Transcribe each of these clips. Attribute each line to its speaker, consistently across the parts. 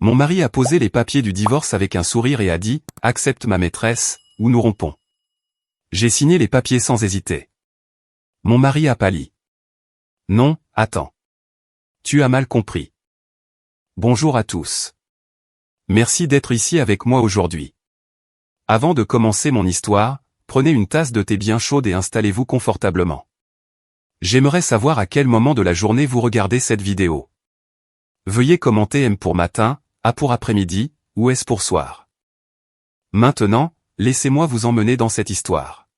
Speaker 1: Mon mari a posé les papiers du divorce avec un sourire et a dit « Accepte ma maîtresse, ou nous rompons ». J'ai signé les papiers sans hésiter. Mon mari a pâli. « Non, attends. Tu as mal compris. Bonjour à tous. Merci d'être ici avec moi aujourd'hui. Avant de commencer mon histoire, prenez une tasse de thé bien chaude et installez-vous confortablement. J'aimerais savoir à quel moment de la journée vous regardez cette vidéo. Veuillez commenter M pour matin, A pour après-midi, ou S pour soir. Maintenant, laissez-moi vous emmener dans cette histoire.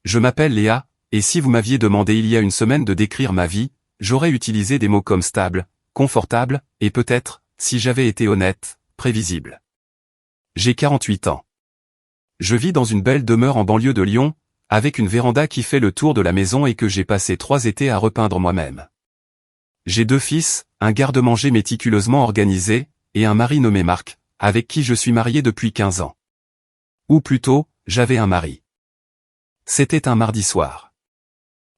Speaker 1: Je m'appelle Léa, et si vous m'aviez demandé il y a une semaine de décrire ma vie, j'aurais utilisé des mots comme stable, confortable, et peut-être, si j'avais été honnête, prévisible. J'ai 48 ans. Je vis dans une belle demeure en banlieue de Lyon, avec une véranda qui fait le tour de la maison et que j'ai passé 3 étés à repeindre moi-même. J'ai 2 fils, un garde-manger méticuleusement organisé, et un mari nommé Marc, avec qui je suis marié depuis 15 ans. Ou plutôt, j'avais un mari. C'était un mardi soir.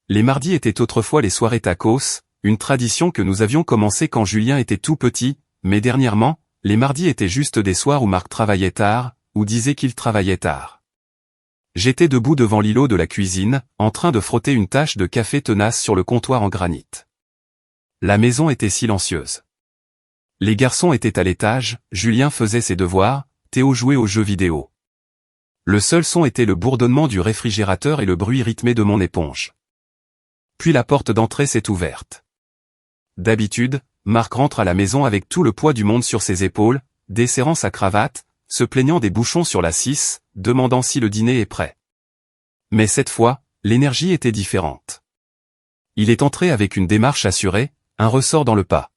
Speaker 1: Les mardis étaient autrefois les soirées tacos, une tradition que nous avions commencée quand Julien était tout petit, mais dernièrement, les mardis étaient juste des soirs où Marc travaillait tard, ou disait qu'il travaillait tard. J'étais debout devant l'îlot de la cuisine, en train de frotter une tache de café tenace sur le comptoir en granit. La maison était silencieuse. Les garçons étaient à l'étage, Julien faisait ses devoirs, Théo jouait aux jeux vidéo. Le seul son était le bourdonnement du réfrigérateur et le bruit rythmé de mon éponge. Puis la porte d'entrée s'est ouverte. D'habitude, Marc rentre à la maison avec tout le poids du monde sur ses épaules, desserrant sa cravate, se plaignant des bouchons sur la 6, demandant si le dîner est prêt. Mais cette fois, l'énergie était différente. Il est entré avec une démarche assurée, un ressort dans le pas.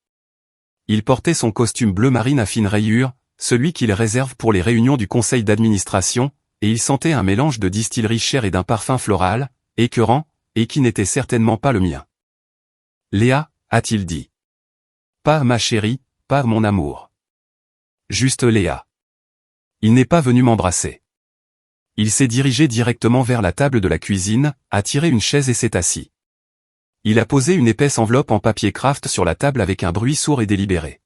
Speaker 1: Il portait son costume bleu marine à fines rayures, celui qu'il réserve pour les réunions du conseil d'administration, et il sentait un mélange de distillerie chère et d'un parfum floral, écœurant, et qui n'était certainement pas le mien. « Léa » a-t-il dit. « Pas ma chérie, pas mon amour. Juste Léa. » Il n'est pas venu m'embrasser. Il s'est dirigé directement vers la table de la cuisine, a tiré une chaise et s'est assis. Il a posé une épaisse enveloppe en papier craft sur la table avec un bruit sourd et délibéré.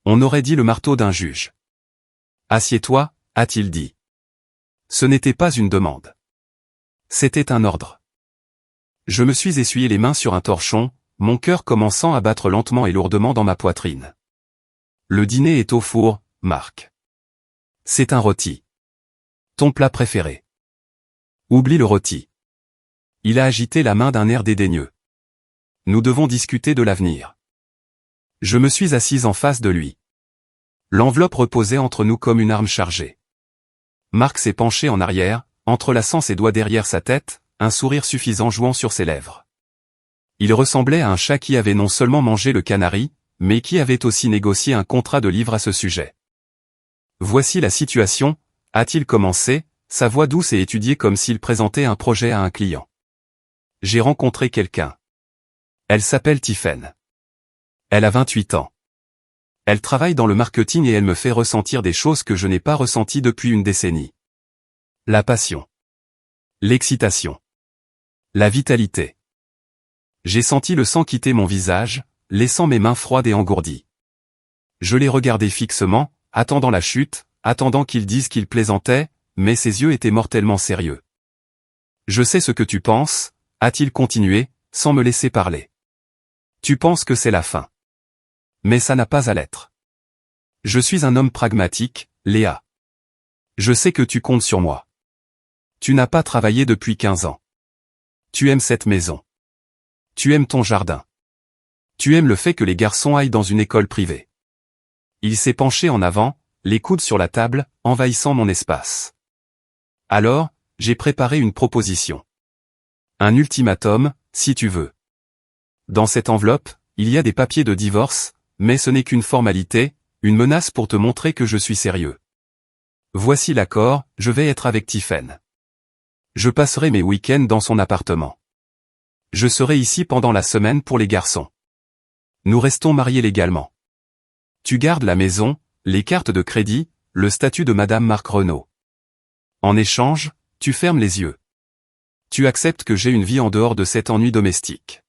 Speaker 1: On aurait dit le marteau d'un juge. « Assieds-toi » a-t-il dit. Ce n'était pas une demande. C'était un ordre. Je me suis essuyé les mains sur un torchon, mon cœur commençant à battre lentement et lourdement dans ma poitrine. Le dîner est au four, Marc. C'est un rôti. Ton plat préféré. Oublie le rôti. Il a agité la main d'un air dédaigneux. Nous devons discuter de l'avenir. Je me suis assise en face de lui. L'enveloppe reposait entre nous comme une arme chargée. Marc s'est penché en arrière, entrelaçant ses doigts derrière sa tête, un sourire suffisant jouant sur ses lèvres. Il ressemblait à un chat qui avait non seulement mangé le canari, mais qui avait aussi négocié un contrat de livre à ce sujet. Voici la situation, a-t-il commencé, sa voix douce et étudiée comme s'il présentait un projet à un client. J'ai rencontré quelqu'un. Elle s'appelle Tiffaine. Elle a 28 ans. Elle travaille dans le marketing et elle me fait ressentir des choses que je n'ai pas ressenties depuis une décennie. La passion. L'excitation. La vitalité. J'ai senti le sang quitter mon visage, laissant mes mains froides et engourdies. Je l'ai regardé fixement, attendant la chute, attendant qu'il dise qu'il plaisantait, mais ses yeux étaient mortellement sérieux. Je sais ce que tu penses, a-t-il continué, sans me laisser parler. Tu penses que c'est la fin. Mais ça n'a pas à l'être. Je suis un homme pragmatique, Léa. Je sais que tu comptes sur moi. Tu n'as pas travaillé depuis 15 ans. Tu aimes cette maison. Tu aimes ton jardin. Tu aimes le fait que les garçons aillent dans une école privée. Il s'est penché en avant, les coudes sur la table, envahissant mon espace. Alors, j'ai préparé une proposition. Un ultimatum, si tu veux. Dans cette enveloppe, il y a des papiers de divorce, mais ce n'est qu'une formalité, une menace pour te montrer que je suis sérieux. Voici l'accord, je vais être avec Tiffaine. Je passerai mes week-ends dans son appartement. Je serai ici pendant la semaine pour les garçons. Nous restons mariés légalement. Tu gardes la maison, les cartes de crédit, le statut de Madame Marc Renaud. En échange, tu fermes les yeux. Tu acceptes que j'ai une vie en dehors de cet ennui domestique.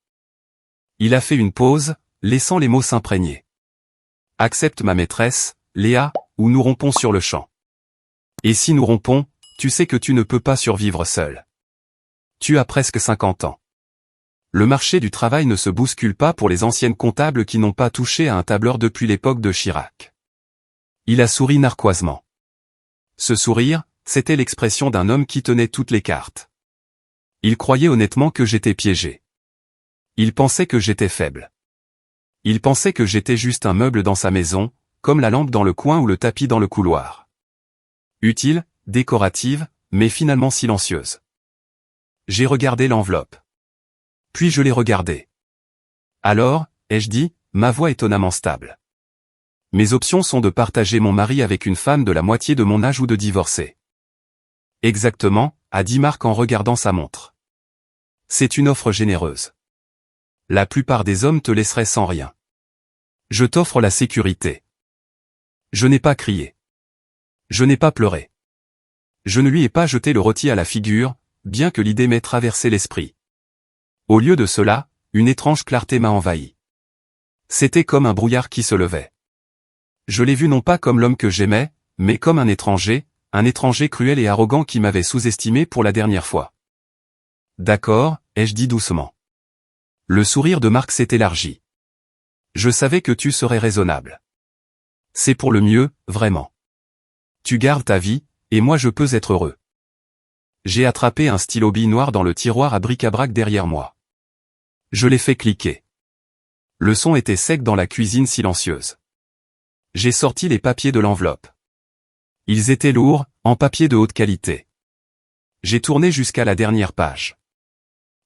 Speaker 1: Il a fait une pause, laissant les mots s'imprégner. Accepte ma maîtresse, Léa, ou nous rompons sur le champ. Et si nous rompons, tu sais que tu ne peux pas survivre seul. Tu as presque 50 ans. Le marché du travail ne se bouscule pas pour les anciennes comptables qui n'ont pas touché à un tableur depuis l'époque de Chirac. Il a souri narquoisement. Ce sourire, c'était l'expression d'un homme qui tenait toutes les cartes. Il croyait honnêtement que j'étais piégé. Il pensait que j'étais faible. Il pensait que j'étais juste un meuble dans sa maison, comme la lampe dans le coin ou le tapis dans le couloir. Utile, décorative, mais finalement silencieuse. J'ai regardé l'enveloppe. Puis je l'ai regardée. Alors, ai-je dit, ma voix étonnamment stable. Mes options sont de partager mon mari avec une femme de la moitié de mon âge ou de divorcer. Exactement, a dit Marc en regardant sa montre. C'est une offre généreuse. La plupart des hommes te laisseraient sans rien. Je t'offre la sécurité. Je n'ai pas crié. Je n'ai pas pleuré. Je ne lui ai pas jeté le rôti à la figure, bien que l'idée m'ait traversé l'esprit. Au lieu de cela, une étrange clarté m'a envahi. C'était comme un brouillard qui se levait. Je l'ai vu non pas comme l'homme que j'aimais, mais comme un étranger cruel et arrogant qui m'avait sous-estimé pour la dernière fois. D'accord, ai-je dit doucement. Le sourire de Marc s'est élargi. Je savais que tu serais raisonnable. C'est pour le mieux, vraiment. Tu gardes ta vie, et moi je peux être heureux. J'ai attrapé un stylo bille noir dans le tiroir à bric-à-brac derrière moi. Je l'ai fait cliquer. Le son était sec dans la cuisine silencieuse. J'ai sorti les papiers de l'enveloppe. Ils étaient lourds, en papier de haute qualité. J'ai tourné jusqu'à la dernière page.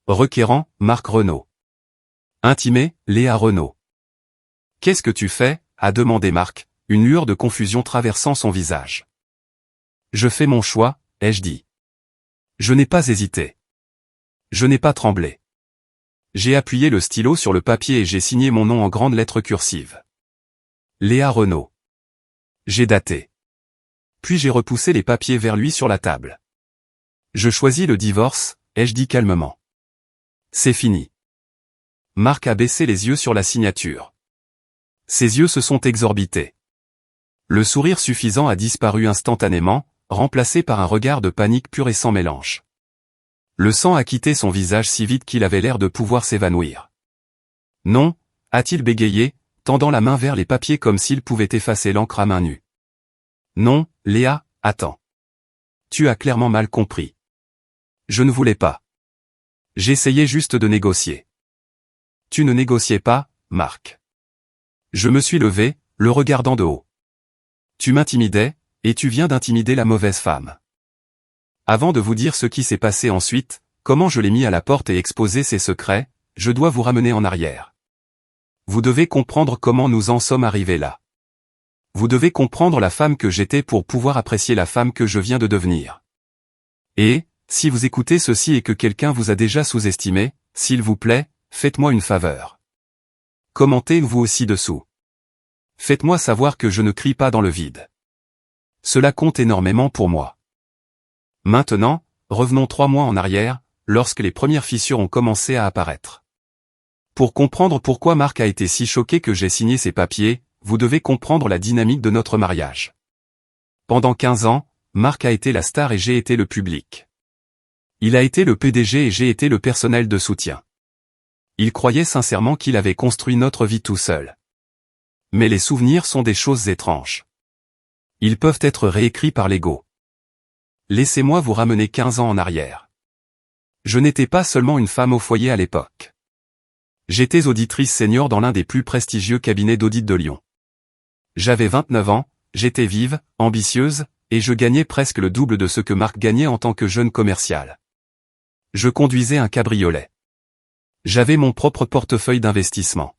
Speaker 1: Requérant, Marc Renaud. Intimé, Léa Renaud. Qu'est-ce que tu fais ? A demandé Marc, une lueur de confusion traversant son visage. Je fais mon choix, ai-je dit. Je n'ai pas hésité. Je n'ai pas tremblé. J'ai appuyé le stylo sur le papier et j'ai signé mon nom en grandes lettres cursives. Léa Renaud. J'ai daté. Puis j'ai repoussé les papiers vers lui sur la table. Je choisis le divorce, ai-je dit calmement. C'est fini. Marc a baissé les yeux sur la signature. Ses yeux se sont exorbités. Le sourire suffisant a disparu instantanément, remplacé par un regard de panique pure et sans mélange. Le sang a quitté son visage si vite qu'il avait l'air de pouvoir s'évanouir. Non, a-t-il bégayé, tendant la main vers les papiers comme s'il pouvait effacer l'encre à main nue. Non, Léa, attends. Tu as clairement mal compris. Je ne voulais pas. J'essayais juste de négocier. Tu ne négociais pas, Marc. Je me suis levé, le regardant de haut. Tu m'intimidais, et tu viens d'intimider la mauvaise femme. Avant de vous dire ce qui s'est passé ensuite, comment je l'ai mis à la porte et exposé ses secrets, je dois vous ramener en arrière. Vous devez comprendre comment nous en sommes arrivés là. Vous devez comprendre la femme que j'étais pour pouvoir apprécier la femme que je viens de devenir. Et, si vous écoutez ceci et que quelqu'un vous a déjà sous-estimé, s'il vous plaît, faites-moi une faveur. Commentez vous aussi dessous. Faites-moi savoir que je ne crie pas dans le vide. Cela compte énormément pour moi. Maintenant, revenons 3 mois en arrière, lorsque les premières fissures ont commencé à apparaître. Pour comprendre pourquoi Marc a été si choqué que j'ai signé ces papiers, vous devez comprendre la dynamique de notre mariage. Pendant 15 ans, Marc a été la star et j'ai été le public. Il a été le PDG et j'ai été le personnel de soutien. Il croyait sincèrement qu'il avait construit notre vie tout seul. Mais les souvenirs sont des choses étranges. Ils peuvent être réécrits par l'ego. Laissez-moi vous ramener 15 ans en arrière. Je n'étais pas seulement une femme au foyer à l'époque. J'étais auditrice senior dans l'un des plus prestigieux cabinets d'audit de Lyon. J'avais 29 ans, j'étais vive, ambitieuse, et je gagnais presque le double de ce que Marc gagnait en tant que jeune commercial. Je conduisais un cabriolet. J'avais mon propre portefeuille d'investissement.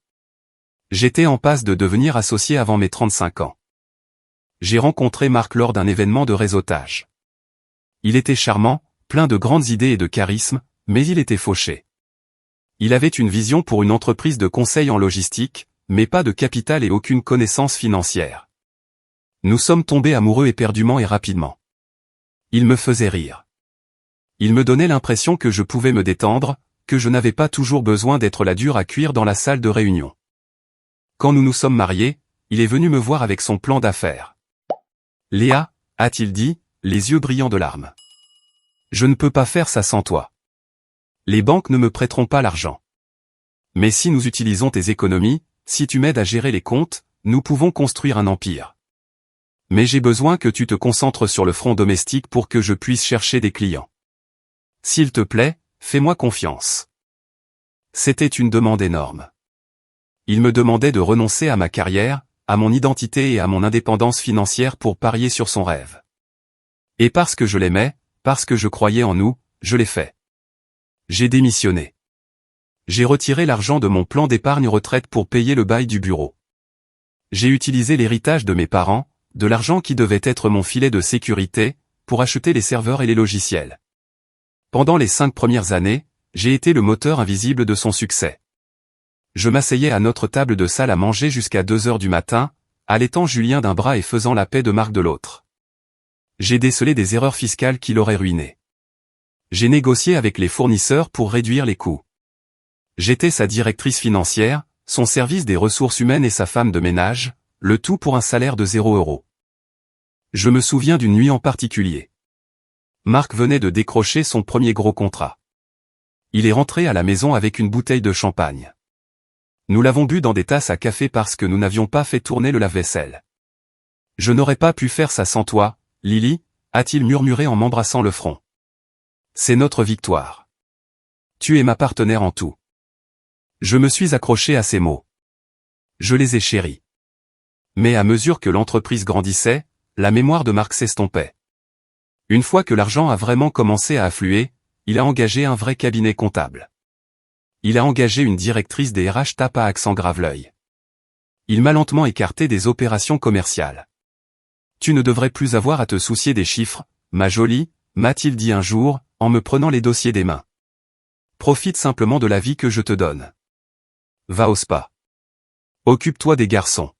Speaker 1: J'étais en passe de devenir associé avant mes 35 ans. J'ai rencontré Marc lors d'un événement de réseautage. Il était charmant, plein de grandes idées et de charisme, mais il était fauché. Il avait une vision pour une entreprise de conseil en logistique, mais pas de capital et aucune connaissance financière. Nous sommes tombés amoureux éperdument et rapidement. Il me faisait rire. Il me donnait l'impression que je pouvais me détendre, que je n'avais pas toujours besoin d'être la dure à cuire dans la salle de réunion. Quand nous nous sommes mariés, il est venu me voir avec son plan d'affaires. Léa, a-t-il dit, les yeux brillants de larmes. Je ne peux pas faire ça sans toi. Les banques ne me prêteront pas l'argent. Mais si nous utilisons tes économies, si tu m'aides à gérer les comptes, nous pouvons construire un empire. Mais j'ai besoin que tu te concentres sur le front domestique pour que je puisse chercher des clients. S'il te plaît, fais-moi confiance. C'était une demande énorme. Il me demandait de renoncer à ma carrière, à mon identité et à mon indépendance financière pour parier sur son rêve. Et parce que je l'aimais, parce que je croyais en nous, je l'ai fait. J'ai démissionné. J'ai retiré l'argent de mon plan d'épargne retraite pour payer le bail du bureau. J'ai utilisé l'héritage de mes parents, de l'argent qui devait être mon filet de sécurité, pour acheter les serveurs et les logiciels. Pendant les 5 premières années, j'ai été le moteur invisible de son succès. Je m'asseyais à notre table de salle à manger jusqu'à 2 heures du matin, allaitant Julien d'un bras et faisant la paix de Marc de l'autre. J'ai décelé des erreurs fiscales qui l'auraient ruiné. J'ai négocié avec les fournisseurs pour réduire les coûts. J'étais sa directrice financière, son service des ressources humaines et sa femme de ménage, le tout pour un salaire de 0 €. Je me souviens d'une nuit en particulier. Marc venait de décrocher son premier gros contrat. Il est rentré à la maison avec une bouteille de champagne. Nous l'avons bu dans des tasses à café parce que nous n'avions pas fait tourner le lave-vaisselle. Je n'aurais pas pu faire ça sans toi, Lily, a-t-il murmuré en m'embrassant le front. C'est notre victoire. Tu es ma partenaire en tout. Je me suis accroché à ces mots. Je les ai chéris. Mais à mesure que l'entreprise grandissait, la mémoire de Marc s'estompait. Une fois que l'argent a vraiment commencé à affluer, il a engagé un vrai cabinet comptable. Il a engagé une directrice des RH tape à accent grave l'œil. Il m'a lentement écarté des opérations commerciales. Tu ne devrais plus avoir à te soucier des chiffres, ma jolie, m'a-t-il dit un jour, en me prenant les dossiers des mains. Profite simplement de la vie que je te donne. Va au spa. Occupe-toi des garçons.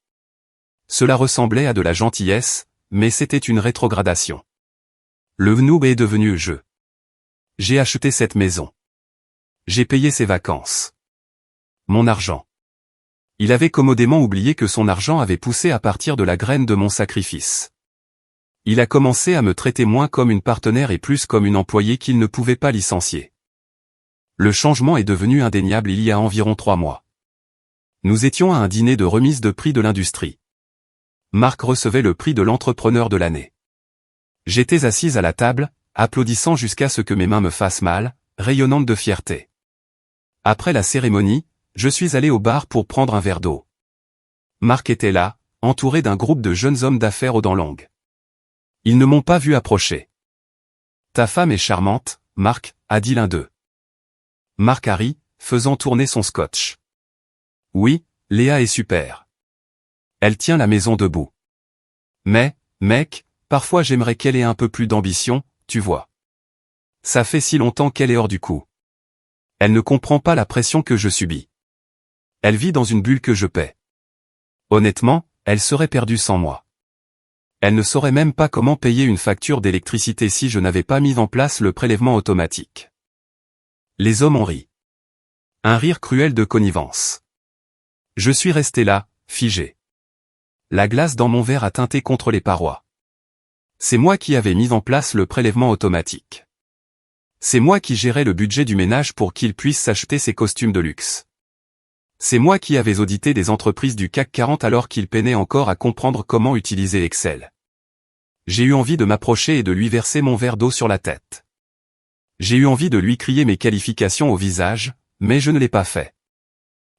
Speaker 1: Cela ressemblait à de la gentillesse, mais c'était une rétrogradation. Le noob est devenu je. J'ai acheté cette maison. J'ai payé ses vacances. Mon argent. Il avait commodément oublié que son argent avait poussé à partir de la graine de mon sacrifice. Il a commencé à me traiter moins comme une partenaire et plus comme une employée qu'il ne pouvait pas licencier. Le changement est devenu indéniable il y a environ 3 mois. Nous étions à un dîner de remise de prix de l'industrie. Marc recevait le prix de l'entrepreneur de l'année. J'étais assise à la table, applaudissant jusqu'à ce que mes mains me fassent mal, rayonnantes de fierté. Après la cérémonie, je suis allé au bar pour prendre un verre d'eau. Marc était là, entouré d'un groupe de jeunes hommes d'affaires aux dents longues. Ils ne m'ont pas vu approcher. Ta femme est charmante, Marc, a dit l'un d'eux. Marc a ri, faisant tourner son scotch. Oui, Léa est super. Elle tient la maison debout. Mais, mec, parfois j'aimerais qu'elle ait un peu plus d'ambition, tu vois. Ça fait si longtemps qu'elle est hors du coup. Elle ne comprend pas la pression que je subis. Elle vit dans une bulle que je paie. Honnêtement, elle serait perdue sans moi. Elle ne saurait même pas comment payer une facture d'électricité si je n'avais pas mis en place le prélèvement automatique. Les hommes ont ri. Un rire cruel de connivence. Je suis resté là, figé. La glace dans mon verre a teinté contre les parois. C'est moi qui avais mis en place le prélèvement automatique. C'est moi qui gérais le budget du ménage pour qu'il puisse s'acheter ses costumes de luxe. C'est moi qui avais audité des entreprises du CAC 40 alors qu'il peinait encore à comprendre comment utiliser Excel. J'ai eu envie de m'approcher et de lui verser mon verre d'eau sur la tête. J'ai eu envie de lui crier mes qualifications au visage, mais je ne l'ai pas fait.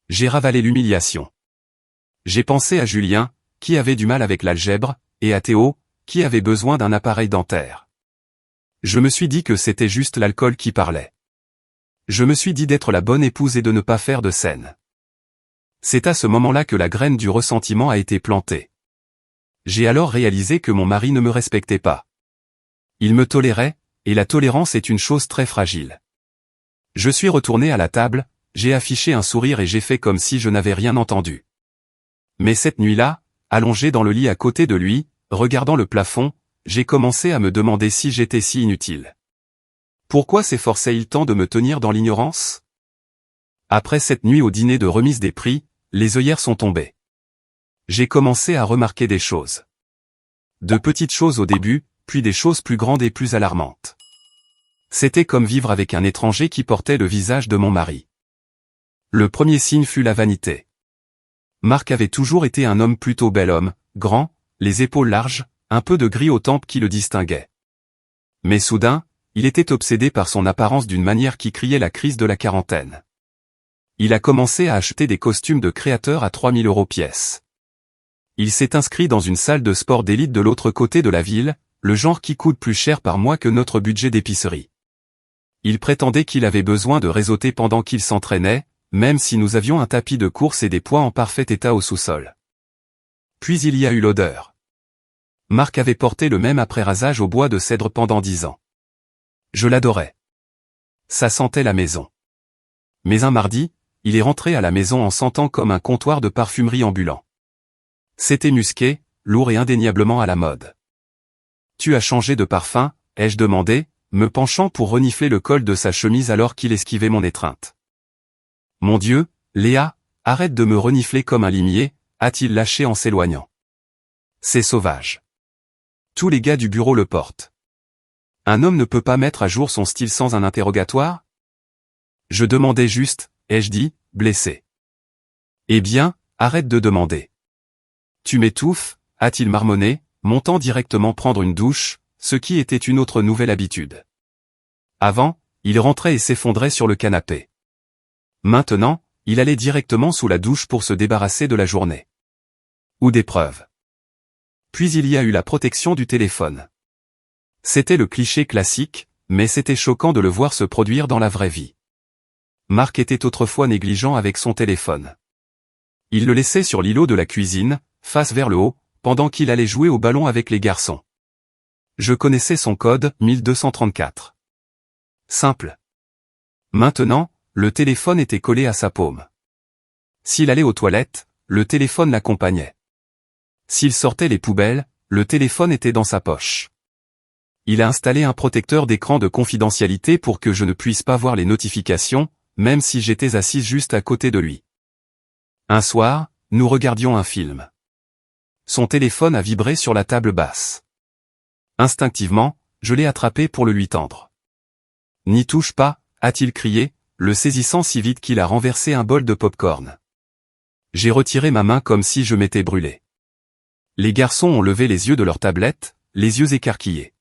Speaker 1: J'ai ravalé l'humiliation. J'ai pensé à Julien, qui avait du mal avec l'algèbre, et à Théo, qui avait besoin d'un appareil dentaire. Je me suis dit que c'était juste l'alcool qui parlait. Je me suis dit d'être la bonne épouse et de ne pas faire de scène. C'est à ce moment-là que la graine du ressentiment a été plantée. J'ai alors réalisé que mon mari ne me respectait pas. Il me tolérait, et la tolérance est une chose très fragile. Je suis retourné à la table, j'ai affiché un sourire et j'ai fait comme si je n'avais rien entendu. Mais cette nuit-là, allongé dans le lit à côté de lui, regardant le plafond, j'ai commencé à me demander si j'étais si inutile. Pourquoi s'efforçait-il tant de me tenir dans l'ignorance? Après cette nuit au dîner de remise des prix, les œillères sont tombées. J'ai commencé à remarquer des choses. De petites choses au début, puis des choses plus grandes et plus alarmantes. C'était comme vivre avec un étranger qui portait le visage de mon mari. Le premier signe fut la vanité. Marc avait toujours été un homme plutôt bel homme, grand, les épaules larges, un peu de gris aux tempes qui le distinguait. Mais soudain, il était obsédé par son apparence d'une manière qui criait la crise de la quarantaine. Il a commencé à acheter des costumes de créateurs à 3000 € pièce. Il s'est inscrit dans une salle de sport d'élite de l'autre côté de la ville, le genre qui coûte plus cher par mois que notre budget d'épicerie. Il prétendait qu'il avait besoin de réseauter pendant qu'il s'entraînait, même si nous avions un tapis de course et des poids en parfait état au sous-sol. Puis il y a eu l'odeur. Marc avait porté le même après-rasage au bois de cèdre pendant 10 ans. Je l'adorais. Ça sentait la maison. Mais un mardi, il est rentré à la maison en sentant comme un comptoir de parfumerie ambulant. C'était musqué, lourd et indéniablement à la mode. « Tu as changé de parfum ?» ai-je demandé, me penchant pour renifler le col de sa chemise alors qu'il esquivait mon étreinte. « Mon Dieu, Léa, arrête de me renifler comme un limier » a-t-il lâché en s'éloignant. « C'est sauvage. Tous les gars du bureau le portent. Un homme ne peut pas mettre à jour son style sans un interrogatoire ?» Je demandais juste, ai-je dit, blessé. « Eh bien, arrête de demander. » « Tu m'étouffes » a-t-il marmonné, montant directement prendre une douche, ce qui était une autre nouvelle habitude. Avant, il rentrait et s'effondrait sur le canapé. Maintenant, il allait directement sous la douche pour se débarrasser de la journée. Ou des preuves. Puis il y a eu la protection du téléphone. C'était le cliché classique, mais c'était choquant de le voir se produire dans la vraie vie. Marc était autrefois négligent avec son téléphone. Il le laissait sur l'îlot de la cuisine, face vers le haut, pendant qu'il allait jouer au ballon avec les garçons. Je connaissais son code, 1234. Simple. Maintenant, le téléphone était collé à sa paume. S'il allait aux toilettes, le téléphone l'accompagnait. S'il sortait les poubelles, le téléphone était dans sa poche. Il a installé un protecteur d'écran de confidentialité pour que je ne puisse pas voir les notifications, même si j'étais assise juste à côté de lui. Un soir, nous regardions un film. Son téléphone a vibré sur la table basse. Instinctivement, je l'ai attrapé pour le lui tendre. « N'y touche pas » a-t-il crié, le saisissant si vite qu'il a renversé un bol de pop-corn. J'ai retiré ma main comme si je m'étais brûlé. Les garçons ont levé les yeux de leur tablette, les yeux écarquillés.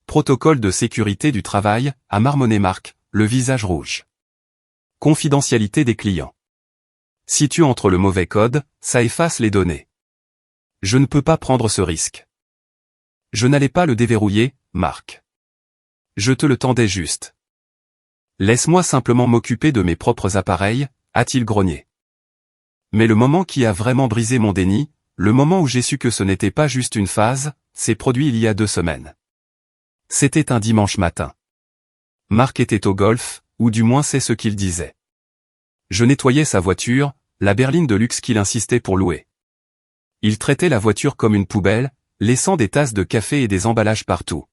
Speaker 1: Protocole de sécurité du travail, a marmonné Marc, le visage rouge. Confidentialité des clients. Si tu entres le mauvais code, ça efface les données. Je ne peux pas prendre ce risque. Je n'allais pas le déverrouiller, Marc. Je te le tendais juste. Laisse-moi simplement m'occuper de mes propres appareils, a-t-il grogné. Mais le moment qui a vraiment brisé mon déni, le moment où j'ai su que ce n'était pas juste une phase, s'est produit il y a 2 semaines. C'était un dimanche matin. Marc était au golf, ou du moins c'est ce qu'il disait. Je nettoyais sa voiture, la berline de luxe qu'il insistait pour louer. Il traitait la voiture comme une poubelle, laissant des tasses de café et des emballages partout.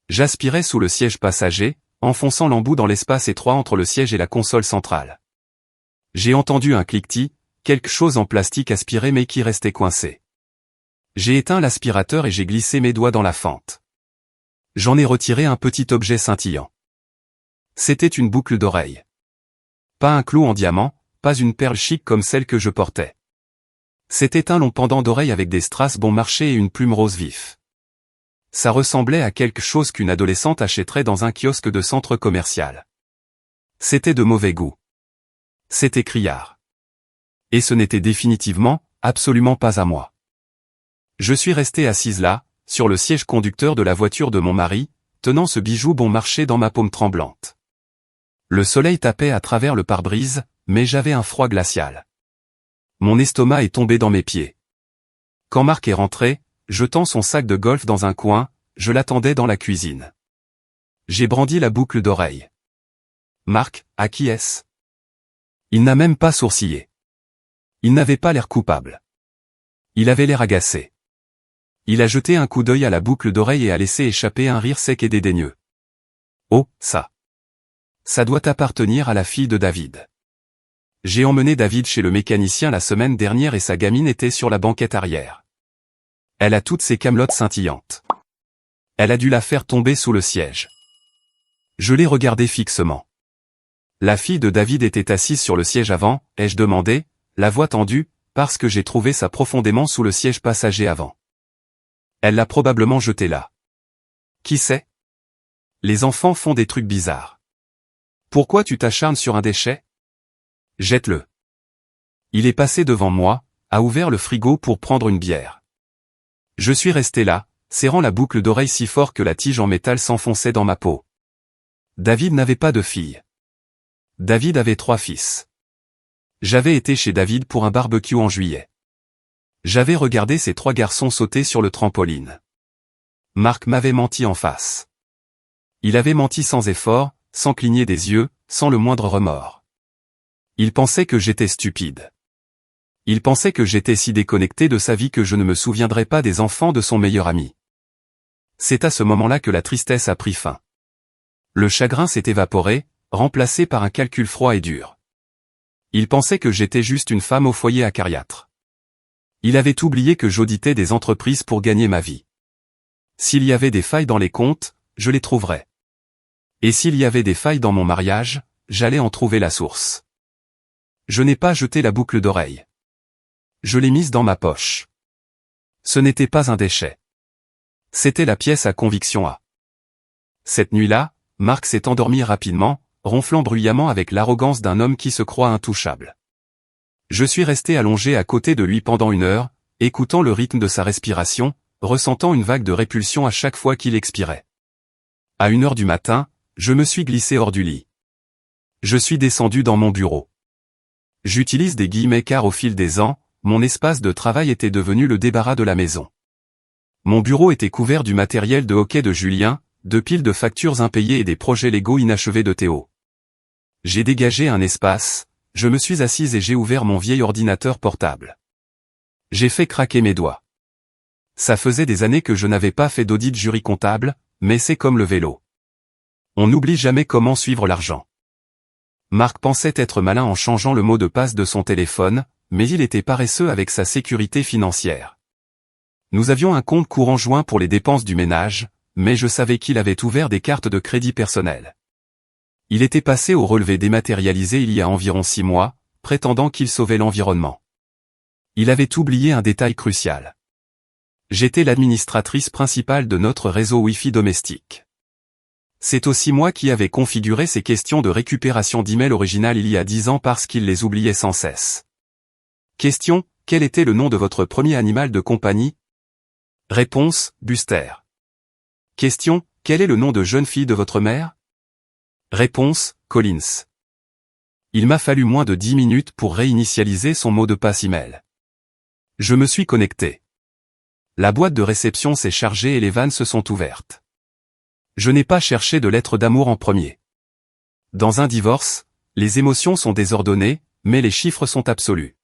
Speaker 1: J'aspirais sous le siège passager, enfonçant l'embout dans l'espace étroit entre le siège et la console centrale. J'ai entendu un cliquetis, quelque chose en plastique aspiré mais qui restait coincé. J'ai éteint l'aspirateur et j'ai glissé mes doigts dans la fente. J'en ai retiré un petit objet scintillant. C'était une boucle d'oreille. Pas un clou en diamant, pas une perle chic comme celle que je portais. C'était un long pendant d'oreille avec des strass bon marché et une plume rose vif. Ça ressemblait à quelque chose qu'une adolescente achèterait dans un kiosque de centre commercial. C'était de mauvais goût. C'était criard. Et ce n'était définitivement, absolument pas à moi. Je suis restée assise là, sur le siège conducteur de la voiture de mon mari, tenant ce bijou bon marché dans ma paume tremblante. Le soleil tapait à travers le pare-brise, mais j'avais un froid glacial. Mon estomac est tombé dans mes pieds. Quand Marc est rentré, jetant son sac de golf dans un coin, je l'attendais dans la cuisine. J'ai brandi la boucle d'oreille. Marc, à qui est-ce ? Il n'a même pas sourcillé. Il n'avait pas l'air coupable. Il avait l'air agacé. Il a jeté un coup d'œil à la boucle d'oreille et a laissé échapper un rire sec et dédaigneux. Oh, ça. Ça doit appartenir à la fille de David. J'ai emmené David chez le mécanicien la semaine dernière et sa gamine était sur la banquette arrière. Elle a toutes ses camelotes scintillantes. Elle a dû la faire tomber sous le siège. Je l'ai regardée fixement. La fille de David était assise sur le siège avant, ai-je demandé, la voix tendue, parce que j'ai trouvé ça profondément sous le siège passager avant. Elle l'a probablement jeté là. Qui sait? Les enfants font des trucs bizarres. Pourquoi tu t'acharnes sur un déchet? Jette-le. Il est passé devant moi, a ouvert le frigo pour prendre une bière. Je suis resté là, serrant la boucle d'oreille si fort que la tige en métal s'enfonçait dans ma peau. David n'avait pas de fille. David avait 3 fils. J'avais été chez David pour un barbecue en juillet. J'avais regardé ces 3 garçons sauter sur le trampoline. Marc m'avait menti en face. Il avait menti sans effort, sans cligner des yeux, sans le moindre remords. Il pensait que j'étais stupide. Il pensait que j'étais si déconnecté de sa vie que je ne me souviendrais pas des enfants de son meilleur ami. C'est à ce moment-là que la tristesse a pris fin. Le chagrin s'est évaporé, remplacé par un calcul froid et dur. Il pensait que j'étais juste une femme au foyer acariâtre. Il avait oublié que j'auditais des entreprises pour gagner ma vie. S'il y avait des failles dans les comptes, je les trouverais. Et s'il y avait des failles dans mon mariage, j'allais en trouver la source. Je n'ai pas jeté la boucle d'oreille. Je l'ai mise dans ma poche. Ce n'était pas un déchet. C'était la pièce à conviction A. Cette nuit-là, Marc s'est endormi rapidement, ronflant bruyamment avec l'arrogance d'un homme qui se croit intouchable. Je suis resté allongé à côté de lui pendant 1 heure, écoutant le rythme de sa respiration, ressentant une vague de répulsion à chaque fois qu'il expirait. À 1 heure du matin, je me suis glissé hors du lit. Je suis descendu dans mon bureau. J'utilise des guillemets car au fil des ans, mon espace de travail était devenu le débarras de la maison. Mon bureau était couvert du matériel de hockey de Julien, de piles de factures impayées et des projets légaux inachevés de Théo. J'ai dégagé un espace, je me suis assise et j'ai ouvert mon vieil ordinateur portable. J'ai fait craquer mes doigts. Ça faisait des années que je n'avais pas fait d'audit jury comptable, mais c'est comme le vélo. On n'oublie jamais comment suivre l'argent. Marc pensait être malin en changeant le mot de passe de son téléphone, mais il était paresseux avec sa sécurité financière. Nous avions un compte courant joint pour les dépenses du ménage, mais je savais qu'il avait ouvert des cartes de crédit personnel. Il était passé au relevé dématérialisé il y a environ 6 mois, prétendant qu'il sauvait l'environnement. Il avait oublié un détail crucial. J'étais l'administratrice principale de notre réseau Wi-Fi domestique. C'est aussi moi qui avais configuré ces questions de récupération d'emails originales il y a 10 ans parce qu'il les oubliait sans cesse. Question, quel était le nom de votre premier animal de compagnie? Réponse, Buster. Question, quel est le nom de jeune fille de votre mère? Réponse, Collins. Il m'a fallu moins de 10 minutes pour réinitialiser son mot de passe email. Je me suis connecté. La boîte de réception s'est chargée et les vannes se sont ouvertes. Je n'ai pas cherché de lettre d'amour en premier. Dans un divorce, les émotions sont désordonnées, mais les chiffres sont absolus.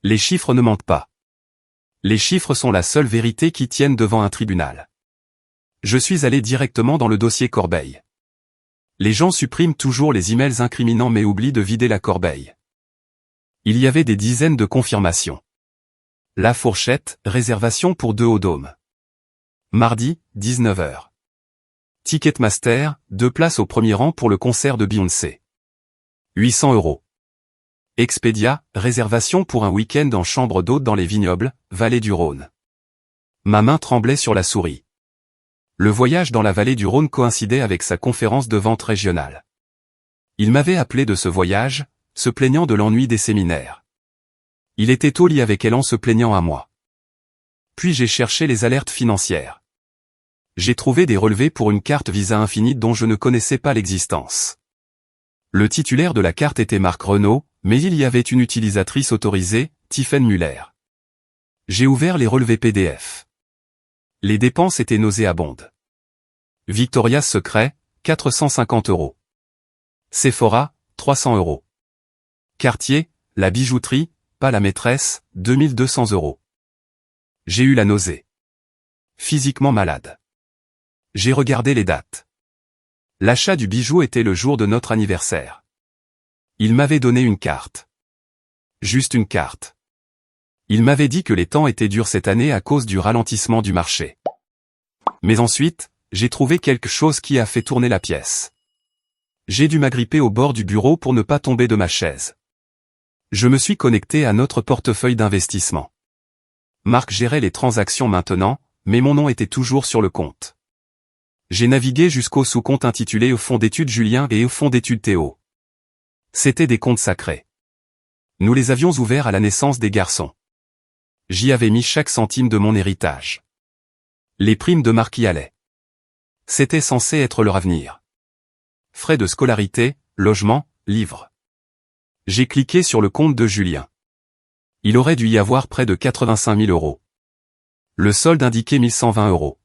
Speaker 1: Les chiffres ne mentent pas. Les chiffres sont la seule vérité qui tienne devant un tribunal. Je suis allé directement dans le dossier corbeille. Les gens suppriment toujours les emails incriminants mais oublient de vider la corbeille. Il y avait des dizaines de confirmations. La Fourchette, réservation pour 2 au Dôme. Mardi, 19h. Ticketmaster, 2 places au premier rang pour le concert de Beyoncé. 800 €. Expedia, réservation pour un week-end en chambre d'hôte dans les Vignobles, vallée du Rhône. Ma main tremblait sur la souris. Le voyage dans la vallée du Rhône coïncidait avec sa conférence de vente régionale. Il m'avait appelé de ce voyage, se plaignant de l'ennui des séminaires. Il était au lit avec elle en se plaignant à moi. Puis j'ai cherché les alertes financières. J'ai trouvé des relevés pour une carte Visa Infinite dont je ne connaissais pas l'existence. Le titulaire de la carte était Marc Renault, mais il y avait une utilisatrice autorisée, Tiffen Muller. J'ai ouvert les relevés PDF. Les dépenses étaient nauséabondes. Victoria's Secret, 450 €. Sephora, 300 €. Cartier, la bijouterie, pas la maîtresse, 2200 €. J'ai eu la nausée. Physiquement malade. J'ai regardé les dates. L'achat du bijou était le jour de notre anniversaire. Il m'avait donné une carte. Juste une carte. Il m'avait dit que les temps étaient durs cette année à cause du ralentissement du marché. Mais ensuite, j'ai trouvé quelque chose qui a fait tourner la pièce. J'ai dû m'agripper au bord du bureau pour ne pas tomber de ma chaise. Je me suis connecté à notre portefeuille d'investissement. Marc gérait les transactions maintenant, mais mon nom était toujours sur le compte. J'ai navigué jusqu'au sous-compte intitulé au fonds d'études Julien et au fonds d'études Théo. C'étaient des comptes sacrés. Nous les avions ouverts à la naissance des garçons. J'y avais mis chaque centime de mon héritage. Les primes de Marc y allaient. C'était censé être leur avenir. Frais de scolarité, logement, livres. J'ai cliqué sur le compte de Julien. Il aurait dû y avoir près de 85 000 euros. Le solde indiquait 1120 euros.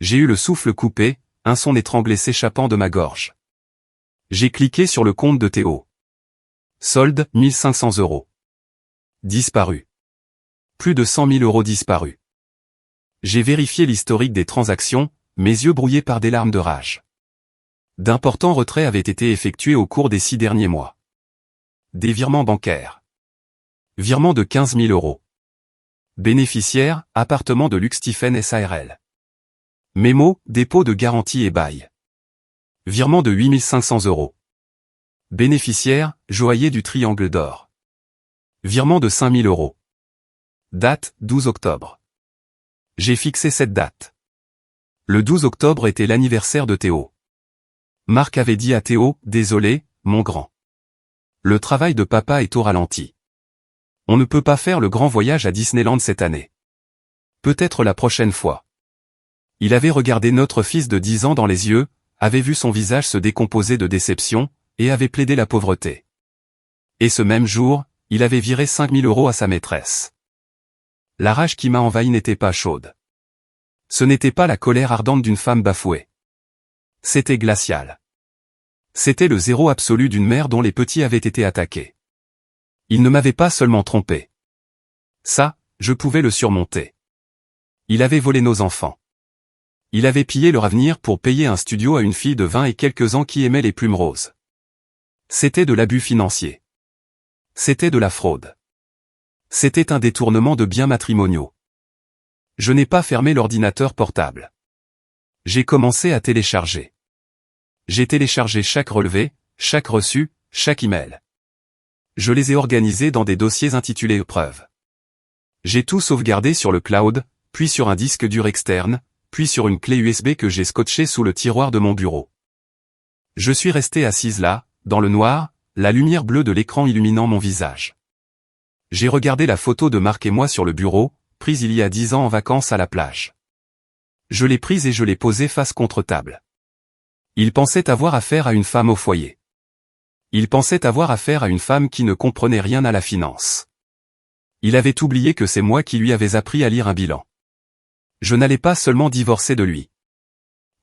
Speaker 1: J'ai eu le souffle coupé, un son étranglé s'échappant de ma gorge. J'ai cliqué sur le compte de Théo. Solde, 1500 euros. Disparu. Plus de 100 000 euros disparus. J'ai vérifié l'historique des transactions, mes yeux brouillés par des larmes de rage. D'importants retraits avaient été effectués au cours des 6 derniers mois. Des virements bancaires. Virement de 15 000 euros. Bénéficiaire, appartement de luxe Stephen SARL. Mémo, dépôt de garantie et bail. Virement de 8 500 euros. Bénéficiaire, joaillier du Triangle d'Or. Virement de 5 000 euros. Date, 12 octobre. J'ai fixé cette date. Le 12 octobre était l'anniversaire de Théo. Marc avait dit à Théo, « Désolé, mon grand. Le travail de papa est au ralenti. On ne peut pas faire le grand voyage à Disneyland cette année. Peut-être la prochaine fois. » Il avait regardé notre fils de 10 ans dans les yeux, avait vu son visage se décomposer de déception, et avait plaidé la pauvreté. Et ce même jour, il avait viré 5 000 euros à sa maîtresse. La rage qui m'a envahi n'était pas chaude. Ce n'était pas la colère ardente d'une femme bafouée. C'était glacial. C'était le zéro absolu d'une mère dont les petits avaient été attaqués. Il ne m'avait pas seulement trompé. Ça, je pouvais le surmonter. Il avait volé nos enfants. Il avait pillé leur avenir pour payer un studio à une fille de 20 et quelques ans qui aimait les plumes roses. C'était de l'abus financier. C'était de la fraude. C'était un détournement de biens matrimoniaux. Je n'ai pas fermé l'ordinateur portable. J'ai commencé à télécharger. J'ai téléchargé chaque relevé, chaque reçu, chaque email. Je les ai organisés dans des dossiers intitulés épreuves. J'ai tout sauvegardé sur le cloud, puis sur un disque dur externe, puis sur une clé USB que j'ai scotchée sous le tiroir de mon bureau. Je suis resté assise là, dans le noir, la lumière bleue de l'écran illuminant mon visage. J'ai regardé la photo de Marc et moi sur le bureau, prise il y a 10 ans en vacances à la plage. Je l'ai prise et je l'ai posée face contre table. Il pensait avoir affaire à une femme au foyer. Il pensait avoir affaire à une femme qui ne comprenait rien à la finance. Il avait oublié que c'est moi qui lui avais appris à lire un bilan. Je n'allais pas seulement divorcer de lui.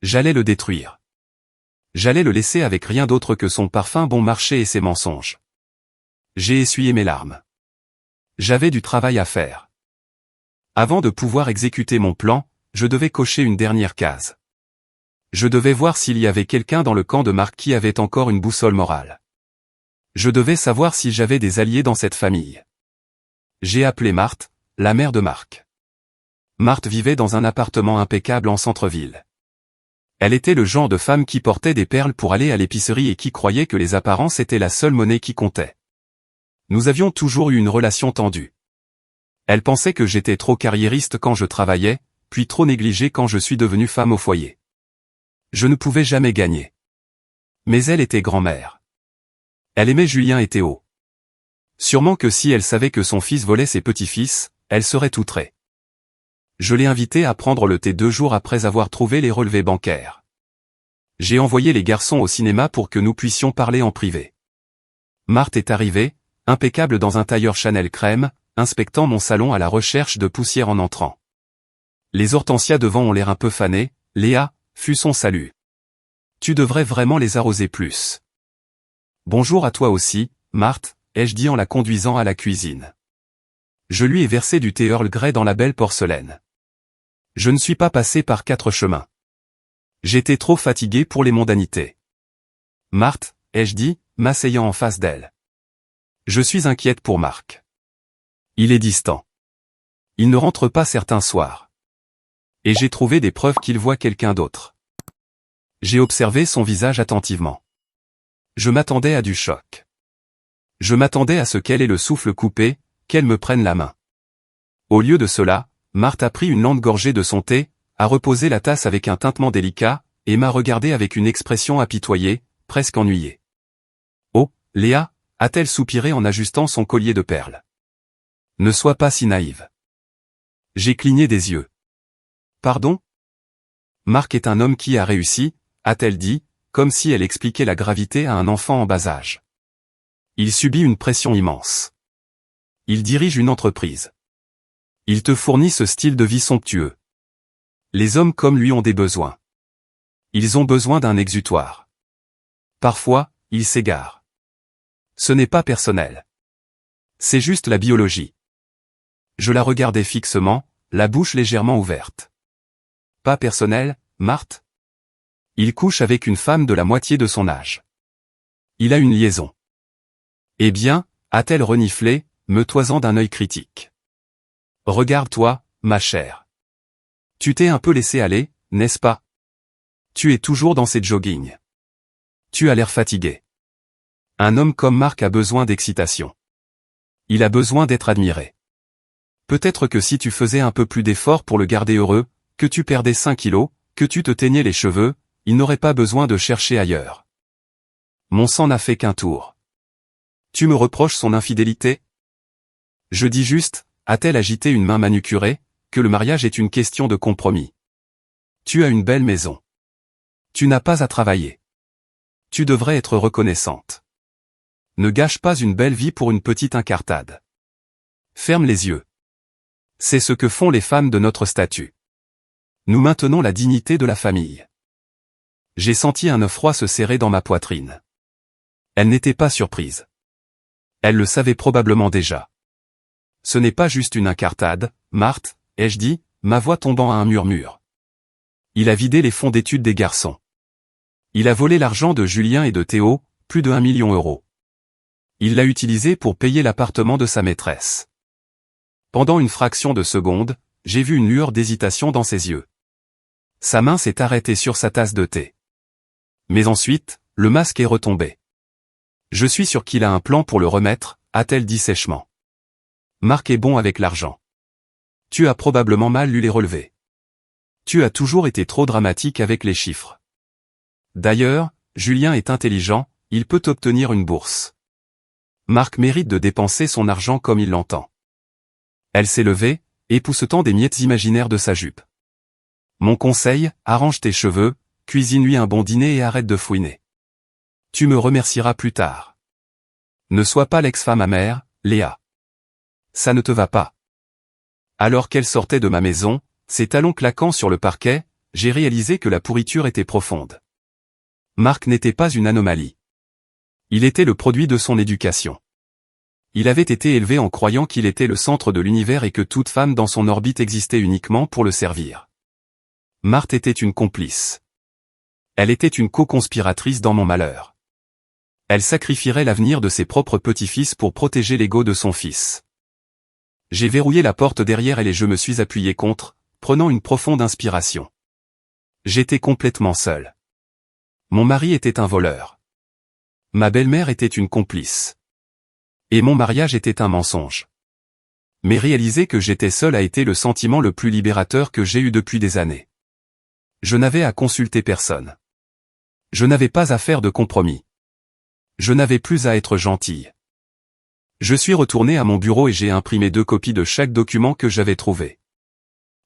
Speaker 1: J'allais le détruire. J'allais le laisser avec rien d'autre que son parfum bon marché et ses mensonges. J'ai essuyé mes larmes. J'avais du travail à faire. Avant de pouvoir exécuter mon plan, je devais cocher une dernière case. Je devais voir s'il y avait quelqu'un dans le camp de Marc qui avait encore une boussole morale. Je devais savoir si j'avais des alliés dans cette famille. J'ai appelé Marthe, la mère de Marc. Marthe vivait dans un appartement impeccable en centre-ville. Elle était le genre de femme qui portait des perles pour aller à l'épicerie et qui croyait que les apparences étaient la seule monnaie qui comptait. Nous avions toujours eu une relation tendue. Elle pensait que j'étais trop carriériste quand je travaillais, puis trop négligée quand je suis devenue femme au foyer. Je ne pouvais jamais gagner. Mais elle était grand-mère. Elle aimait Julien et Théo. Sûrement que si elle savait que son fils volait ses petits-fils, elle serait outrée. Je l'ai invitée à prendre le thé 2 jours après avoir trouvé les relevés bancaires. J'ai envoyé les garçons au cinéma pour que nous puissions parler en privé. Marthe est arrivée, impeccable dans un tailleur Chanel crème, inspectant mon salon à la recherche de poussière en entrant. Les hortensias devant ont l'air un peu fanées, Léa, fut son salut. Tu devrais vraiment les arroser plus. Bonjour à toi aussi, Marthe, ai-je dit en la conduisant à la cuisine. Je lui ai versé du thé Earl Grey dans la belle porcelaine. Je ne suis pas passé par 4 chemins. J'étais trop fatigué pour les mondanités. Marthe, ai-je dit, m'asseyant en face d'elle. Je suis inquiète pour Marc. Il est distant. Il ne rentre pas certains soirs. Et j'ai trouvé des preuves qu'il voit quelqu'un d'autre. J'ai observé son visage attentivement. Je m'attendais à du choc. Je m'attendais à ce qu'elle ait le souffle coupé, qu'elle me prenne la main. Au lieu de cela, Marthe a pris une lente gorgée de son thé, a reposé la tasse avec un tintement délicat, et m'a regardé avec une expression apitoyée, presque ennuyée. Oh, Léa, a-t-elle soupiré en ajustant son collier de perles. Ne sois pas si naïve. J'ai cligné des yeux. Pardon? Marc est un homme qui a réussi, a-t-elle dit, comme si elle expliquait la gravité à un enfant en bas âge. Il subit une pression immense. Il dirige une entreprise. Il te fournit ce style de vie somptueux. Les hommes comme lui ont des besoins. Ils ont besoin d'un exutoire. Parfois, ils s'égarent. Ce n'est pas personnel. C'est juste la biologie. Je la regardais fixement, la bouche légèrement ouverte. Pas personnel, Marthe? Il couche avec une femme de la moitié de son âge. Il a une liaison. Eh bien, a-t-elle reniflé, me toisant d'un œil critique. Regarde-toi, ma chère. Tu t'es un peu laissé aller, n'est-ce pas? Tu es toujours dans ces joggings. Tu as l'air fatigué. Un homme comme Marc a besoin d'excitation. Il a besoin d'être admiré. Peut-être que si tu faisais un peu plus d'efforts pour le garder heureux, que tu perdais 5 kilos, que tu te teignais les cheveux, il n'aurait pas besoin de chercher ailleurs. Mon sang n'a fait qu'un tour. Tu me reproches son infidélité? Je dis juste, a-t-elle agité une main manucurée, que le mariage est une question de compromis. Tu as une belle maison. Tu n'as pas à travailler. Tu devrais être reconnaissante. Ne gâche pas une belle vie pour une petite incartade. Ferme les yeux. C'est ce que font les femmes de notre statut. Nous maintenons la dignité de la famille. J'ai senti un œuf froid se serrer dans ma poitrine. Elle n'était pas surprise. Elle le savait probablement déjà. Ce n'est pas juste une incartade, Marthe, ai-je dit, ma voix tombant à un murmure. Il a vidé les fonds d'études des garçons. Il a volé l'argent de Julien et de Théo, plus de 1 million €. Il l'a utilisé pour payer l'appartement de sa maîtresse. Pendant une fraction de seconde, j'ai vu une lueur d'hésitation dans ses yeux. Sa main s'est arrêtée sur sa tasse de thé. Mais ensuite, le masque est retombé. Je suis sûr qu'il a un plan pour le remettre, a-t-elle dit sèchement. Marc est bon avec l'argent. Tu as probablement mal lu les relevés. Tu as toujours été trop dramatique avec les chiffres. D'ailleurs, Julien est intelligent, il peut obtenir une bourse. Marc mérite de dépenser son argent comme il l'entend. Elle s'est levée, époussetant des miettes imaginaires de sa jupe. Mon conseil, arrange tes cheveux, cuisine-lui un bon dîner et arrête de fouiner. Tu me remercieras plus tard. Ne sois pas l'ex-femme amère, Léa. Ça ne te va pas. Alors qu'elle sortait de ma maison, ses talons claquant sur le parquet, j'ai réalisé que la pourriture était profonde. Marc n'était pas une anomalie. Il était le produit de son éducation. Il avait été élevé en croyant qu'il était le centre de l'univers et que toute femme dans son orbite existait uniquement pour le servir. Marthe était une complice. Elle était une co-conspiratrice dans mon malheur. Elle sacrifierait l'avenir de ses propres petits-fils pour protéger l'ego de son fils. J'ai verrouillé la porte derrière elle et je me suis appuyé contre, prenant une profonde inspiration. J'étais complètement seul. Mon mari était un voleur. Ma belle-mère était une complice. Et mon mariage était un mensonge. Mais réaliser que j'étais seul a été le sentiment le plus libérateur que j'ai eu depuis des années. Je n'avais à consulter personne. Je n'avais pas à faire de compromis. Je n'avais plus à être gentille. Je suis retourné à mon bureau et j'ai imprimé 2 copies de chaque document que j'avais trouvé.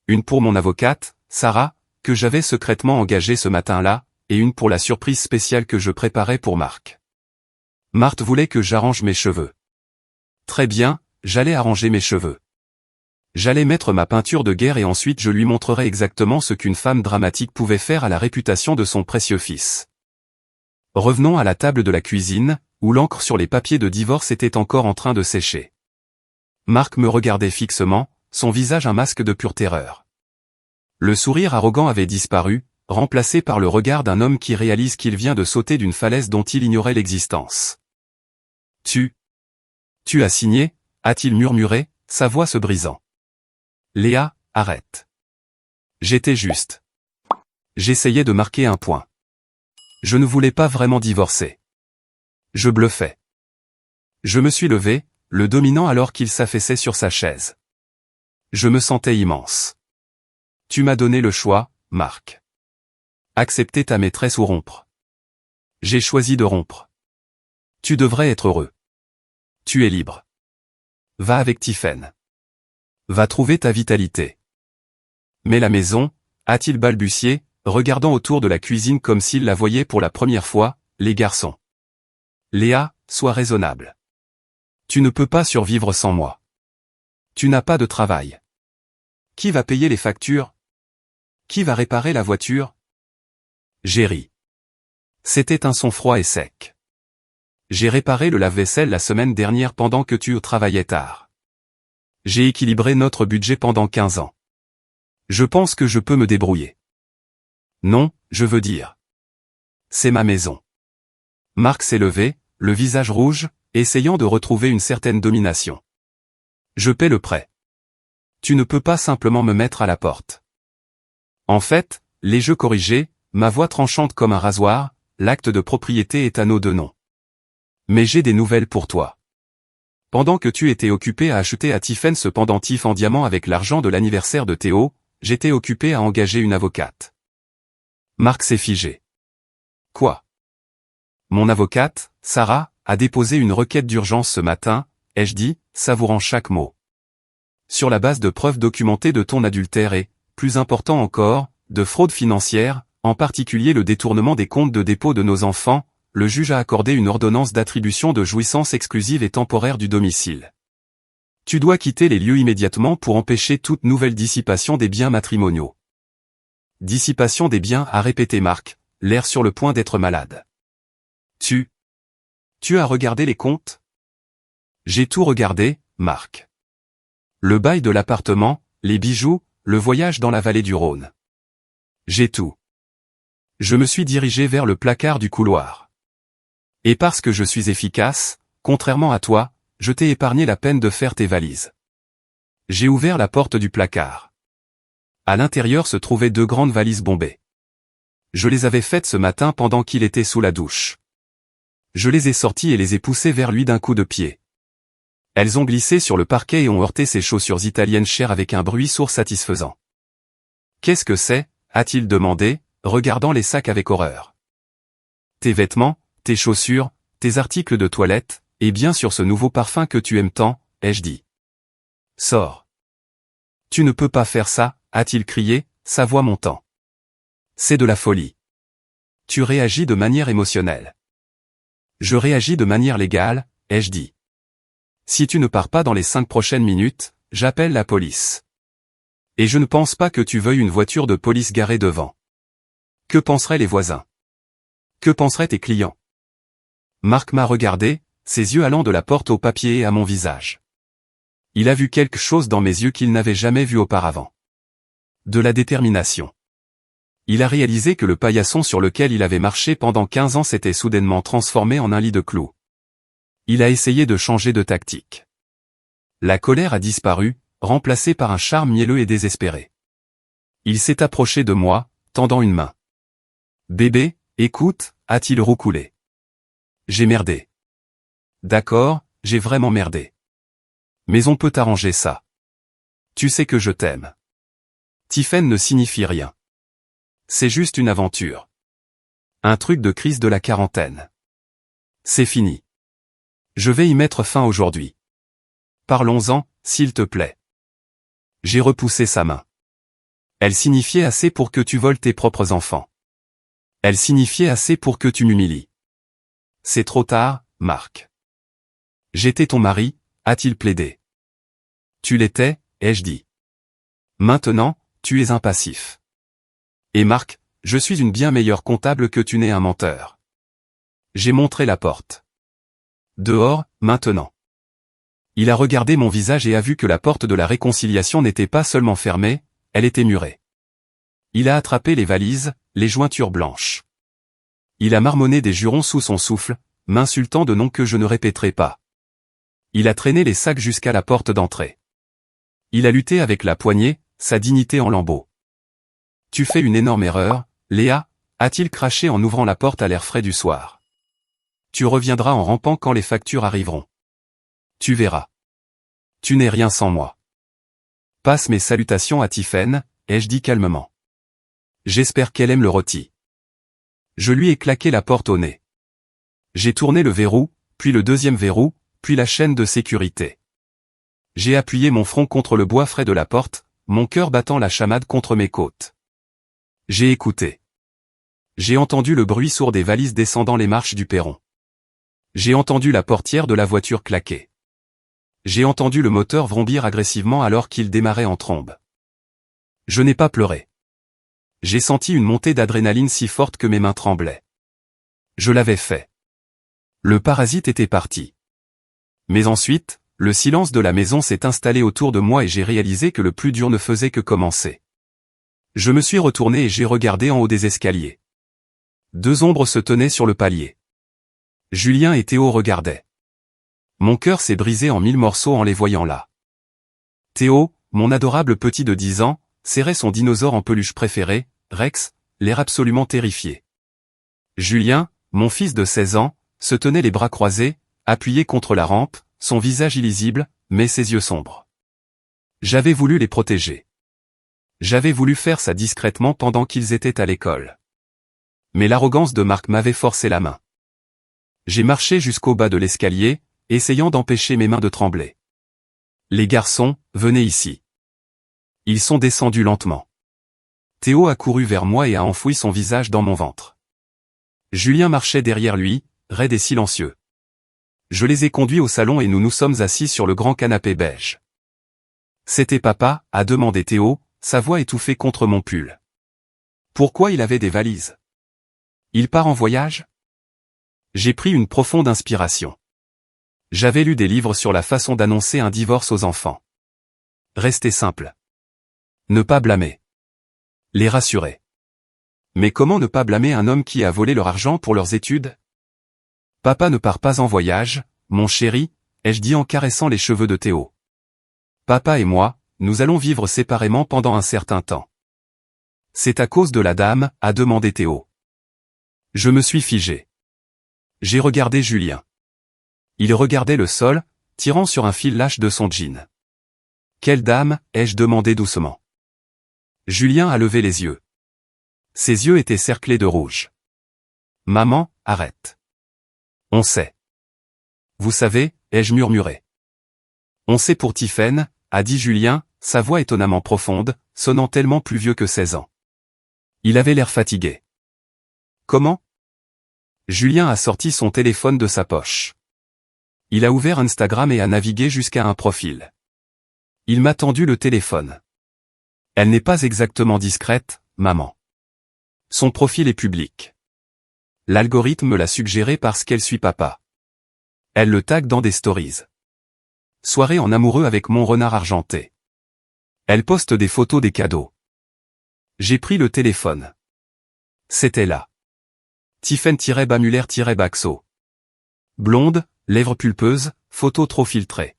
Speaker 1: Une pour mon avocate, Sarah, que j'avais secrètement engagée ce matin-là, et une pour la surprise spéciale que je préparais pour Marc. Marthe voulait que j'arrange mes cheveux. Très bien, j'allais arranger mes cheveux. J'allais mettre ma peinture de guerre et ensuite je lui montrerais exactement ce qu'une femme dramatique pouvait faire à la réputation de son précieux fils. Revenons à la table de la cuisine, où l'encre sur les papiers de divorce était encore en train de sécher. Marc me regardait fixement, son visage un masque de pure terreur. Le sourire arrogant avait disparu, remplacé par le regard d'un homme qui réalise qu'il vient de sauter d'une falaise dont il ignorait l'existence. Tu Tu as signé, a-t-il murmuré, sa voix se brisant. Léa, arrête. J'étais juste. J'essayais de marquer un point. Je ne voulais pas vraiment divorcer. Je bluffais. Je me suis levé, le dominant alors qu'il s'affaissait sur sa chaise. Je me sentais immense. Tu m'as donné le choix, Marc. Accepter ta maîtresse ou rompre. J'ai choisi de rompre. Tu devrais être heureux. Tu es libre. Va avec Tiphaine. Va trouver ta vitalité. Mais la maison, a-t-il balbutié, regardant autour de la cuisine comme s'il la voyait pour la première fois, les garçons. Léa, sois raisonnable. Tu ne peux pas survivre sans moi. Tu n'as pas de travail. Qui va payer les factures? Qui va réparer la voiture? J'ai ri. C'était un son froid et sec. J'ai réparé le lave-vaisselle la semaine dernière pendant que tu travaillais tard. J'ai équilibré notre budget pendant 15 ans. Je pense que je peux me débrouiller. Non, je veux dire. C'est ma maison. Marc s'est levé, le visage rouge, essayant de retrouver une certaine domination. Je paie le prêt. Tu ne peux pas simplement me mettre à la porte. En fait, les jeux corrigés, ma voix tranchante comme un rasoir, l'acte de propriété est à nos deux noms. Mais j'ai des nouvelles pour toi. Pendant que tu étais occupé à acheter à Tiphaine ce pendentif en diamant avec l'argent de l'anniversaire de Théo, j'étais occupé à engager une avocate. Marc s'est figé. Quoi? Mon avocate, Sarah, a déposé une requête d'urgence ce matin, ai-je dit, savourant chaque mot. Sur la base de preuves documentées de ton adultère et, plus important encore, de fraude financière, en particulier le détournement des comptes de dépôt de nos enfants, le juge a accordé une ordonnance d'attribution de jouissance exclusive et temporaire du domicile. Tu dois quitter les lieux immédiatement pour empêcher toute nouvelle dissipation des biens matrimoniaux. Dissipation des biens, a répété Marc, l'air sur le point d'être malade. Tu as regardé les comptes? J'ai tout regardé, Marc. Le bail de l'appartement, les bijoux, le voyage dans la vallée du Rhône. J'ai tout. Je me suis dirigé vers le placard du couloir. Et parce que je suis efficace, contrairement à toi, je t'ai épargné la peine de faire tes valises. J'ai ouvert la porte du placard. À l'intérieur se trouvaient 2 grandes valises bombées. Je les avais faites ce matin pendant qu'il était sous la douche. Je les ai sorties et les ai poussées vers lui d'un coup de pied. Elles ont glissé sur le parquet et ont heurté ses chaussures italiennes chères avec un bruit sourd satisfaisant. Qu'est-ce que c'est? A-t-il demandé, regardant les sacs avec horreur. Tes vêtements, tes chaussures, tes articles de toilette, et bien sûr ce nouveau parfum que tu aimes tant, ai-je dit. Sors. Tu ne peux pas faire ça, a-t-il crié, sa voix montant. C'est de la folie. Tu réagis de manière émotionnelle. Je réagis de manière légale, ai-je dit. Si tu ne pars pas dans les 5 prochaines minutes, j'appelle la police. Et je ne pense pas que tu veuilles une voiture de police garée devant. Que penseraient les voisins? Que penseraient tes clients? Marc m'a regardé, ses yeux allant de la porte au papier et à mon visage. Il a vu quelque chose dans mes yeux qu'il n'avait jamais vu auparavant. De la détermination. Il a réalisé que le paillasson sur lequel il avait marché pendant 15 ans s'était soudainement transformé en un lit de clous. Il a essayé de changer de tactique. La colère a disparu, remplacée par un charme mielleux et désespéré. Il s'est approché de moi, tendant une main. Bébé, écoute, a-t-il roucoulé. J'ai merdé. D'accord, j'ai vraiment merdé. Mais on peut arranger ça. Tu sais que je t'aime. Tiphaine ne signifie rien. C'est juste une aventure. Un truc de crise de la quarantaine. C'est fini. Je vais y mettre fin aujourd'hui. Parlons-en, s'il te plaît. J'ai repoussé sa main. Elle signifiait assez pour que tu voles tes propres enfants. Elle signifiait assez pour que tu m'humilies. C'est trop tard, Marc. J'étais ton mari, a-t-il plaidé. Tu l'étais, ai-je dit. Maintenant, tu es un passif. Et Marc, je suis une bien meilleure comptable que tu n'es un menteur. J'ai montré la porte. Dehors, maintenant. Il a regardé mon visage et a vu que la porte de la réconciliation n'était pas seulement fermée, elle était murée. Il a attrapé les valises, les jointures blanches. Il a marmonné des jurons sous son souffle, m'insultant de noms que je ne répéterai pas. Il a traîné les sacs jusqu'à la porte d'entrée. Il a lutté avec la poignée, sa dignité en lambeaux. Tu fais une énorme erreur, Léa, a-t-il craché en ouvrant la porte à l'air frais du soir. Tu reviendras en rampant quand les factures arriveront. Tu verras. Tu n'es rien sans moi. Passe mes salutations à Tiphaine, ai-je dit calmement. J'espère qu'elle aime le rôti. Je lui ai claqué la porte au nez. J'ai tourné le verrou, puis le deuxième verrou, puis la chaîne de sécurité. J'ai appuyé mon front contre le bois frais de la porte, mon cœur battant la chamade contre mes côtes. J'ai écouté. J'ai entendu le bruit sourd des valises descendant les marches du perron. J'ai entendu la portière de la voiture claquer. J'ai entendu le moteur vrombir agressivement alors qu'il démarrait en trombe. Je n'ai pas pleuré. J'ai senti une montée d'adrénaline si forte que mes mains tremblaient. Je l'avais fait. Le parasite était parti. Mais ensuite, le silence de la maison s'est installé autour de moi et j'ai réalisé que le plus dur ne faisait que commencer. Je me suis retourné et j'ai regardé en haut des escaliers. Deux ombres se tenaient sur le palier. Julien et Théo regardaient. Mon cœur s'est brisé en 1000 morceaux en les voyant là. Théo, mon adorable petit de 10 ans, serrait son dinosaure en peluche préféré, Rex, l'air absolument terrifié. Julien, mon fils de 16 ans, se tenait les bras croisés, appuyé contre la rampe, son visage illisible, mais ses yeux sombres. J'avais voulu les protéger. J'avais voulu faire ça discrètement pendant qu'ils étaient à l'école. Mais l'arrogance de Marc m'avait forcé la main. J'ai marché jusqu'au bas de l'escalier, essayant d'empêcher mes mains de trembler. Les garçons, venez ici. Ils sont descendus lentement. Théo a couru vers moi et a enfoui son visage dans mon ventre. Julien marchait derrière lui, raide et silencieux. Je les ai conduits au salon et nous nous sommes assis sur le grand canapé beige. C'était papa, a demandé Théo, sa voix étouffée contre mon pull. Pourquoi il avait des valises? Il part en voyage? J'ai pris une profonde inspiration. J'avais lu des livres sur la façon d'annoncer un divorce aux enfants. Rester simple. Ne pas blâmer. Les rassurer. Mais comment ne pas blâmer un homme qui a volé leur argent pour leurs études? Papa ne part pas en voyage, mon chéri, ai-je dit en caressant les cheveux de Théo. Papa et moi, nous allons vivre séparément pendant un certain temps. C'est à cause de la dame, a demandé Théo. Je me suis figé. J'ai regardé Julien. Il regardait le sol, tirant sur un fil lâche de son jean. Quelle dame, ai-je demandé doucement. Julien a levé les yeux. Ses yeux étaient cerclés de rouge. Maman, arrête. On sait. Vous savez, ai-je murmuré. On sait pour Tiphaine, a dit Julien, sa voix étonnamment profonde, sonnant tellement plus vieux que 16 ans. Il avait l'air fatigué. Comment? Julien a sorti son téléphone de sa poche. Il a ouvert Instagram et a navigué jusqu'à un profil. Il m'a tendu le téléphone. Elle n'est pas exactement discrète, maman. Son profil est public. L'algorithme me l'a suggéré parce qu'elle suit papa. Elle le tag dans des stories. Soirée en amoureux avec mon renard argenté. Elle poste des photos des cadeaux. J'ai pris le téléphone. C'était là. Tiphaine-Bamuller-Baxo. Blonde, lèvres pulpeuses, photo trop filtrée.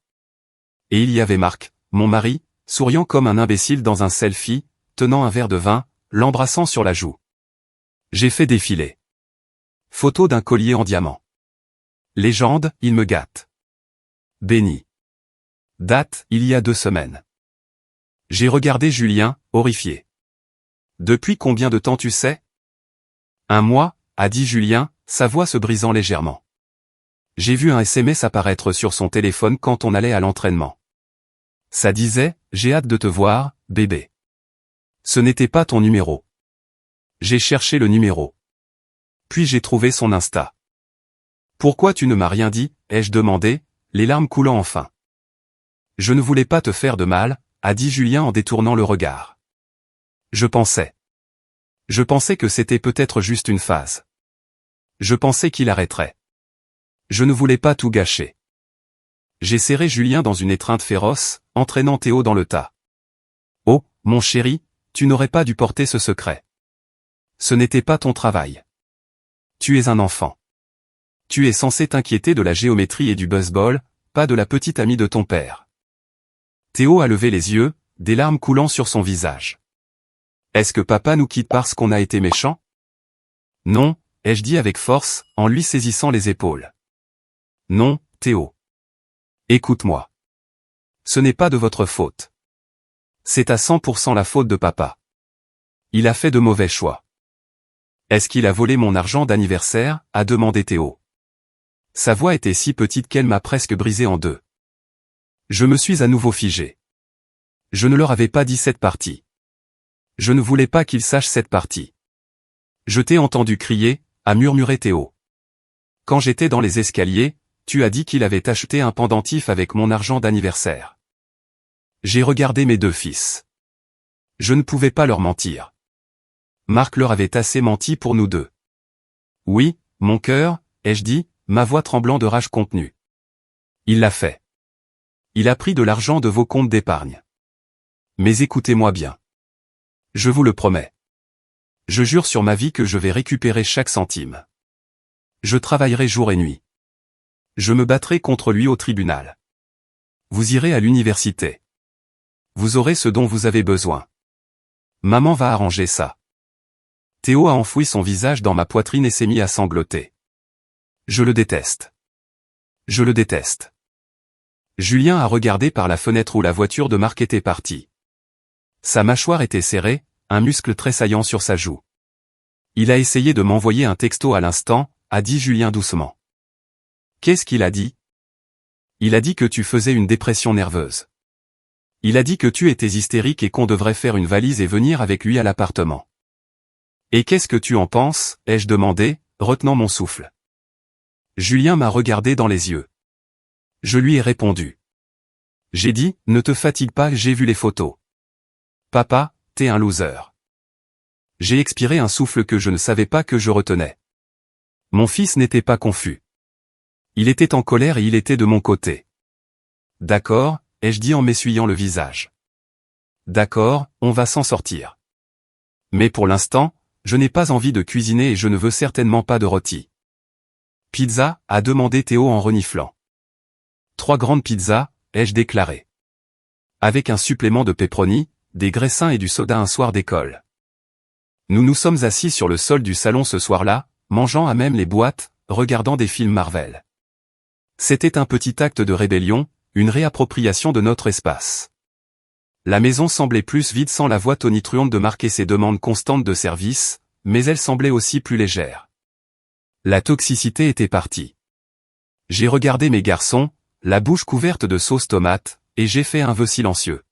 Speaker 1: Et il y avait Marc, mon mari, souriant comme un imbécile dans un selfie, tenant un verre de vin, l'embrassant sur la joue. J'ai fait défiler. Photo d'un collier en diamant. Légende, il me gâte. Béni. Date, il y a 2 semaines. J'ai regardé Julien, horrifié. Depuis combien de temps tu sais? 1 mois, a dit Julien, sa voix se brisant légèrement. J'ai vu un SMS apparaître sur son téléphone quand on allait à l'entraînement. Ça disait, j'ai hâte de te voir, bébé. Ce n'était pas ton numéro. J'ai cherché le numéro. Puis j'ai trouvé son Insta. Pourquoi tu ne m'as rien dit, ai-je demandé, les larmes coulant enfin. Je ne voulais pas te faire de mal, a dit Julien en détournant le regard. Je pensais que c'était peut-être juste une phase. Je pensais qu'il arrêterait. Je ne voulais pas tout gâcher. J'ai serré Julien dans une étreinte féroce, entraînant Théo dans le tas. Oh, mon chéri, tu n'aurais pas dû porter ce secret. Ce n'était pas ton travail. Tu es un enfant. Tu es censé t'inquiéter de la géométrie et du baseball, pas de la petite amie de ton père. Théo a levé les yeux, des larmes coulant sur son visage. Est-ce que papa nous quitte parce qu'on a été méchant? Non, ai-je dit avec force, en lui saisissant les épaules. Non, Théo. Écoute-moi. Ce n'est pas de votre faute. C'est à 100% la faute de papa. Il a fait de mauvais choix. Est-ce qu'il a volé mon argent d'anniversaire? A demandé Théo. Sa voix était si petite qu'elle m'a presque brisé en deux. Je me suis à nouveau figé. Je ne leur avais pas dit cette partie. Je ne voulais pas qu'ils sachent cette partie. Je t'ai entendu crier, a murmuré Théo. Quand j'étais dans les escaliers, tu as dit qu'il avait acheté un pendentif avec mon argent d'anniversaire. J'ai regardé mes deux fils. Je ne pouvais pas leur mentir. Marc leur avait assez menti pour nous deux. Oui, mon cœur, ai-je dit, ma voix tremblant de rage contenue. Il l'a fait. Il a pris de l'argent de vos comptes d'épargne. Mais écoutez-moi bien. Je vous le promets. Je jure sur ma vie que je vais récupérer chaque centime. Je travaillerai jour et nuit. Je me battrai contre lui au tribunal. Vous irez à l'université. Vous aurez ce dont vous avez besoin. Maman va arranger ça. Théo a enfoui son visage dans ma poitrine et s'est mis à sangloter. Je le déteste. Je le déteste. Julien a regardé par la fenêtre où la voiture de Marc était partie. Sa mâchoire était serrée, un muscle tressaillant sur sa joue. Il a essayé de m'envoyer un texto à l'instant, a dit Julien doucement. Qu'est-ce qu'il a dit? Il a dit que tu faisais une dépression nerveuse. Il a dit que tu étais hystérique et qu'on devrait faire une valise et venir avec lui à l'appartement. Et qu'est-ce que tu en penses? Ai-je demandé, retenant mon souffle. Julien m'a regardé dans les yeux. Je lui ai répondu. J'ai dit, ne te fatigue pas, j'ai vu les photos. Papa, t'es un loser. J'ai expiré un souffle que je ne savais pas que je retenais. Mon fils n'était pas confus. Il était en colère et il était de mon côté. D'accord, ai-je dit en m'essuyant le visage. D'accord, on va s'en sortir. Mais pour l'instant, je n'ai pas envie de cuisiner et je ne veux certainement pas de rôti. Pizza, a demandé Théo en reniflant. 3 grandes pizzas, ai-je déclaré. Avec un supplément de pepperoni, des graissins et du soda un soir d'école. Nous nous sommes assis sur le sol du salon ce soir-là, mangeant à même les boîtes, regardant des films Marvel. C'était un petit acte de rébellion, une réappropriation de notre espace. La maison semblait plus vide sans la voix tonitruante de Marc et ses demandes constantes de service, mais elle semblait aussi plus légère. La toxicité était partie. J'ai regardé mes garçons, la bouche couverte de sauce tomate, et j'ai fait un vœu silencieux.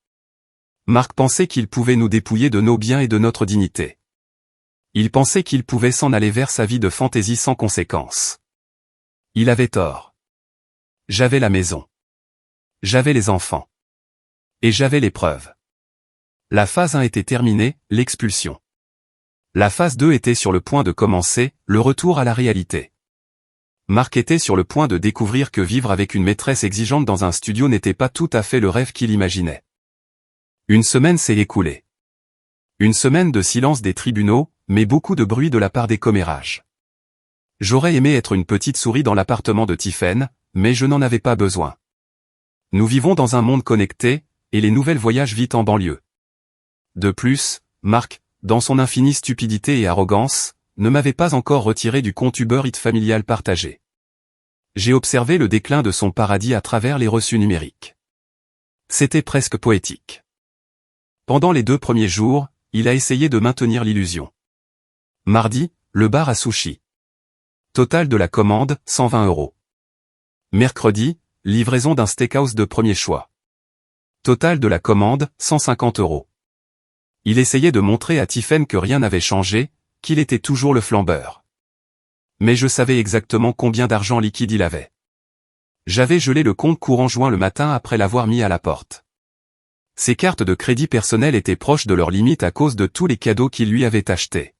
Speaker 1: Marc pensait qu'il pouvait nous dépouiller de nos biens et de notre dignité. Il pensait qu'il pouvait s'en aller vers sa vie de fantaisie sans conséquence. Il avait tort. J'avais la maison. J'avais les enfants. Et j'avais les preuves. La phase 1 était terminée, l'expulsion. La phase 2 était sur le point de commencer, le retour à la réalité. Marc était sur le point de découvrir que vivre avec une maîtresse exigeante dans un studio n'était pas tout à fait le rêve qu'il imaginait. Une semaine s'est écoulée. Une semaine de silence des tribunaux, mais beaucoup de bruit de la part des commérages. J'aurais aimé être une petite souris dans l'appartement de Tiphaine, mais je n'en avais pas besoin. Nous vivons dans un monde connecté, et les nouvelles voyagent vite en banlieue. De plus, Marc, dans son infinie stupidité et arrogance, ne m'avait pas encore retiré du compte Uber Eats familial partagé. J'ai observé le déclin de son paradis à travers les reçus numériques. C'était presque poétique. Pendant les 2 premiers jours, il a essayé de maintenir l'illusion. Mardi, le bar à sushi. Total de la commande, 120 €. Mercredi, livraison d'un steakhouse de premier choix. Total de la commande, 150 €. Il essayait de montrer à Tiphaine que rien n'avait changé, qu'il était toujours le flambeur. Mais je savais exactement combien d'argent liquide il avait. J'avais gelé le compte courant joint le matin après l'avoir mis à la porte. Ses cartes de crédit personnel étaient proches de leur limite à cause de tous les cadeaux qu'il lui avait achetés.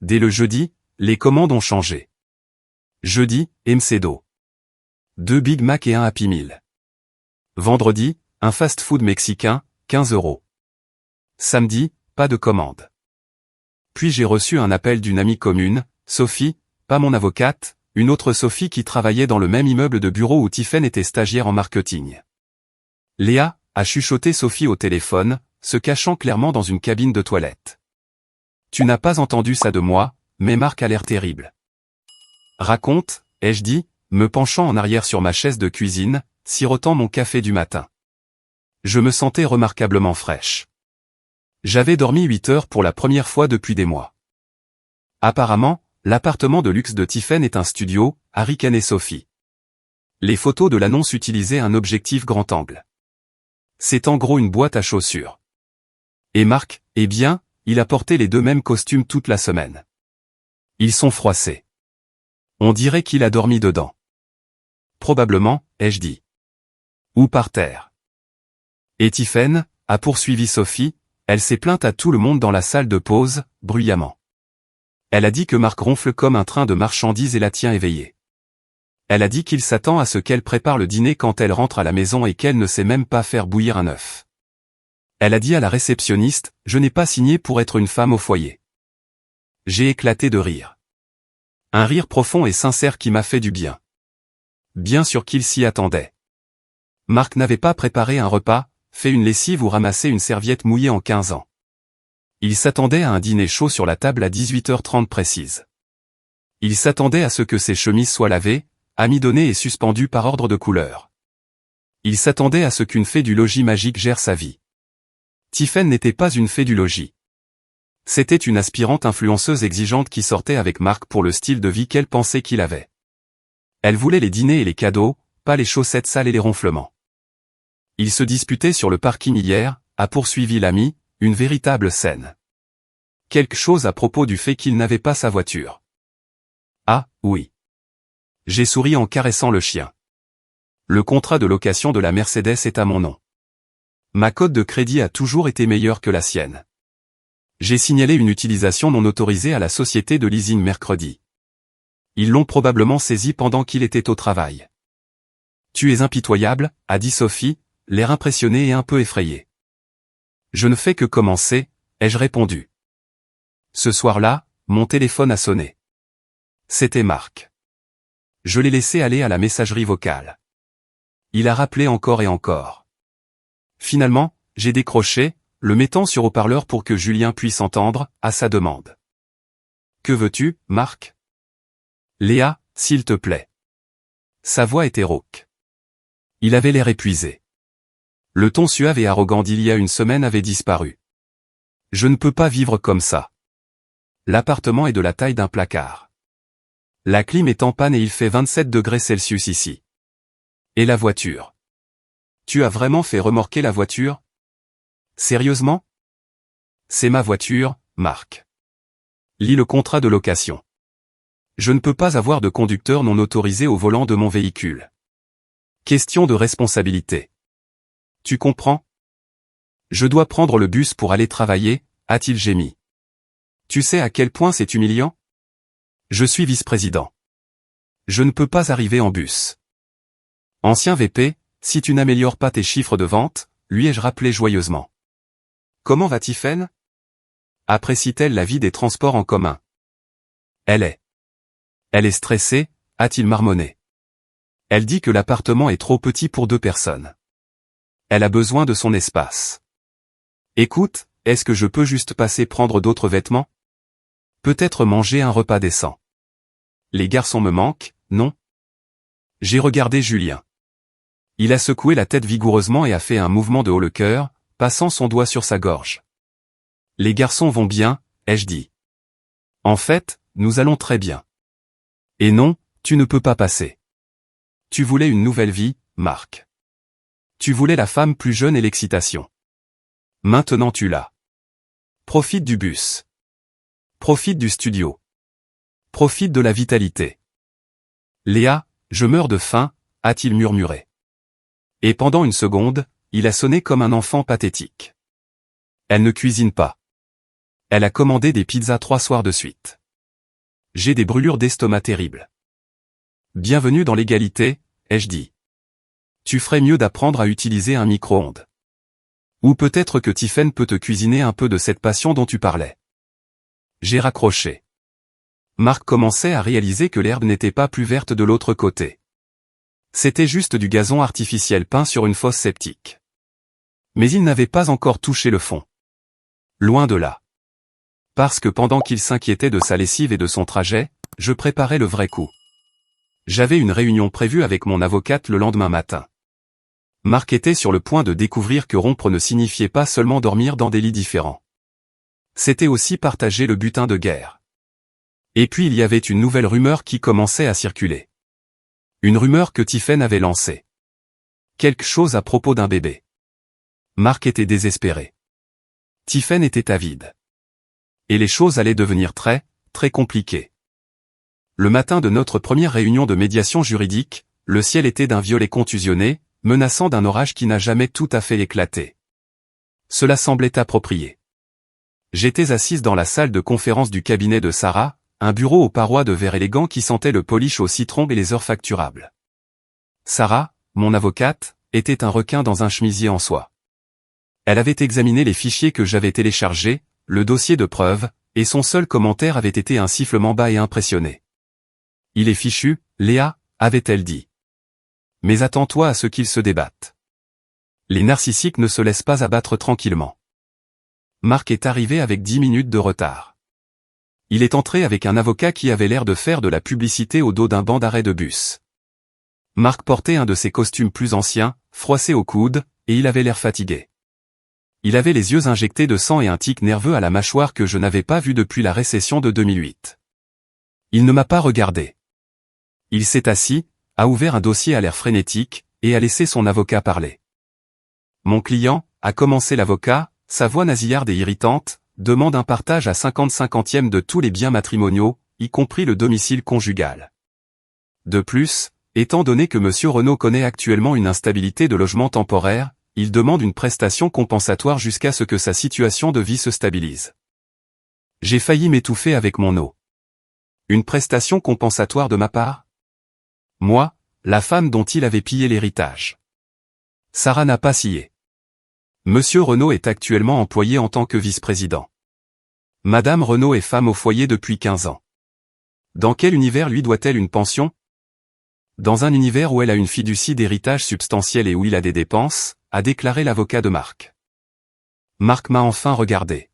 Speaker 1: Dès le jeudi, les commandes ont changé. Jeudi, McDo. 2 Big Mac et un Happy Meal. Vendredi, un fast-food mexicain, 15 €. Samedi, pas de commande. Puis j'ai reçu un appel d'une amie commune, Sophie, pas mon avocate, une autre Sophie qui travaillait dans le même immeuble de bureau où Tiphaine était stagiaire en marketing. Léa, a chuchoté Sophie au téléphone, se cachant clairement dans une cabine de toilette. Tu n'as pas entendu ça de moi, mais Marc a l'air terrible. Raconte, ai-je dit, me penchant en arrière sur ma chaise de cuisine, sirotant mon café du matin. Je me sentais remarquablement fraîche. J'avais dormi 8 heures pour la première fois depuis des mois. Apparemment, l'appartement de luxe de Tiphaine est un studio, a ricané Sophie. Les photos de l'annonce utilisaient un objectif grand angle. C'est en gros une boîte à chaussures. Et Marc, eh bien, il a porté les deux mêmes costumes toute la semaine. Ils sont froissés. On dirait qu'il a dormi dedans. Probablement, ai-je dit. Ou par terre. Et Tiphaine, a poursuivi Sophie, elle s'est plainte à tout le monde dans la salle de pause, bruyamment. Elle a dit que Marc ronfle comme un train de marchandises et la tient éveillée. Elle a dit qu'il s'attend à ce qu'elle prépare le dîner quand elle rentre à la maison et qu'elle ne sait même pas faire bouillir un œuf. Elle a dit à la réceptionniste, « Je n'ai pas signé pour être une femme au foyer. » J'ai éclaté de rire. Un rire profond et sincère qui m'a fait du bien. Bien sûr qu'il s'y attendait. Marc n'avait pas préparé un repas, fait une lessive ou ramassé une serviette mouillée en 15 ans. Il s'attendait à un dîner chaud sur la table à 18h30 précise. Il s'attendait à ce que ses chemises soient lavées, amidonnées et suspendues par ordre de couleur. Il s'attendait à ce qu'une fée du logis magique gère sa vie. Tiphaine n'était pas une fée du logis. C'était une aspirante influenceuse exigeante qui sortait avec Marc pour le style de vie qu'elle pensait qu'il avait. Elle voulait les dîners et les cadeaux, pas les chaussettes sales et les ronflements. Ils se disputaient sur le parking hier, a poursuivi l'ami, une véritable scène. Quelque chose à propos du fait qu'il n'avait pas sa voiture. Ah, oui. J'ai souri en caressant le chien. Le contrat de location de la Mercedes est à mon nom. Ma cote de crédit a toujours été meilleure que la sienne. J'ai signalé une utilisation non autorisée à la société de leasing mercredi. Ils l'ont probablement saisi pendant qu'il était au travail. Tu es impitoyable, a dit Sophie, l'air impressionné et un peu effrayé. Je ne fais que commencer, ai-je répondu. Ce soir-là, mon téléphone a sonné. C'était Marc. Je l'ai laissé aller à la messagerie vocale. Il a rappelé encore et encore. Finalement, j'ai décroché, le mettant sur haut-parleur pour que Julien puisse entendre, à sa demande. Que veux-tu, Marc? Léa, s'il te plaît. Sa voix était rauque. Il avait l'air épuisé. Le ton suave et arrogant d'il y a une semaine avait disparu. Je ne peux pas vivre comme ça. L'appartement est de la taille d'un placard. La clim est en panne et il fait 27 degrés Celsius ici. Et la voiture? Tu as vraiment fait remorquer la voiture? Sérieusement? C'est ma voiture, Marc. Lis le contrat de location. Je ne peux pas avoir de conducteur non autorisé au volant de mon véhicule. Question de responsabilité. Tu comprends? Je dois prendre le bus pour aller travailler, a-t-il gémi. Tu sais à quel point c'est humiliant? Je suis vice-président. Je ne peux pas arriver en bus. Ancien VP, si tu n'améliores pas tes chiffres de vente, lui ai-je rappelé joyeusement. Comment va Tiphaine? Apprécie-t-elle la vie des transports en commun? Elle est stressée, a-t-il marmonné. Elle dit que l'appartement est trop petit pour 2 personnes. Elle a besoin de son espace. Écoute, est-ce que je peux juste passer prendre d'autres vêtements? Peut-être manger un repas décent. Les garçons me manquent, non? J'ai regardé Julien. Il a secoué la tête vigoureusement et a fait un mouvement de haut le cœur, passant son doigt sur sa gorge. Les garçons vont bien, ai-je dit. En fait, nous allons très bien. Et non, tu ne peux pas passer. Tu voulais une nouvelle vie, Marc. Tu voulais la femme plus jeune et l'excitation. Maintenant tu l'as. Profite du bus. Profite du studio. Profite de la vitalité. Léa, je meurs de faim, a-t-il murmuré. Et pendant une seconde, il a sonné comme un enfant pathétique. Elle ne cuisine pas. Elle a commandé des pizzas 3 soirs de suite. J'ai des brûlures d'estomac terribles. Bienvenue dans l'égalité, ai-je dit. Tu ferais mieux d'apprendre à utiliser un micro-ondes. Ou peut-être que Tiphaine peut te cuisiner un peu de cette passion dont tu parlais. J'ai raccroché. Marc commençait à réaliser que l'herbe n'était pas plus verte de l'autre côté. C'était juste du gazon artificiel peint sur une fosse septique. Mais il n'avait pas encore touché le fond. Loin de là. Parce que pendant qu'il s'inquiétait de sa lessive et de son trajet, je préparais le vrai coup. J'avais une réunion prévue avec mon avocate le lendemain matin. Marc était sur le point de découvrir que rompre ne signifiait pas seulement dormir dans des lits différents. C'était aussi partager le butin de guerre. Et puis il y avait une nouvelle rumeur qui commençait à circuler. Une rumeur que Tiphaine avait lancée. Quelque chose à propos d'un bébé. Marc était désespéré. Tiphaine était avide. Et les choses allaient devenir très, très compliquées. Le matin de notre première réunion de médiation juridique, le ciel était d'un violet contusionné, menaçant d'un orage qui n'a jamais tout à fait éclaté. Cela semblait approprié. J'étais assise dans la salle de conférence du cabinet de Sarah, un bureau aux parois de verre élégant qui sentait le polish au citron et les heures facturables. Sarah, mon avocate, était un requin dans un chemisier en soie. Elle avait examiné les fichiers que j'avais téléchargés, le dossier de preuves, et son seul commentaire avait été un sifflement bas et impressionné. « Il est fichu, Léa » avait-elle dit. « Mais attends-toi à ce qu'ils se débattent. Les narcissiques ne se laissent pas abattre tranquillement. » Marc est arrivé avec 10 minutes de retard. Il est entré avec un avocat qui avait l'air de faire de la publicité au dos d'un banc d'arrêt de bus. Marc portait un de ses costumes plus anciens, froissé au coude, et il avait l'air fatigué. Il avait les yeux injectés de sang et un tic nerveux à la mâchoire que je n'avais pas vu depuis la récession de 2008. Il ne m'a pas regardé. Il s'est assis, a ouvert un dossier à l'air frénétique, et a laissé son avocat parler. Mon client, a commencé l'avocat, sa voix nasillarde et irritante, demande un partage à 50/50 de tous les biens matrimoniaux, y compris le domicile conjugal. De plus, étant donné que M. Renaud connaît actuellement une instabilité de logement temporaire, il demande une prestation compensatoire jusqu'à ce que sa situation de vie se stabilise. J'ai failli m'étouffer avec mon eau. Une prestation compensatoire de ma part? Moi, la femme dont il avait pillé l'héritage. Sarah n'a pas scié. Monsieur Renaud est actuellement employé en tant que vice-président. Madame Renaud est femme au foyer depuis 15 ans. Dans quel univers lui doit-elle une pension? Dans un univers où elle a une fiducie d'héritage substantiel et où il a des dépenses, a déclaré l'avocat de Marc. Marc m'a enfin regardé.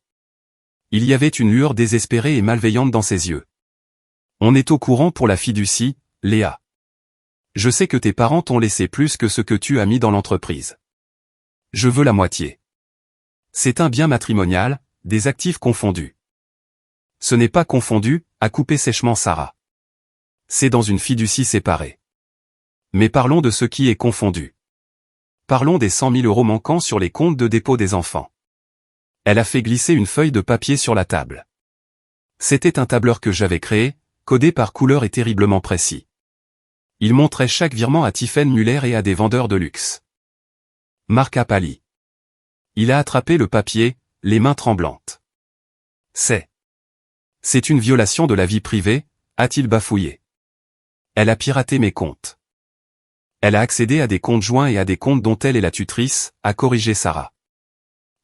Speaker 1: Il y avait une lueur désespérée et malveillante dans ses yeux. On est au courant pour la fiducie, Léa. Je sais que tes parents t'ont laissé plus que ce que tu as mis dans l'entreprise. Je veux la moitié. C'est un bien matrimonial, des actifs confondus. Ce n'est pas confondu, a coupé sèchement Sarah. C'est dans une fiducie séparée. Mais parlons de ce qui est confondu. Parlons des 100 000 € manquants sur les comptes de dépôt des enfants. Elle a fait glisser une feuille de papier sur la table. C'était un tableur que j'avais créé, codé par couleur et terriblement précis. Il montrait chaque virement à Tiphaine Muller et à des vendeurs de luxe. Marc a pâli. Il a attrapé le papier, les mains tremblantes. C'est une violation de la vie privée, a-t-il bafouillé. Elle a piraté mes comptes. Elle a accédé à des comptes joints et à des comptes dont elle est la tutrice, a corrigé Sarah.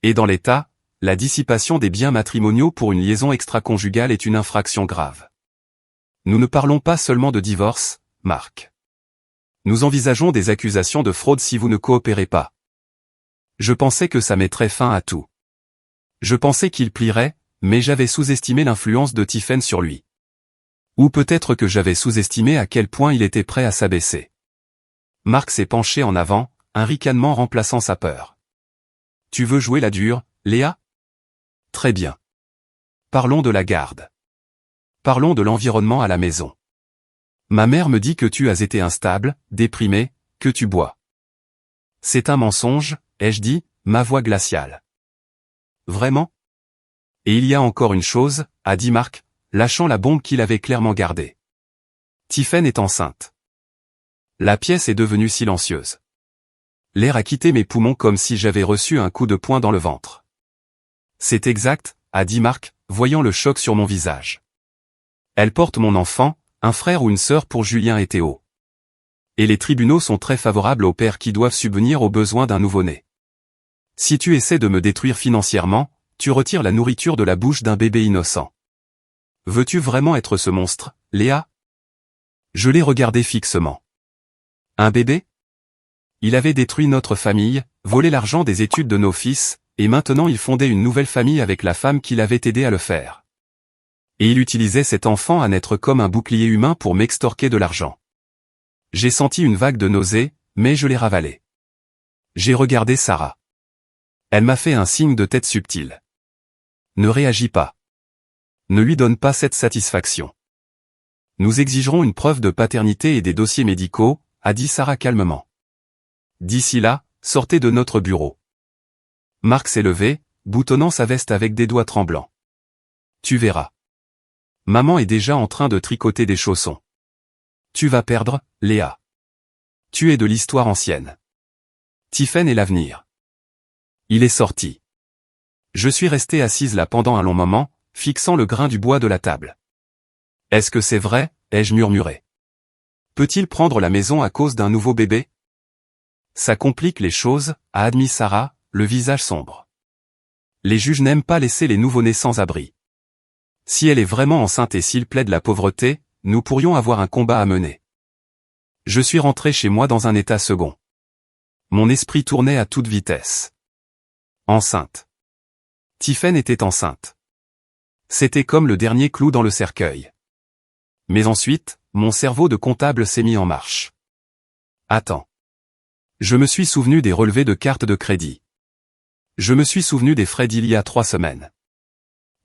Speaker 1: Et dans l'État, la dissipation des biens matrimoniaux pour une liaison extra-conjugale est une infraction grave. Nous ne parlons pas seulement de divorce, Marc. Nous envisageons des accusations de fraude si vous ne coopérez pas. Je pensais que ça mettrait fin à tout. Je pensais qu'il plierait, mais j'avais sous-estimé l'influence de Tiphaine sur lui. Ou peut-être que j'avais sous-estimé à quel point il était prêt à s'abaisser. Marc s'est penché en avant, un ricanement remplaçant sa peur. Tu veux jouer la dure, Léa? Très bien. Parlons de la garde. Parlons de l'environnement à la maison. Ma mère me dit que tu as été instable, déprimé, que tu bois. C'est un mensonge, ai-je dit, ma voix glaciale. Vraiment? Et il y a encore une chose, a dit Marc, lâchant la bombe qu'il avait clairement gardée. Tiphaine est enceinte. La pièce est devenue silencieuse. L'air a quitté mes poumons comme si j'avais reçu un coup de poing dans le ventre. C'est exact, a dit Marc, voyant le choc sur mon visage. Elle porte mon enfant, un frère ou une sœur pour Julien et Théo. Et les tribunaux sont très favorables aux pères qui doivent subvenir aux besoins d'un nouveau-né. Si tu essaies de me détruire financièrement, tu retires la nourriture de la bouche d'un bébé innocent. Veux-tu vraiment être ce monstre, Léa? Je l'ai regardé fixement. Un bébé? Il avait détruit notre famille, volé l'argent des études de nos fils, et maintenant il fondait une nouvelle famille avec la femme qui l'avait aidé à le faire. Et il utilisait cet enfant à naître comme un bouclier humain pour m'extorquer de l'argent. J'ai senti une vague de nausée, mais je l'ai ravalée. J'ai regardé Sarah. Elle m'a fait un signe de tête subtil. Ne réagis pas. Ne lui donne pas cette satisfaction. Nous exigerons une preuve de paternité et des dossiers médicaux, a dit Sarah calmement. D'ici là, sortez de notre bureau. Marc s'est levé, boutonnant sa veste avec des doigts tremblants. Tu verras. Maman est déjà en train de tricoter des chaussons. Tu vas perdre, Léa. Tu es de l'histoire ancienne. Tiphaine est l'avenir. Il est sorti. Je suis restée assise là pendant un long moment, fixant le grain du bois de la table. Est-ce que c'est vrai, ai-je murmuré. Peut-il prendre la maison à cause d'un nouveau bébé? Ça complique les choses, a admis Sarah, le visage sombre. Les juges n'aiment pas laisser les nouveau-nés sans abri. Si elle est vraiment enceinte et s'il plaide la pauvreté, nous pourrions avoir un combat à mener. Je suis rentré chez moi dans un état second. Mon esprit tournait à toute vitesse. Enceinte. Tiphaine était enceinte. C'était comme le dernier clou dans le cercueil. Mais ensuite, mon cerveau de comptable s'est mis en marche. Attends. Je me suis souvenu des relevés de carte de crédit. Je me suis souvenu des frais d'il y a 3 semaines.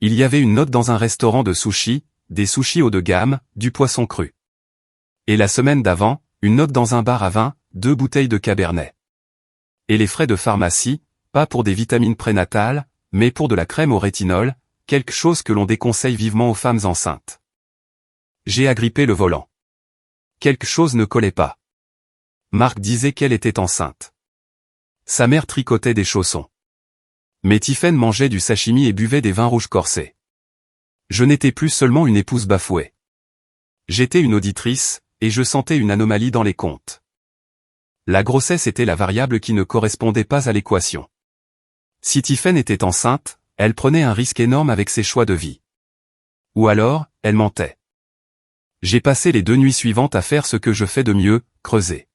Speaker 1: Il y avait une note dans un restaurant de sushis, des sushis haut de gamme, du poisson cru. Et la semaine d'avant, une note dans un bar à vin, 2 bouteilles de Cabernet. Et les frais de pharmacie, pas pour des vitamines prénatales, mais pour de la crème au rétinol, quelque chose que l'on déconseille vivement aux femmes enceintes. J'ai agrippé le volant. Quelque chose ne collait pas. Marc disait qu'elle était enceinte. Sa mère tricotait des chaussons. Mais Tiphaine mangeait du sashimi et buvait des vins rouges corsés. Je n'étais plus seulement une épouse bafouée. J'étais une auditrice, et je sentais une anomalie dans les comptes. La grossesse était la variable qui ne correspondait pas à l'équation. Si Tiphaine était enceinte, elle prenait un risque énorme avec ses choix de vie. Ou alors, elle mentait. J'ai passé les 2 nuits suivantes à faire ce que je fais de mieux, creuser.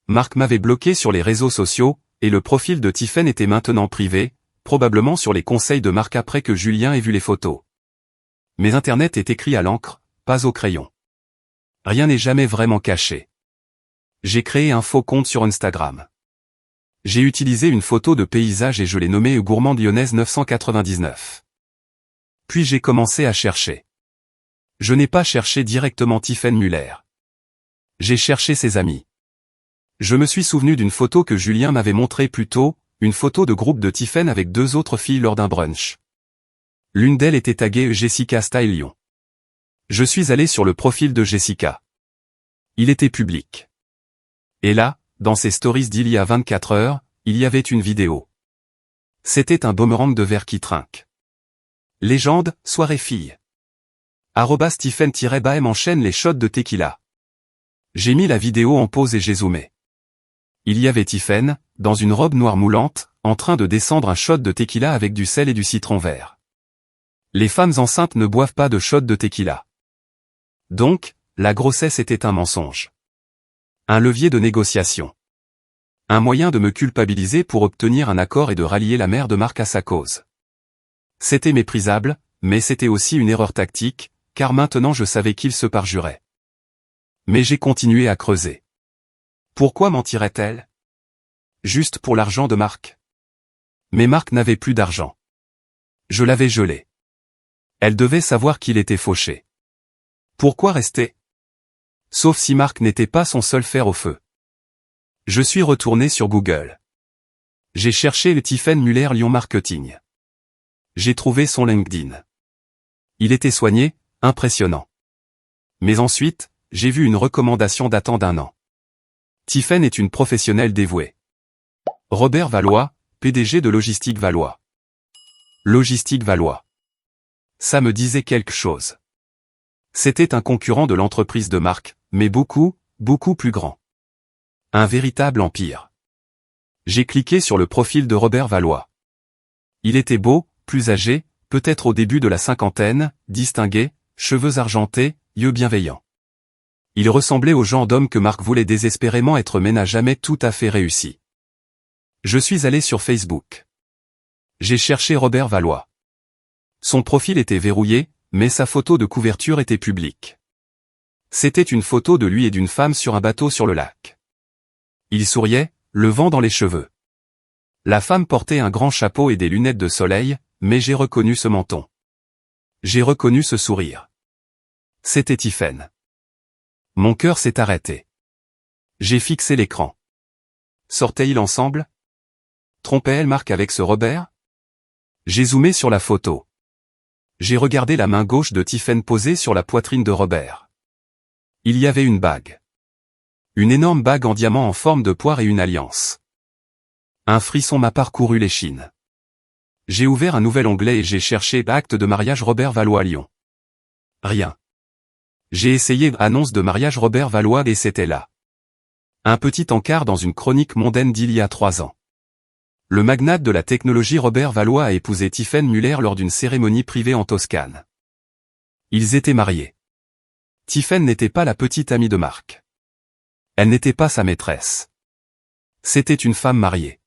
Speaker 1: Marc m'avait bloqué sur les réseaux sociaux, et le profil de Tiphaine était maintenant privé, probablement sur les conseils de Marc après que Julien ait vu les photos. Mais Internet est écrit à l'encre, pas au crayon. Rien n'est jamais vraiment caché. J'ai créé un faux compte sur Instagram. J'ai utilisé une photo de paysage et je l'ai nommée Gourmande Lyonnaise 999. Puis j'ai commencé à chercher. Je n'ai pas cherché directement Tiphaine Muller. J'ai cherché ses amis. Je me suis souvenu d'une photo que Julien m'avait montrée plus tôt, une photo de groupe de Tiphaine avec 2 autres filles lors d'un brunch. L'une d'elles était taguée Jessica Style Lyon. Je suis allé sur le profil de Jessica. Il était public. Et là, dans ses stories d'il y a 24 heures, il y avait une vidéo. C'était un boomerang de verre qui trinque. Légende, soirée fille. @Tiphaine-Baem enchaîne les shots de tequila. J'ai mis la vidéo en pause et j'ai zoomé. Il y avait Tiphaine, dans une robe noire moulante, en train de descendre un shot de tequila avec du sel et du citron vert. Les femmes enceintes ne boivent pas de shot de tequila. Donc, la grossesse était un mensonge. Un levier de négociation. Un moyen de me culpabiliser pour obtenir un accord et de rallier la mère de Marc à sa cause. C'était méprisable, mais c'était aussi une erreur tactique, car maintenant je savais qu'il se parjurait. Mais j'ai continué à creuser. Pourquoi mentirait-elle? Juste pour l'argent de Marc. Mais Marc n'avait plus d'argent. Je l'avais gelé. Elle devait savoir qu'il était fauché. Pourquoi rester? Sauf si Marc n'était pas son seul fer au feu. Je suis retourné sur Google. J'ai cherché le Tiphaine Muller Lyon Marketing. J'ai trouvé son LinkedIn. Il était soigné, impressionnant. Mais ensuite, j'ai vu une recommandation datant d'1 an. Tiphaine est une professionnelle dévouée. Robert Valois, PDG de Logistique Valois. Logistique Valois. Ça me disait quelque chose. C'était un concurrent de l'entreprise de Marc, mais beaucoup plus grand. Un véritable empire. J'ai cliqué sur le profil de Robert Valois. Il était beau, plus âgé, peut-être au début de la cinquantaine, distingué, cheveux argentés, yeux bienveillants. Il ressemblait au genre d'homme que Marc voulait désespérément être mais n'a jamais tout à fait réussi. Je suis allé sur Facebook. J'ai cherché Robert Valois. Son profil était verrouillé, mais sa photo de couverture était publique. C'était une photo de lui et d'une femme sur un bateau sur le lac. Il souriait, le vent dans les cheveux. La femme portait un grand chapeau et des lunettes de soleil, mais j'ai reconnu ce menton. J'ai reconnu ce sourire. C'était Tiphaine. Mon cœur s'est arrêté. J'ai fixé l'écran. Sortaient-ils ensemble? Trompait-elle Marc avec ce Robert? J'ai zoomé sur la photo. J'ai regardé la main gauche de Tiphaine posée sur la poitrine de Robert. Il y avait une bague. Une énorme bague en diamant en forme de poire et une alliance. Un frisson m'a parcouru l'échine. J'ai ouvert un nouvel onglet et j'ai cherché acte de mariage Robert Valois Lyon. Rien. J'ai essayé annonce de mariage Robert Valois et c'était là. Un petit encart dans une chronique mondaine d'il y a 3 ans. Le magnate de la technologie Robert Valois a épousé Tiphaine Muller lors d'une cérémonie privée en Toscane. Ils étaient mariés. Tiphaine n'était pas la petite amie de Marc. Elle n'était pas sa maîtresse. C'était une femme mariée.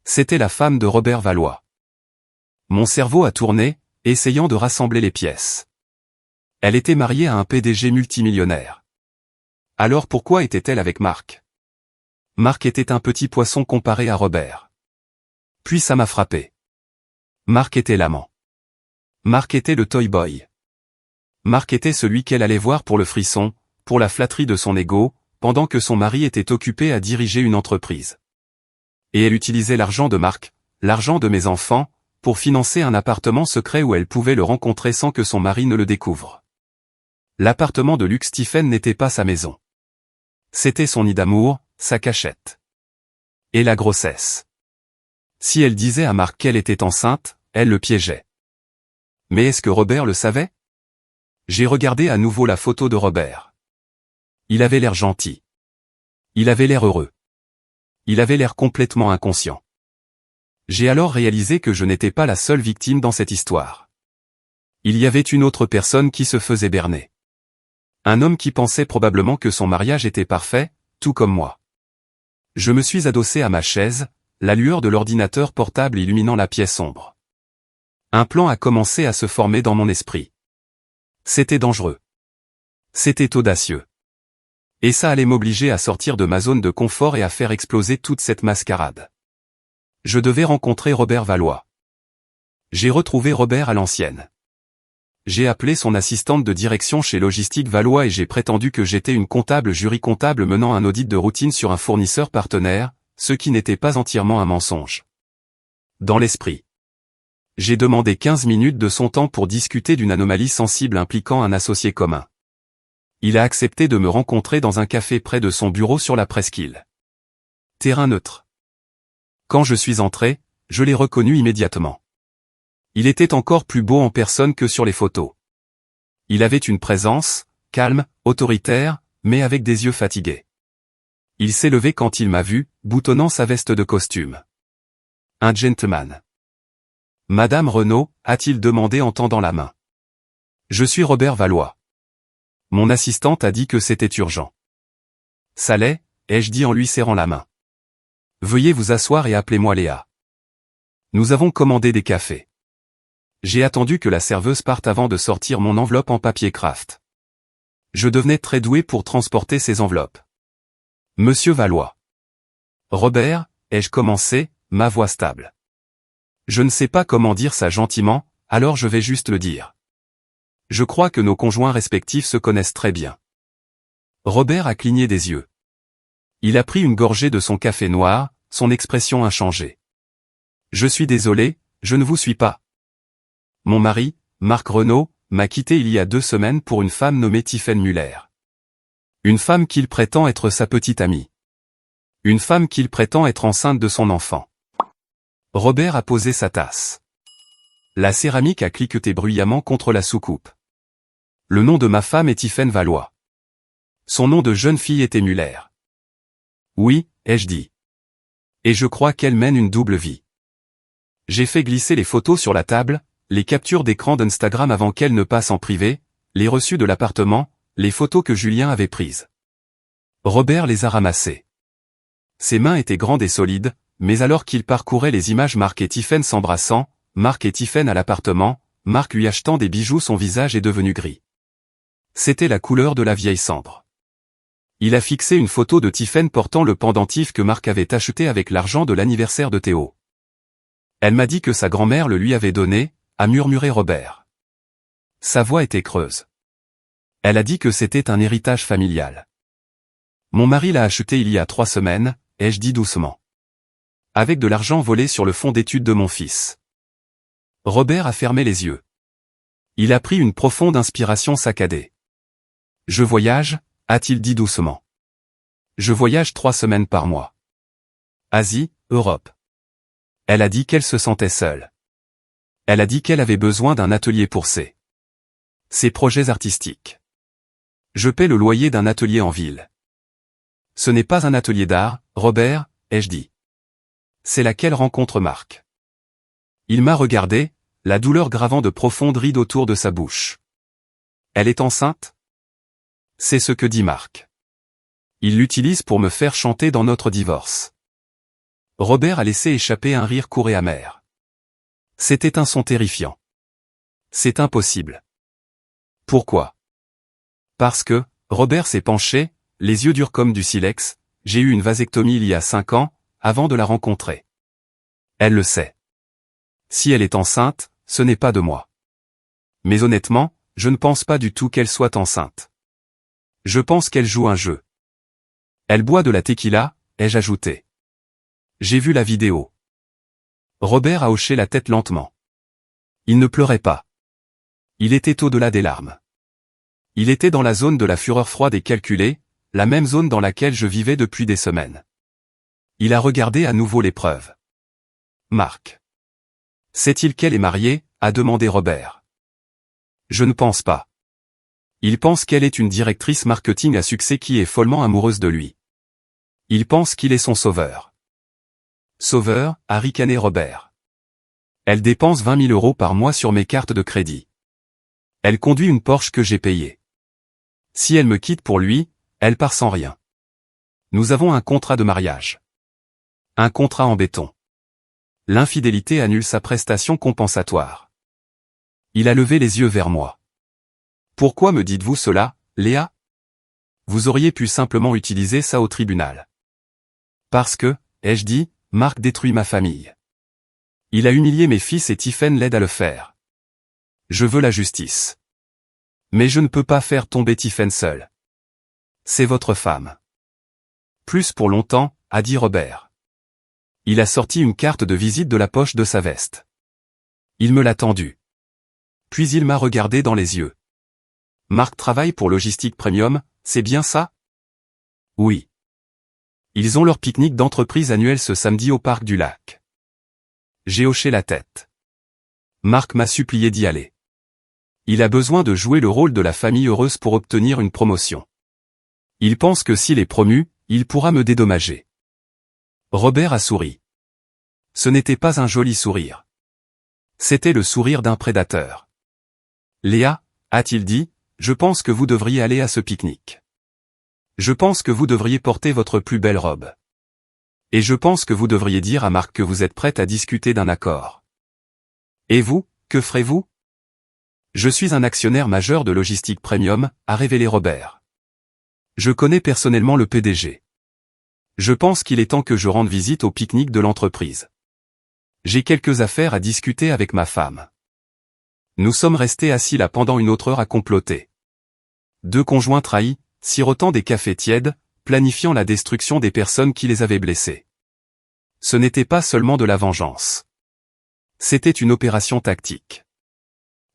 Speaker 1: C'était la femme de Robert Valois. Mon cerveau a tourné, essayant de rassembler les pièces. Elle était mariée à un PDG multimillionnaire. Alors pourquoi était-elle avec Marc? Marc était un petit poisson comparé à Robert. Puis ça m'a frappé. Marc était l'amant. Marc était le toy boy. Marc était celui qu'elle allait voir pour le frisson, pour la flatterie de son ego, pendant que son mari était occupé à diriger une entreprise. Et elle utilisait l'argent de Marc, l'argent de mes enfants, pour financer un appartement secret où elle pouvait le rencontrer sans que son mari ne le découvre. L'appartement de luxe Tiphaine n'était pas sa maison. C'était son nid d'amour, sa cachette. Et la grossesse. Si elle disait à Marc qu'elle était enceinte, elle le piégeait. Mais est-ce que Robert le savait? J'ai regardé à nouveau la photo de Robert. Il avait l'air gentil. Il avait l'air heureux. Il avait l'air complètement inconscient. J'ai alors réalisé que je n'étais pas la seule victime dans cette histoire. Il y avait une autre personne qui se faisait berner. Un homme qui pensait probablement que son mariage était parfait, tout comme moi. Je me suis adossé à ma chaise, la lueur de l'ordinateur portable illuminant la pièce sombre. Un plan a commencé à se former dans mon esprit. C'était dangereux. C'était audacieux. Et ça allait m'obliger à sortir de ma zone de confort et à faire exploser toute cette mascarade. Je devais rencontrer Robert Valois. J'ai retrouvé Robert à l'ancienne. J'ai appelé son assistante de direction chez Logistique Valois et j'ai prétendu que j'étais une comptable jury comptable menant un audit de routine sur un fournisseur partenaire, ce qui n'était pas entièrement un mensonge. Dans l'esprit. J'ai demandé 15 minutes de son temps pour discuter d'une anomalie sensible impliquant un associé commun. Il a accepté de me rencontrer dans un café près de son bureau sur la presqu'île. Terrain neutre. Quand je suis entré, je l'ai reconnu immédiatement. Il était encore plus beau en personne que sur les photos. Il avait une présence, calme, autoritaire, mais avec des yeux fatigués. Il s'est levé quand il m'a vu, boutonnant sa veste de costume. Un gentleman. Madame Renaud, a-t-il demandé en tendant la main. Je suis Robert Valois. Mon assistante a dit que c'était urgent. Ça l'est, ai-je dit en lui serrant la main. Veuillez vous asseoir et appelez-moi Léa. Nous avons commandé des cafés. J'ai attendu que la serveuse parte avant de sortir mon enveloppe en papier craft. Je devenais très doué pour transporter ces enveloppes. Monsieur Valois. Robert, ai-je commencé, ma voix stable. Je ne sais pas comment dire ça gentiment, alors je vais juste le dire. Je crois que nos conjoints respectifs se connaissent très bien. Robert a cligné des yeux. Il a pris une gorgée de son café noir, son expression a changé. Je suis désolé, je ne vous suis pas. Mon mari, Marc Renaud, m'a quitté il y a 2 semaines pour une femme nommée Tiphaine Muller. Une femme qu'il prétend être sa petite amie. Une femme qu'il prétend être enceinte de son enfant. Robert a posé sa tasse. La céramique a cliqueté bruyamment contre la soucoupe. Le nom de ma femme est Tiphaine Valois. Son nom de jeune fille était Muller. Oui, ai-je dit. Et je crois qu'elle mène une double vie. J'ai fait glisser les photos sur la table, les captures d'écran d'Instagram avant qu'elle ne passe en privé, les reçus de l'appartement, les photos que Julien avait prises. Robert les a ramassées. Ses mains étaient grandes et solides, mais alors qu'il parcourait les images Marc et Tiphaine s'embrassant, Marc et Tiphaine à l'appartement, Marc lui achetant des bijoux, son visage est devenu gris. C'était la couleur de la vieille cendre. Il a fixé une photo de Tiphaine portant le pendentif que Marc avait acheté avec l'argent de l'anniversaire de Théo. Elle m'a dit que sa grand-mère le lui avait donné, a murmuré Robert. Sa voix était creuse. Elle a dit que c'était un héritage familial. Mon mari l'a acheté il y a 3 semaines, ai-je dit doucement. Avec de l'argent volé sur le fonds d'études de mon fils. Robert a fermé les yeux. Il a pris une profonde inspiration saccadée. Je voyage, a-t-il dit doucement. Je voyage 3 semaines par mois. Asie, Europe. Elle a dit qu'elle se sentait seule. Elle a dit qu'elle avait besoin d'un atelier pour ses projets artistiques. Je paie le loyer d'un atelier en ville. Ce n'est pas un atelier d'art, Robert, ai-je dit. C'est là qu'elle rencontre Marc. Il m'a regardé, la douleur gravant de profondes rides autour de sa bouche. Elle est enceinte? C'est ce que dit Marc. Il l'utilise pour me faire chanter dans notre divorce. Robert a laissé échapper un rire court et amer. C'était un son terrifiant. C'est impossible. Pourquoi? Parce que, Robert s'est penché, les yeux durs comme du silex, j'ai eu une vasectomie il y a 5 ans, avant de la rencontrer. Elle le sait. Si elle est enceinte, ce n'est pas de moi. Mais honnêtement, je ne pense pas du tout qu'elle soit enceinte. Je pense qu'elle joue un jeu. Elle boit de la tequila, ai-je ajouté. J'ai vu la vidéo. Robert a hoché la tête lentement. Il ne pleurait pas. Il était au-delà des larmes. Il était dans la zone de la fureur froide et calculée, la même zone dans laquelle je vivais depuis des semaines. Il a regardé à nouveau les preuves. Marc. Sait-il qu'elle est mariée, a demandé Robert. Je ne pense pas. Il pense qu'elle est une directrice marketing à succès qui est follement amoureuse de lui. Il pense qu'il est son sauveur. Sauveur, a ricané Robert. Elle dépense 20 000 € par mois sur mes cartes de crédit. Elle conduit une Porsche que j'ai payée. Si elle me quitte pour lui, elle part sans rien. Nous avons un contrat de mariage. Un contrat en béton. L'infidélité annule sa prestation compensatoire. Il a levé les yeux vers moi. Pourquoi me dites-vous cela, Léa? Vous auriez pu simplement utiliser ça au tribunal. Parce que, ai-je dit, Marc détruit ma famille. Il a humilié mes fils et Tiphaine l'aide à le faire. Je veux la justice. Mais je ne peux pas faire tomber Tiphaine seule. C'est votre femme. Plus pour longtemps, a dit Robert. Il a sorti une carte de visite de la poche de sa veste. Il me l'a tendue. Puis il m'a regardé dans les yeux. Marc travaille pour Logistique Premium, c'est bien ça? Oui. Ils ont leur pique-nique d'entreprise annuel ce samedi au parc du lac. J'ai hoché la tête. Marc m'a supplié d'y aller. Il a besoin de jouer le rôle de la famille heureuse pour obtenir une promotion. Il pense que s'il est promu, il pourra me dédommager. Robert a souri. Ce n'était pas un joli sourire. C'était le sourire d'un prédateur. Léa, a-t-il dit, je pense que vous devriez aller à ce pique-nique. Je pense que vous devriez porter votre plus belle robe. Et je pense que vous devriez dire à Marc que vous êtes prête à discuter d'un accord. Et vous, que ferez-vous? Je suis un actionnaire majeur de Logistique Premium, a révélé Robert. Je connais personnellement le PDG. Je pense qu'il est temps que je rende visite au pique-nique de l'entreprise. J'ai quelques affaires à discuter avec ma femme. Nous sommes restés assis là pendant une autre heure à comploter. 2 conjoints trahis, sirotant des cafés tièdes, planifiant la destruction des personnes qui les avaient blessés. Ce n'était pas seulement de la vengeance. C'était une opération tactique.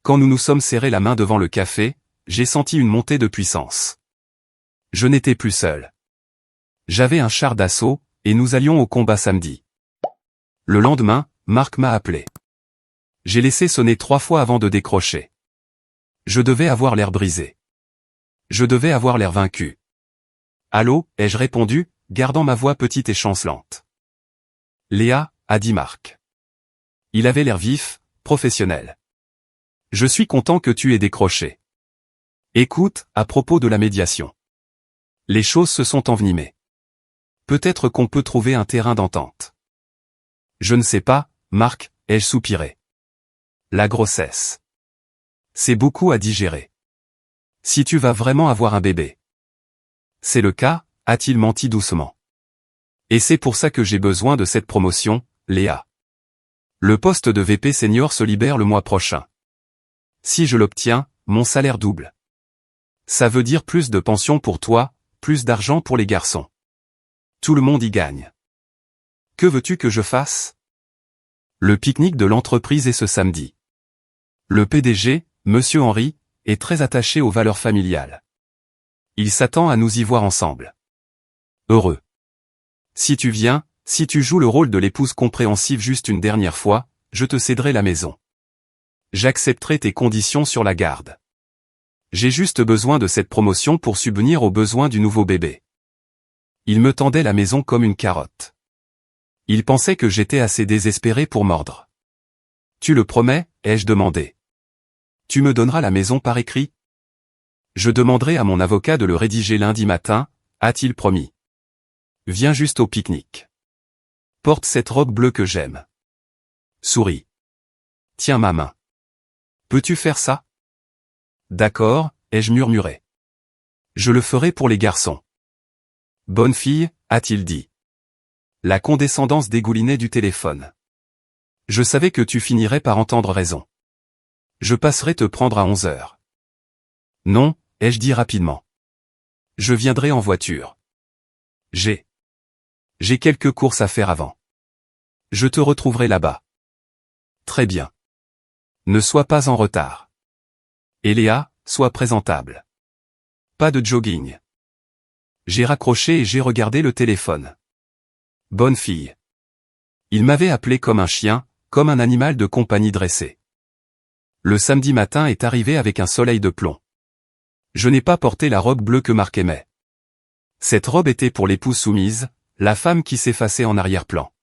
Speaker 1: Quand nous nous sommes serrés la main devant le café, j'ai senti une montée de puissance. Je n'étais plus seul. J'avais un char d'assaut, et nous allions au combat samedi. Le lendemain, Marc m'a appelé. J'ai laissé sonner 3 fois avant de décrocher. Je devais avoir l'air brisé. Je devais avoir l'air vaincu. Allô, ai-je répondu, gardant ma voix petite et chancelante. Léa, a dit Marc. Il avait l'air vif, professionnel. Je suis content que tu aies décroché. Écoute, à propos de la médiation. Les choses se sont envenimées. Peut-être qu'on peut trouver un terrain d'entente. Je ne sais pas, Marc, ai-je soupiré. La grossesse. C'est beaucoup à digérer. Si tu vas vraiment avoir un bébé. C'est le cas, a-t-il menti doucement. Et c'est pour ça que j'ai besoin de cette promotion, Léa. Le poste de VP senior se libère le mois prochain. Si je l'obtiens, mon salaire double. Ça veut dire plus de pension pour toi, plus d'argent pour les garçons. Tout le monde y gagne. Que veux-tu que je fasse? Le pique-nique de l'entreprise est ce samedi. Le PDG, Monsieur Henry, est très attaché aux valeurs familiales. Il s'attend à nous y voir ensemble. Heureux. Si tu viens, si tu joues le rôle de l'épouse compréhensive juste une dernière fois, je te céderai la maison. J'accepterai tes conditions sur la garde. J'ai juste besoin de cette promotion pour subvenir aux besoins du nouveau bébé. Il me tendait la maison comme une carotte. Il pensait que j'étais assez désespéré pour mordre. Tu le promets, ai-je demandé. Tu me donneras la maison par écrit? Je demanderai à mon avocat de le rédiger lundi matin, a-t-il promis. Viens juste au pique-nique. Porte cette robe bleue que j'aime. Souris. Tiens ma main. Peux-tu faire ça? D'accord, ai-je murmuré. Je le ferai pour les garçons. Bonne fille, a-t-il dit. La condescendance dégoulinait du téléphone. Je savais que tu finirais par entendre raison. Je passerai te prendre à 11 heures. Non, ai-je dit rapidement. Je viendrai en voiture. J'ai quelques courses à faire avant. Je te retrouverai là-bas. Très bien. Ne sois pas en retard. Et Léa, sois présentable. Pas de jogging. J'ai raccroché et j'ai regardé le téléphone. Bonne fille. Il m'avait appelé comme un chien, comme un animal de compagnie dressé. Le samedi matin est arrivé avec un soleil de plomb. Je n'ai pas porté la robe bleue que Marc aimait. Cette robe était pour l'épouse soumise, la femme qui s'effaçait en arrière-plan.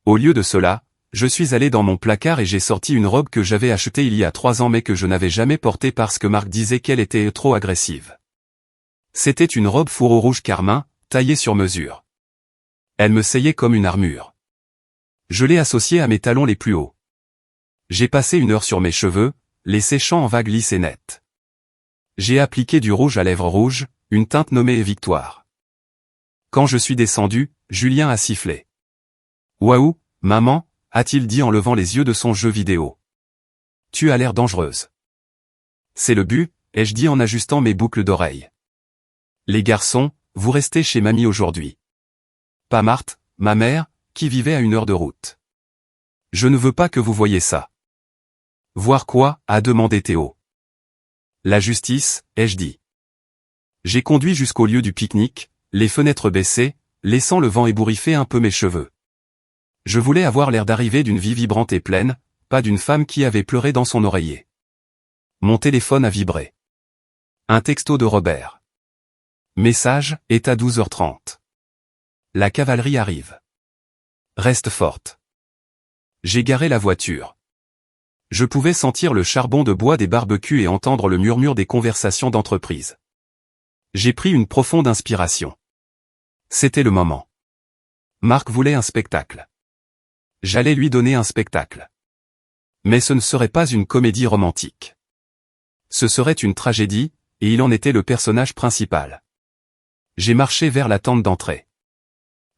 Speaker 1: Au lieu de cela, je suis allé dans mon placard et j'ai sorti une robe que j'avais achetée il y a 3 ans mais que je n'avais jamais portée parce que Marc disait qu'elle était trop agressive. C'était une robe fourreau rouge carmin, taillée sur mesure. Elle me seyait comme une armure. Je l'ai associée à mes talons les plus hauts. J'ai passé 1 heure sur mes cheveux, les séchant en vagues lisses et nettes. J'ai appliqué du rouge à lèvres rouges, une teinte nommée Victoire. Quand je suis descendu, Julien a sifflé. Waouh, maman, a-t-il dit en levant les yeux de son jeu vidéo. Tu as l'air dangereuse. C'est le but, ai-je dit en ajustant mes boucles d'oreilles. Les garçons, vous restez chez mamie aujourd'hui. Pas Marthe, ma mère, qui vivait à 1 heure de route. Je ne veux pas que vous voyiez ça. Voir quoi, a demandé Théo. La justice, ai-je dit. J'ai conduit jusqu'au lieu du pique-nique, les fenêtres baissées, laissant le vent ébouriffer un peu mes cheveux. Je voulais avoir l'air d'arriver d'une vie vibrante et pleine, pas d'une femme qui avait pleuré dans son oreiller. Mon téléphone a vibré. Un texto de Robert. Message, est à 12h30. La cavalerie arrive. Reste forte. J'ai garé la voiture. Je pouvais sentir le charbon de bois des barbecues et entendre le murmure des conversations d'entreprise. J'ai pris une profonde inspiration. C'était le moment. Marc voulait un spectacle. J'allais lui donner un spectacle. Mais ce ne serait pas une comédie romantique. Ce serait une tragédie, et il en était le personnage principal. J'ai marché vers la tente d'entrée.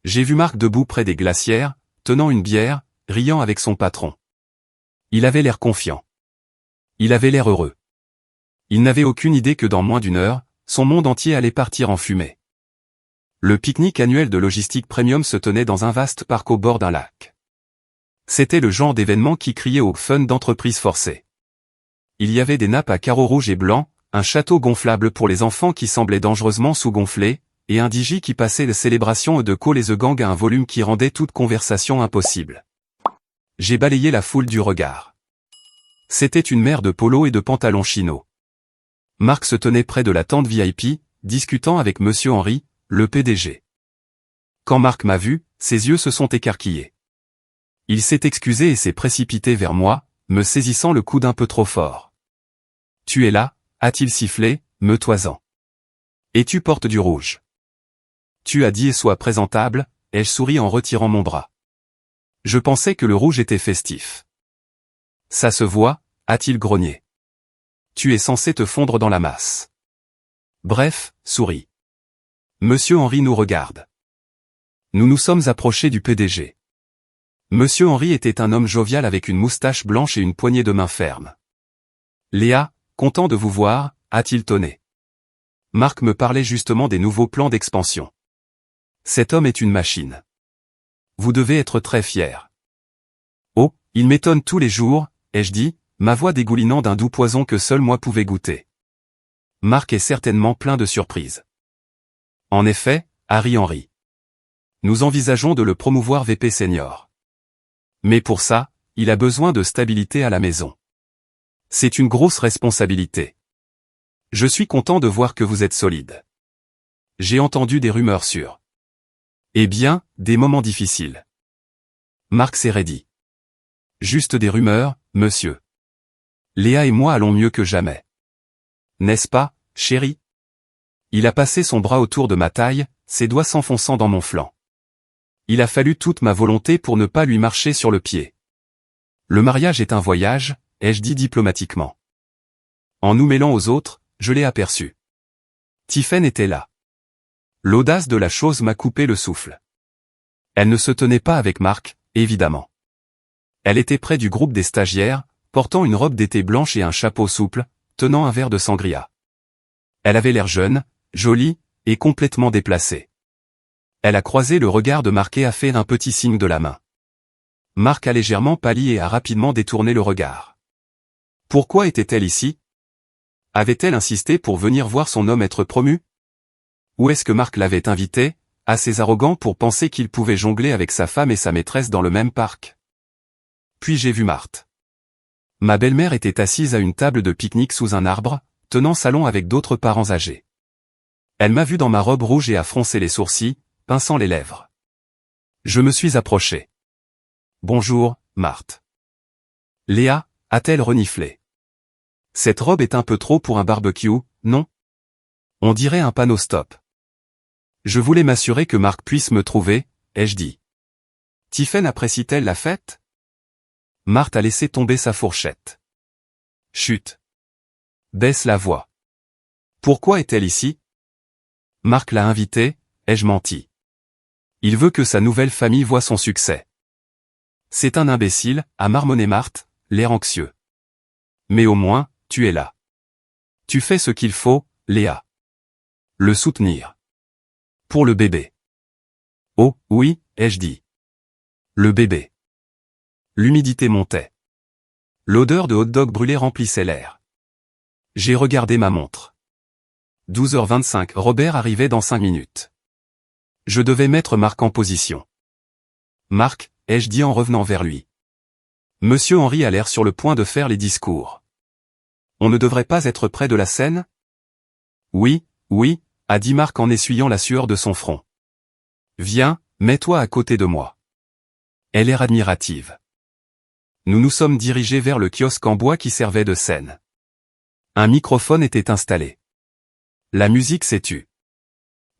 Speaker 1: J'ai vu Marc debout près des glacières, tenant une bière, riant avec son patron. Il avait l'air confiant. Il avait l'air heureux. Il n'avait aucune idée que dans moins d'1 heure, son monde entier allait partir en fumée. Le pique-nique annuel de Logistique Premium se tenait dans un vaste parc au bord d'un lac. C'était le genre d'événement qui criait au fun d'entreprise forcée. Il y avait des nappes à carreaux rouges et blancs, un château gonflable pour les enfants qui semblait dangereusement sous-gonflé, et un DJ qui passait de célébration de Call et the Gang à un volume qui rendait toute conversation impossible. J'ai balayé la foule du regard. C'était une mer de polo et de pantalons chino. Marc se tenait près de la tente VIP, discutant avec Monsieur Henry, le PDG. Quand Marc m'a vu, ses yeux se sont écarquillés. Il s'est excusé et s'est précipité vers moi, me saisissant le coude un peu trop fort. Tu es là, a-t-il sifflé, me toisant. Et tu portes du rouge. Tu as dit et sois présentable, ai-je souri en retirant mon bras. Je pensais que le rouge était festif. Ça se voit, a-t-il grogné. Tu es censé te fondre dans la masse. Bref, souris. Monsieur Henry nous regarde. Nous nous sommes approchés du PDG. Monsieur Henry était un homme jovial avec une moustache blanche et une poignée de main ferme. Léa, content de vous voir, a-t-il tonné. Marc me parlait justement des nouveaux plans d'expansion. Cet homme est une machine. Vous devez être très fier. Oh, il m'étonne tous les jours, ai-je dit, ma voix dégoulinant d'un doux poison que seul moi pouvais goûter. Marc est certainement plein de surprises. En effet, Harry Henry. Nous envisageons de le promouvoir VP senior. Mais pour ça, il a besoin de stabilité à la maison. C'est une grosse responsabilité. Je suis content de voir que vous êtes solide. J'ai entendu des rumeurs sur. Eh bien, des moments difficiles. Marc s'est raidi. Juste des rumeurs, monsieur. Léa et moi allons mieux que jamais. N'est-ce pas, chérie? Il a passé son bras autour de ma taille, ses doigts s'enfonçant dans mon flanc. Il a fallu toute ma volonté pour ne pas lui marcher sur le pied. Le mariage est un voyage, ai-je dit diplomatiquement. En nous mêlant aux autres, je l'ai aperçu. Tiphaine était là. L'audace de la chose m'a coupé le souffle. Elle ne se tenait pas avec Marc, évidemment. Elle était près du groupe des stagiaires, portant une robe d'été blanche et un chapeau souple, tenant un verre de sangria. Elle avait l'air jeune, jolie, et complètement déplacée. Elle a croisé le regard de Marc et a fait un petit signe de la main. Marc a légèrement pâli et a rapidement détourné le regard. Pourquoi était-elle ici? Avait-elle insisté pour venir voir son homme être promu? Ou est-ce que Marc l'avait invité, assez arrogant pour penser qu'il pouvait jongler avec sa femme et sa maîtresse dans le même parc? Puis j'ai vu Marthe. Ma belle-mère était assise à une table de pique-nique sous un arbre, tenant salon avec d'autres parents âgés. Elle m'a vu dans ma robe rouge et a froncé les sourcils, pinçant les lèvres. Je me suis approché. Bonjour, Marthe. Léa, a-t-elle reniflé. Cette robe est un peu trop pour un barbecue, non? On dirait un panneau stop. Je voulais m'assurer que Marc puisse me trouver, ai-je dit. Tiphaine apprécie-t-elle la fête? Marthe a laissé tomber sa fourchette. Chut. Baisse la voix. Pourquoi est-elle ici? Marc l'a invitée, ai-je menti. Il veut que sa nouvelle famille voie son succès. C'est un imbécile, a marmonné Marthe, l'air anxieux. Mais au moins, tu es là. Tu fais ce qu'il faut, Léa. Le soutenir. Pour le bébé. Oh, oui, ai-je dit. Le bébé. L'humidité montait. L'odeur de hot-dog brûlé remplissait l'air. J'ai regardé ma montre. 12h25, Robert arrivait dans 5 minutes. Je devais mettre Marc en position. Marc, ai-je dit en revenant vers lui. Monsieur Henry a l'air sur le point de faire les discours. On ne devrait pas être près de la scène? Oui, oui, a dit Marc en essuyant la sueur de son front. Viens, mets-toi à côté de moi. Elle est admirative. Nous nous sommes dirigés vers le kiosque en bois qui servait de scène. Un microphone était installé. La musique s'est tue.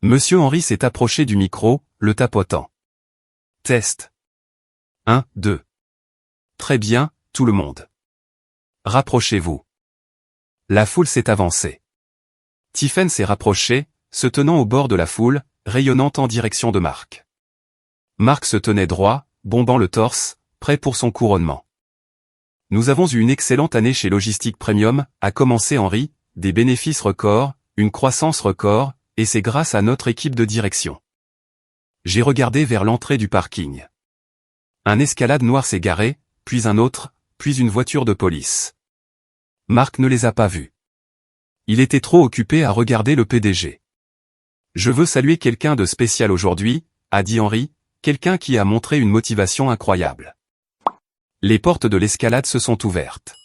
Speaker 1: Monsieur Henry s'est approché du micro, le tapotant. Test. 1, 2. Très bien, tout le monde. Rapprochez-vous. La foule s'est avancée. Tiphaine s'est rapprochée, se tenant au bord de la foule, rayonnant en direction de Marc. Marc se tenait droit, bombant le torse, prêt pour son couronnement. Nous avons eu une excellente année chez Logistique Premium, a commencé Henry, des bénéfices records, une croissance record, et c'est grâce à notre équipe de direction. J'ai regardé vers l'entrée du parking. Un escalade noir s'est garé, puis un autre, puis une voiture de police. Marc ne les a pas vus. Il était trop occupé à regarder le PDG. Je veux saluer quelqu'un de spécial aujourd'hui, a dit Henry, quelqu'un qui a montré une motivation incroyable. Les portes de l'escalade se sont ouvertes.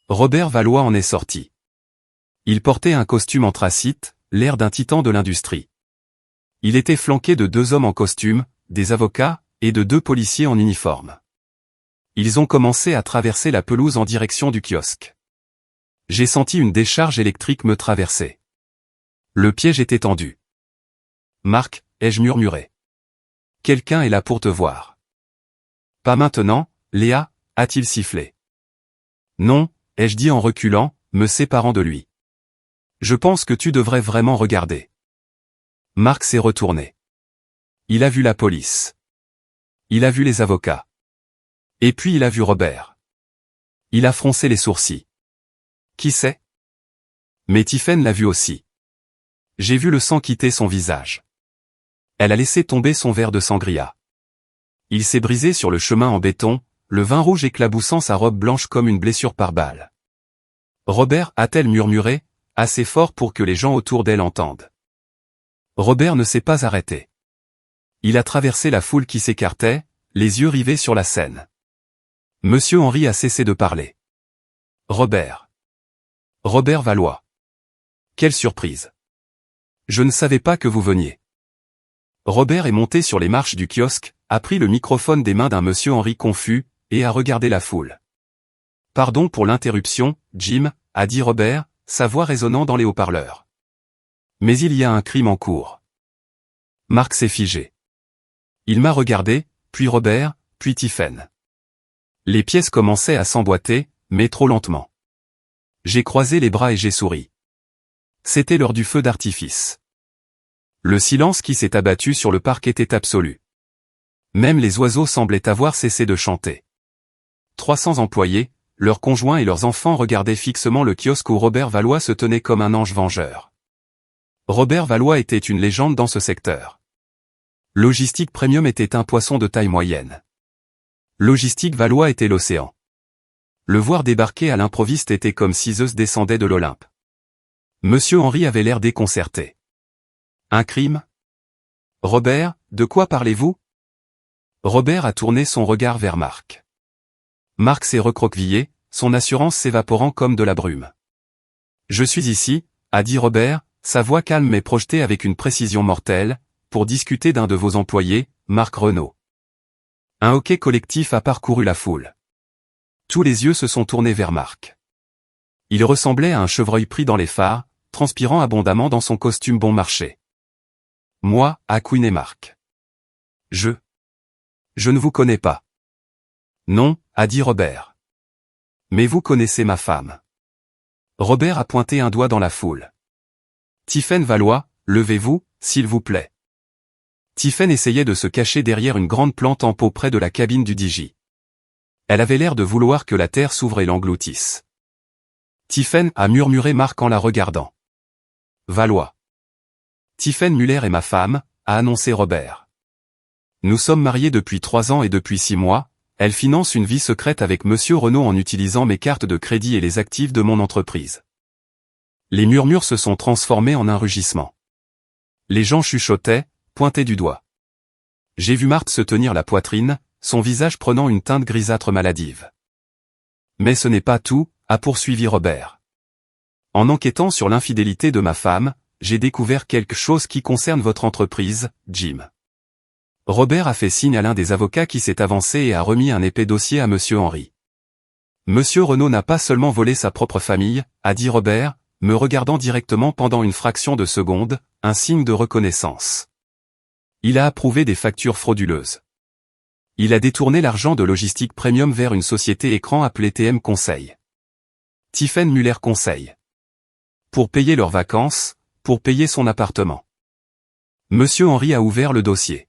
Speaker 1: Robert Valois en est sorti. Il portait un costume anthracite, l'air d'un titan de l'industrie. Il était flanqué de 2 hommes en costume, des avocats, et de 2 policiers en uniforme. Ils ont commencé à traverser la pelouse en direction du kiosque. J'ai senti une décharge électrique me traverser. Le piège était tendu. Marc, ai-je murmuré. Quelqu'un est là pour te voir. Pas maintenant, Léa, a-t-il sifflé. Non, ai-je dit en reculant, me séparant de lui. Je pense que tu devrais vraiment regarder. Marc s'est retourné. Il a vu la police. Il a vu les avocats. Et puis il a vu Robert. Il a froncé les sourcils. Qui sait? Mais Tiphaine l'a vu aussi. J'ai vu le sang quitter son visage. Elle a laissé tomber son verre de sangria. Il s'est brisé sur le chemin en béton, le vin rouge éclaboussant sa robe blanche comme une blessure par balle. Robert, a-t-elle murmuré, assez fort pour que les gens autour d'elle entendent. Robert ne s'est pas arrêté. Il a traversé la foule qui s'écartait, les yeux rivés sur la scène. Monsieur Henry a cessé de parler. Robert. Robert Valois. Quelle surprise. Je ne savais pas que vous veniez. Robert est monté sur les marches du kiosque, a pris le microphone des mains d'un monsieur Henry confus, et a regardé la foule. Pardon pour l'interruption, Jim, a dit Robert, sa voix résonnant dans les haut-parleurs. Mais il y a un crime en cours. Marc s'est figé. Il m'a regardé, puis Robert, puis Tiphaine. Les pièces commençaient à s'emboîter, mais trop lentement. J'ai croisé les bras et j'ai souri. C'était l'heure du feu d'artifice. Le silence qui s'est abattu sur le parc était absolu. Même les oiseaux semblaient avoir cessé de chanter. 300 employés, leurs conjoints et leurs enfants regardaient fixement le kiosque où Robert Valois se tenait comme un ange vengeur. Robert Valois était une légende dans ce secteur. Logistique Premium était un poisson de taille moyenne. Logistique Valois était l'océan. Le voir débarquer à l'improviste était comme si Zeus descendait de l'Olympe. Monsieur Henry avait l'air déconcerté. Un crime? Robert, de quoi parlez-vous? Robert a tourné son regard vers Marc. Marc s'est recroquevillé, son assurance s'évaporant comme de la brume. Je suis ici, a dit Robert, sa voix calme mais projetée avec une précision mortelle, pour discuter d'un de vos employés, Marc Renaud. Un hoquet collectif a parcouru la foule. Tous les yeux se sont tournés vers Marc. Il ressemblait à un chevreuil pris dans les phares, transpirant abondamment dans son costume bon marché. Moi, a couiné Marc. Je ne vous connais pas. Non, a dit Robert. Mais vous connaissez ma femme. Robert a pointé un doigt dans la foule. Tiphaine Valois, levez-vous, s'il vous plaît. Tiphaine essayait de se cacher derrière une grande plante en pot près de la cabine du DJ. Elle avait l'air de vouloir que la terre s'ouvre et l'engloutisse. Tiphaine, a murmuré Marc en la regardant. Valois. Tiphaine Muller est ma femme, a annoncé Robert. Nous sommes mariés depuis 3 ans et depuis 6 mois, elle finance une vie secrète avec Monsieur Renaud en utilisant mes cartes de crédit et les actifs de mon entreprise. Les murmures se sont transformés en un rugissement. Les gens chuchotaient, pointaient du doigt. J'ai vu Marthe se tenir la poitrine, son visage prenant une teinte grisâtre maladive. Mais ce n'est pas tout, a poursuivi Robert. En enquêtant sur l'infidélité de ma femme, j'ai découvert quelque chose qui concerne votre entreprise, Jim. Robert a fait signe à l'un des avocats qui s'est avancé et a remis un épais dossier à Monsieur Henry. Monsieur Renaud n'a pas seulement volé sa propre famille, a dit Robert, me regardant directement pendant une fraction de seconde, un signe de reconnaissance. Il a approuvé des factures frauduleuses. Il a détourné l'argent de Logistique Premium vers une société écran appelée TM Conseil. Tiphaine Muller Conseil. Pour payer leurs vacances, pour payer son appartement. Monsieur Henry a ouvert le dossier.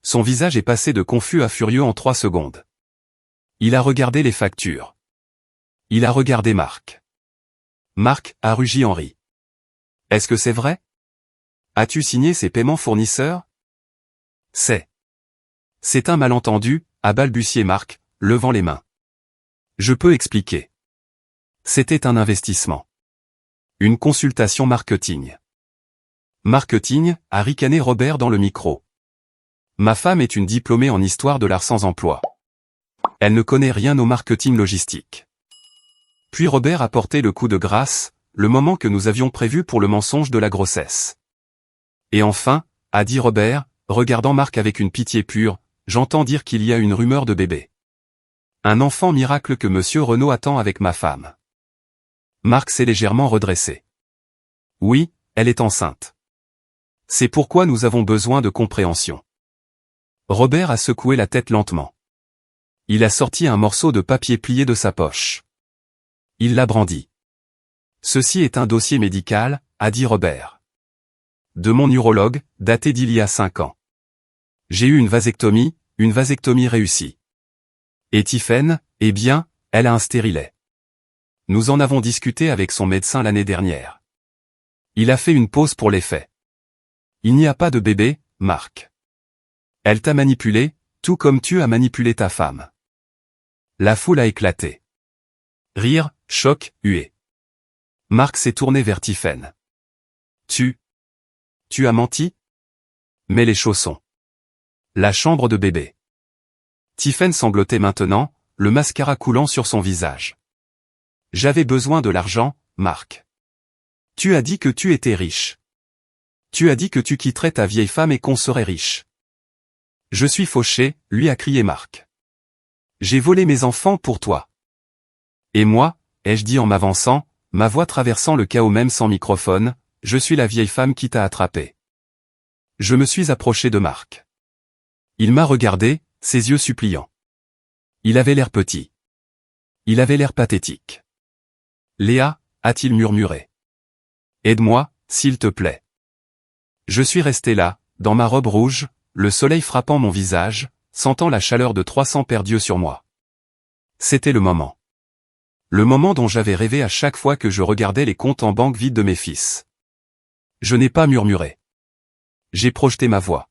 Speaker 1: Son visage est passé de confus à furieux en 3 secondes. Il a regardé les factures. Il a regardé Marc. Marc, a rugi Henry. Est-ce que c'est vrai? As-tu signé ces paiements fournisseurs? C'est un malentendu, a balbutié Marc, levant les mains. Je peux expliquer. C'était un investissement. Une consultation marketing. Marketing, a ricané Robert dans le micro. Ma femme est une diplômée en histoire de l'art sans emploi. Elle ne connaît rien au marketing logistique. Puis Robert a porté le coup de grâce, le moment que nous avions prévu pour le mensonge de la grossesse. Et enfin, a dit Robert, regardant Marc avec une pitié pure, j'entends dire qu'il y a une rumeur de bébé. Un enfant miracle que Monsieur Renaud attend avec ma femme. Marc s'est légèrement redressé. Oui, elle est enceinte. C'est pourquoi nous avons besoin de compréhension. Robert a secoué la tête lentement. Il a sorti un morceau de papier plié de sa poche. Il l'a brandi. Ceci est un dossier médical, a dit Robert. De mon urologue, daté d'il y a 5 ans. J'ai eu une vasectomie réussie. Et Tiphaine, eh bien, elle a un stérilet. Nous en avons discuté avec son médecin l'année dernière. Il a fait une pause pour les faits. Il n'y a pas de bébé, Marc. Elle t'a manipulé, tout comme tu as manipulé ta femme. La foule a éclaté. Rire, choc, huée. Marc s'est tourné vers Tiphaine. Tu as menti? Mets les chaussons. La chambre de bébé. Tiphaine sanglotait maintenant, le mascara coulant sur son visage. J'avais besoin de l'argent, Marc. Tu as dit que tu étais riche. Tu as dit que tu quitterais ta vieille femme et qu'on serait riche. Je suis fauché, lui a crié Marc. J'ai volé mes enfants pour toi. Et moi, ai-je dit en m'avançant, ma voix traversant le chaos même sans microphone, je suis la vieille femme qui t'a attrapé. Je me suis approché de Marc. Il m'a regardé, ses yeux suppliants. Il avait l'air petit. Il avait l'air pathétique. Léa, a-t-il murmuré. Aide-moi, s'il te plaît. Je suis resté là, dans ma robe rouge, le soleil frappant mon visage, sentant la chaleur de 300 paires d'yeux sur moi. C'était le moment. Le moment dont j'avais rêvé à chaque fois que je regardais les comptes en banque vides de mes fils. Je n'ai pas murmuré. J'ai projeté ma voix.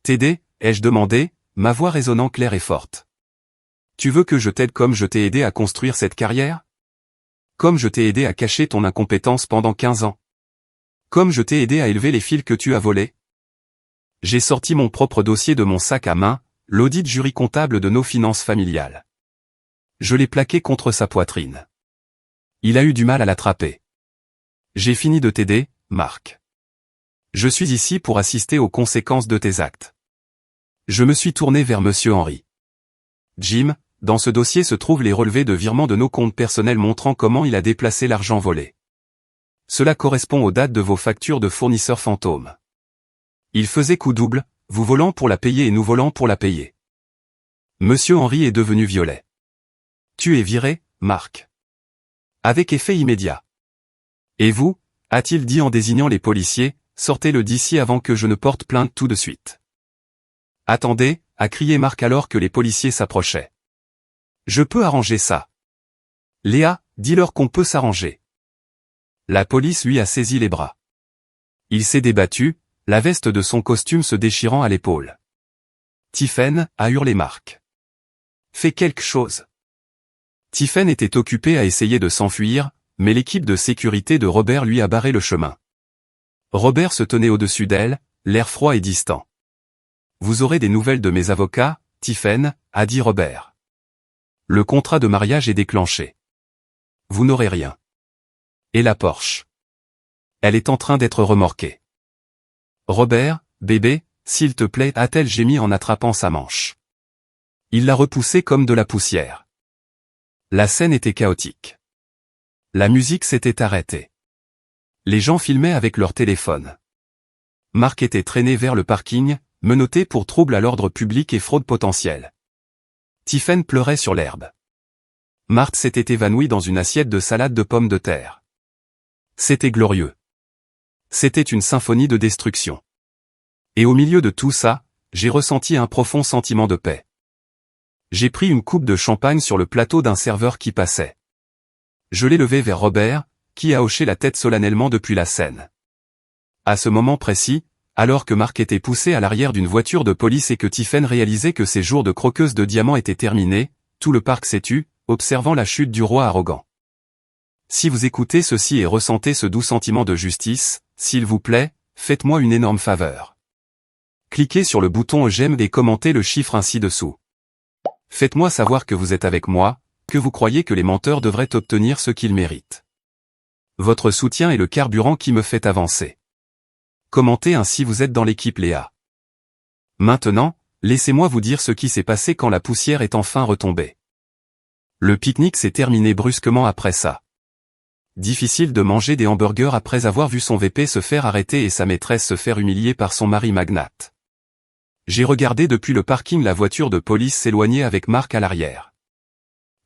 Speaker 1: T'aider, ai-je demandé, ma voix résonnant claire et forte. Tu veux que je t'aide comme je t'ai aidé à construire cette carrière? Comme je t'ai aidé à cacher ton incompétence pendant 15 ans? Comme je t'ai aidé à élever les fils que tu as volés? J'ai sorti mon propre dossier de mon sac à main, l'audit jury comptable de nos finances familiales. Je l'ai plaqué contre sa poitrine. Il a eu du mal à l'attraper. J'ai fini de t'aider, Marc. Je suis ici pour assister aux conséquences de tes actes. Je me suis tourné vers Monsieur Henry. Jim, dans ce dossier se trouvent les relevés de virement de nos comptes personnels montrant comment il a déplacé l'argent volé. Cela correspond aux dates de vos factures de fournisseurs fantômes. Il faisait coup double, vous volant pour la payer et nous volant pour la payer. Monsieur Henry est devenu violet. Tu es viré, Marc. Avec effet immédiat. Et vous, a-t-il dit en désignant les policiers, sortez-le d'ici avant que je ne porte plainte tout de suite. Attendez, a crié Marc alors que les policiers s'approchaient. Je peux arranger ça. Léa, dis-leur qu'on peut s'arranger. La police lui a saisi les bras. Il s'est débattu, la veste de son costume se déchirant à l'épaule. Tiphaine, a hurlé Marc. Fais quelque chose. Tiphaine était occupée à essayer de s'enfuir, mais l'équipe de sécurité de Robert lui a barré le chemin. Robert se tenait au-dessus d'elle, l'air froid et distant. Vous aurez des nouvelles de mes avocats, Tiphaine, a dit Robert. Le contrat de mariage est déclenché. Vous n'aurez rien. Et la Porsche? Elle est en train d'être remorquée. Robert, bébé, s'il te plaît, a-t-elle gémi en attrapant sa manche. Il l'a repoussée comme de la poussière. La scène était chaotique. La musique s'était arrêtée. Les gens filmaient avec leur téléphone. Marc était traîné vers le parking, menotté pour trouble à l'ordre public et fraude potentielle. Tiphaine pleurait sur l'herbe. Marthe s'était évanouie dans une assiette de salade de pommes de terre. C'était glorieux. C'était une symphonie de destruction. Et au milieu de tout ça, j'ai ressenti un profond sentiment de paix. J'ai pris une coupe de champagne sur le plateau d'un serveur qui passait. Je l'ai levé vers Robert, qui a hoché la tête solennellement depuis la scène. À ce moment précis, alors que Marc était poussé à l'arrière d'une voiture de police et que Tiphaine réalisait que ses jours de croqueuse de diamants étaient terminés, tout le parc s'est tu, observant la chute du roi arrogant. Si vous écoutez ceci et ressentez ce doux sentiment de justice, s'il vous plaît, faites-moi une énorme faveur. Cliquez sur le bouton j'aime et commentez le chiffre ainsi dessous. Faites-moi savoir que vous êtes avec moi, que vous croyez que les menteurs devraient obtenir ce qu'ils méritent. Votre soutien est le carburant qui me fait avancer. Commentez ainsi vous êtes dans l'équipe Léa. Maintenant, laissez-moi vous dire ce qui s'est passé quand la poussière est enfin retombée. Le pique-nique s'est terminé brusquement après ça. difficile de manger des hamburgers après avoir vu son VP se faire arrêter et sa maîtresse se faire humilier par son mari magnate. J'ai regardé depuis le parking la voiture de police s'éloigner avec Marc à l'arrière.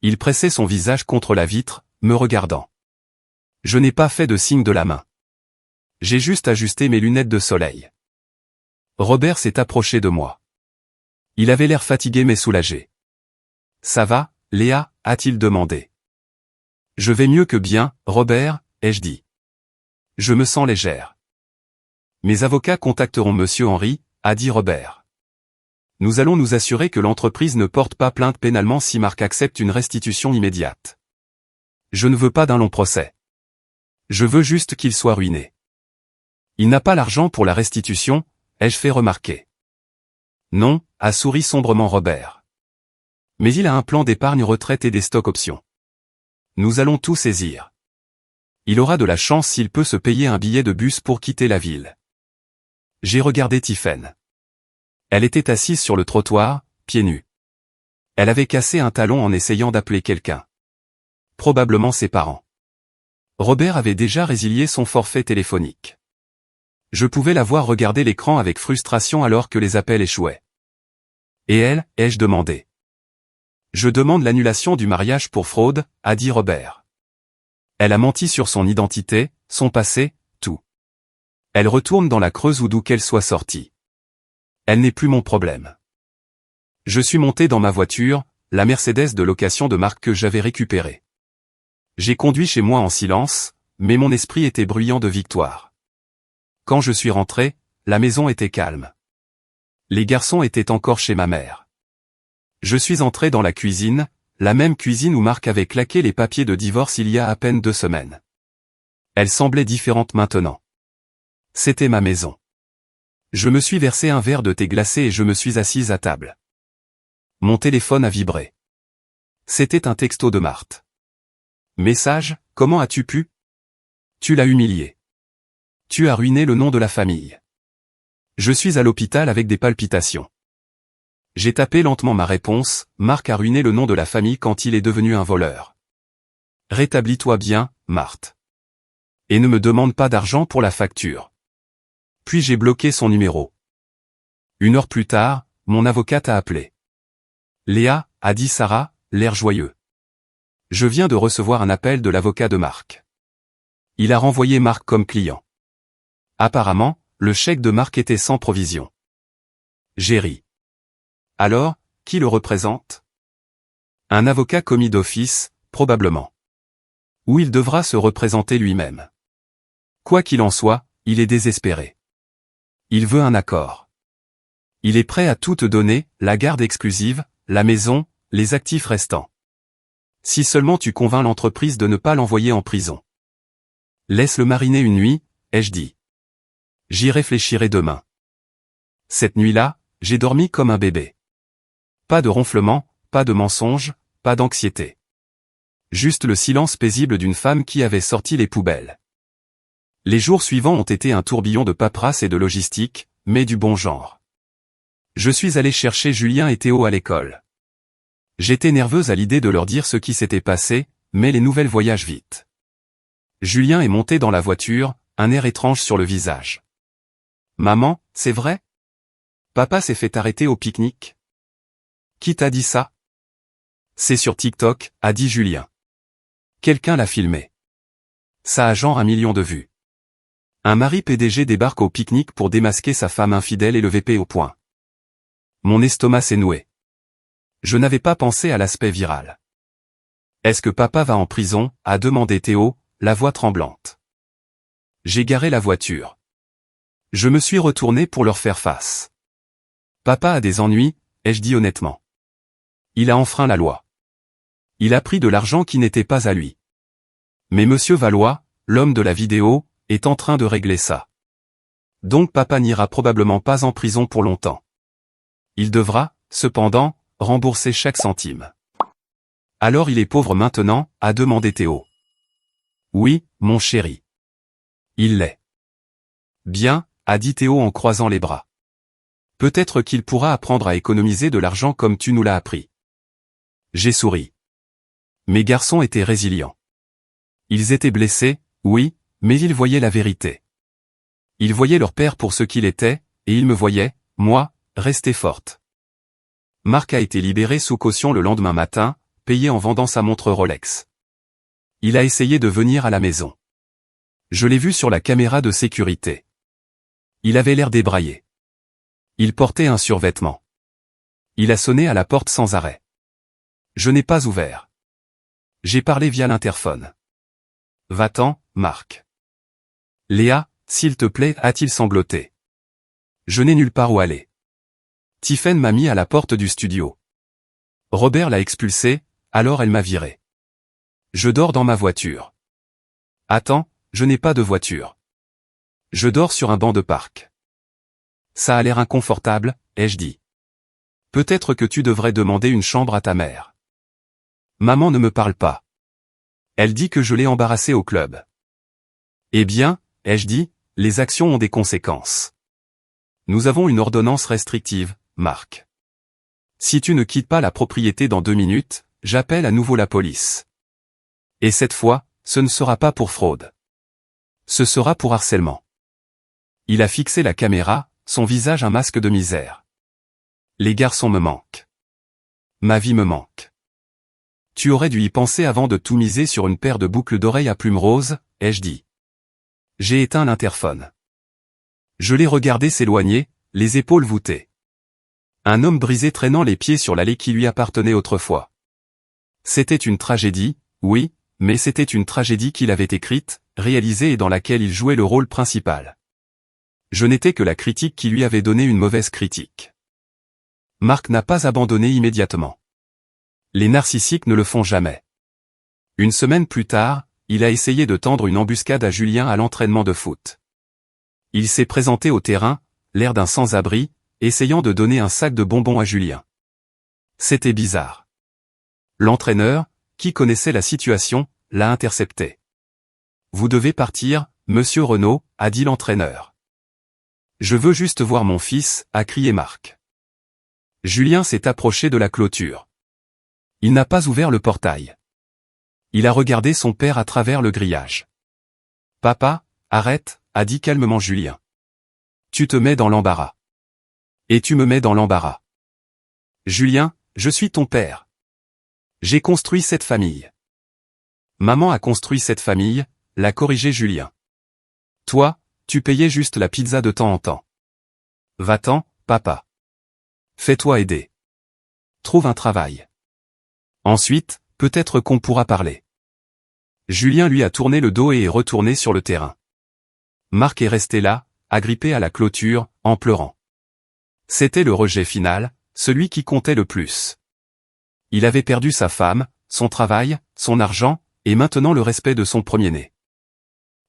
Speaker 1: Il pressait son visage contre la vitre, me regardant. Je n'ai pas fait de signe de la main. J'ai juste ajusté mes lunettes de soleil. Robert s'est approché de moi. Il avait l'air fatigué mais soulagé. « Ça va, Léa ?» a-t-il demandé. « Je vais mieux que bien, Robert » ai-je dit. « Je me sens légère. »« Mes avocats contacteront Monsieur Henry » a dit Robert. « Nous allons nous assurer que l'entreprise ne porte pas plainte pénalement si Marc accepte une restitution immédiate. Je ne veux pas d'un long procès. Je veux juste qu'il soit ruiné. Il n'a pas l'argent pour la restitution, ai-je fait remarquer. Non, a souri sombrement Robert. Mais il a un plan d'épargne retraite et des stocks options. Nous allons tout saisir. Il aura de la chance s'il peut se payer un billet de bus pour quitter la ville. J'ai regardé Tiphaine. Elle était assise sur le trottoir, pieds nus. Elle avait cassé un talon en essayant d'appeler quelqu'un. Probablement ses parents. Robert avait déjà résilié son forfait téléphonique. Je pouvais la voir regarder l'écran avec frustration alors que les appels échouaient. Et elle, ai-je demandé. Je demande l'annulation du mariage pour fraude, a dit Robert. Elle a menti sur son identité, son passé, tout. Elle retourne dans la Creuse ou d'où qu'elle soit sortie. Elle n'est plus mon problème. Je suis monté dans ma voiture, la Mercedes de location de Marc que j'avais récupérée. J'ai conduit chez moi en silence, mais mon esprit était bruyant de victoire. Quand je suis rentré, la maison était calme. Les garçons étaient encore chez ma mère. Je suis entré dans la cuisine, la même cuisine où Marc avait claqué les papiers de divorce il y a à peine 2 semaines. Elle semblait différente maintenant. C'était ma maison. Je me suis versé un verre de thé glacé et je me suis assise à table. Mon téléphone a vibré. C'était un texto de Marthe. Message, comment as-tu pu? Tu l'as humilié. Tu as ruiné le nom de la famille. Je suis à l'hôpital avec des palpitations. J'ai tapé lentement ma réponse, Marc a ruiné le nom de la famille quand il est devenu un voleur. Rétablis-toi bien, Marthe. Et ne me demande pas d'argent pour la facture. Puis j'ai bloqué son numéro. 1 heure plus tard, mon avocate a appelé. Léa, a dit Sarah, l'air joyeux. Je viens de recevoir un appel de l'avocat de Marc. Il a renvoyé Marc comme client. Apparemment, le chèque de Marc était sans provision. J'ai ri. Alors, qui le représente? Un avocat commis d'office, probablement. Ou il devra se représenter lui-même. Quoi qu'il en soit, il est désespéré. Il veut un accord. Il est prêt à tout te donner, la garde exclusive, la maison, les actifs restants. Si seulement tu convaincs l'entreprise de ne pas l'envoyer en prison. Laisse-le mariner une nuit, ai-je dit. J'y réfléchirai demain. Cette nuit-là, j'ai dormi comme un bébé. Pas de ronflement, pas de mensonges, pas d'anxiété. Juste le silence paisible d'une femme qui avait sorti les poubelles. Les jours suivants ont été un tourbillon de paperasse et de logistique, mais du bon genre. Je suis allé chercher Julien et Théo à l'école. J'étais nerveuse à l'idée de leur dire ce qui s'était passé, mais les nouvelles voyagent vite. Julien est monté dans la voiture, un air étrange sur le visage. Maman, c'est vrai? Papa s'est fait arrêter au pique-nique. Qui t'a dit ça? C'est sur TikTok, a dit Julien. Quelqu'un l'a filmé. Ça a genre 1 million de vues. Un mari PDG débarque au pique-nique pour démasquer sa femme infidèle et le VP au point. Mon estomac s'est noué. Je n'avais pas pensé à l'aspect viral. Est-ce que papa va en prison? A demandé Théo, la voix tremblante. J'ai garé la voiture. Je me suis retourné pour leur faire face. Papa a des ennuis, ai-je dit honnêtement. Il a enfreint la loi. Il a pris de l'argent qui n'était pas à lui. Mais monsieur Valois, l'homme de la vidéo, est en train de régler ça. Donc papa n'ira probablement pas en prison pour longtemps. Il devra, cependant, rembourser chaque centime. Alors il est pauvre maintenant, a demandé Théo. Oui, mon chéri. Il l'est. Bien, a dit Théo en croisant les bras. Peut-être qu'il pourra apprendre à économiser de l'argent comme tu nous l'as appris. J'ai souri. Mes garçons étaient résilients. Ils étaient blessés, oui, mais ils voyaient la vérité. Ils voyaient leur père pour ce qu'il était, et ils me voyaient, moi, rester forte. Marc a été libéré sous caution le lendemain matin, payé en vendant sa montre Rolex. Il a essayé de venir à la maison. Je l'ai vu sur la caméra de sécurité. Il avait l'air débraillé. Il portait un survêtement. Il a sonné à la porte sans arrêt. Je n'ai pas ouvert. J'ai parlé via l'interphone. Va-t'en, Marc. Léa, s'il te plaît, a-t-il sangloté. Je n'ai nulle part où aller. Tiphaine m'a mis à la porte du studio. Robert l'a expulsé, alors elle m'a viré. Je dors dans ma voiture. Attends, je n'ai pas de voiture. Je dors sur un banc de parc. Ça a l'air inconfortable, ai-je dit. Peut-être que tu devrais demander une chambre à ta mère. Maman ne me parle pas. Elle dit que je l'ai embarrassée au club. Eh bien, ai-je dit, les actions ont des conséquences. Nous avons une ordonnance restrictive, Marc. Si tu ne quittes pas la propriété dans 2 minutes, j'appelle à nouveau la police. Et cette fois, ce ne sera pas pour fraude. Ce sera pour harcèlement. Il a fixé la caméra, son visage un masque de misère. Les garçons me manquent. Ma vie me manque. Tu aurais dû y penser avant de tout miser sur une paire de boucles d'oreilles à plumes roses, ai-je dit. J'ai éteint l'interphone. Je l'ai regardé s'éloigner, les épaules voûtées. Un homme brisé traînant les pieds sur l'allée qui lui appartenait autrefois. C'était une tragédie, oui, mais c'était une tragédie qu'il avait écrite, réalisée et dans laquelle il jouait le rôle principal. Je n'étais que la critique qui lui avait donné une mauvaise critique. Marc n'a pas abandonné immédiatement. Les narcissiques ne le font jamais. Une semaine plus tard, il a essayé de tendre une embuscade à Julien à l'entraînement de foot. Il s'est présenté au terrain, l'air d'un sans-abri, essayant de donner un sac de bonbons à Julien. C'était bizarre. L'entraîneur, qui connaissait la situation, l'a intercepté. « Vous devez partir, monsieur Renaud », a dit l'entraîneur. « Je veux juste voir mon fils », a crié Marc. Julien s'est approché de la clôture. Il n'a pas ouvert le portail. Il a regardé son père à travers le grillage. « Papa, arrête », a dit calmement Julien. « Tu te mets dans l'embarras. Et tu me mets dans l'embarras. Julien, je suis ton père. J'ai construit cette famille. Maman a construit cette famille, l'a corrigé Julien. Toi, tu payais juste la pizza de temps en temps. Va-t'en, papa. Fais-toi aider. Trouve un travail. Ensuite, peut-être qu'on pourra parler. Julien lui a tourné le dos et est retourné sur le terrain. Marc est resté là, agrippé à la clôture, en pleurant. C'était le rejet final, celui qui comptait le plus. Il avait perdu sa femme, son travail, son argent, et maintenant le respect de son premier-né.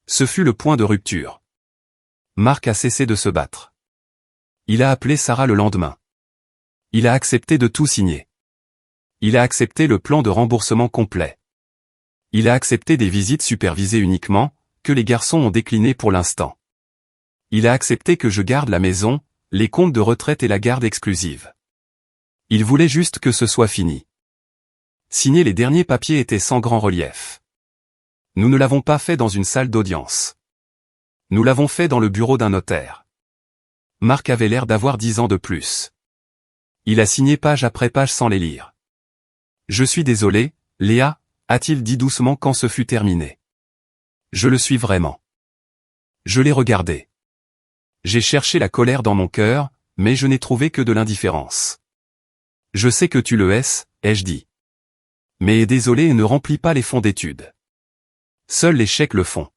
Speaker 1: Ce fut le point de rupture. Marc a cessé de se battre. Il a appelé Sarah le lendemain. Il a accepté de tout signer. Il a accepté le plan de remboursement complet. Il a accepté des visites supervisées uniquement, que les garçons ont déclinées pour l'instant. Il a accepté que je garde la maison, les comptes de retraite et la garde exclusive. Il voulait juste que ce soit fini. Signer les derniers papiers était sans grand relief. Nous ne l'avons pas fait dans une salle d'audience. Nous l'avons fait dans le bureau d'un notaire. Marc avait l'air d'avoir 10 ans de plus. Il a signé page après page sans les lire. Je suis désolé, Léa, a-t-il dit doucement quand ce fut terminé. Je le suis vraiment. Je l'ai regardé. J'ai cherché la colère dans mon cœur, mais je n'ai trouvé que de l'indifférence. Je sais que tu le hais, ai-je dit. Mais désolé et ne remplis pas les fonds d'études. Seuls les chèques le font.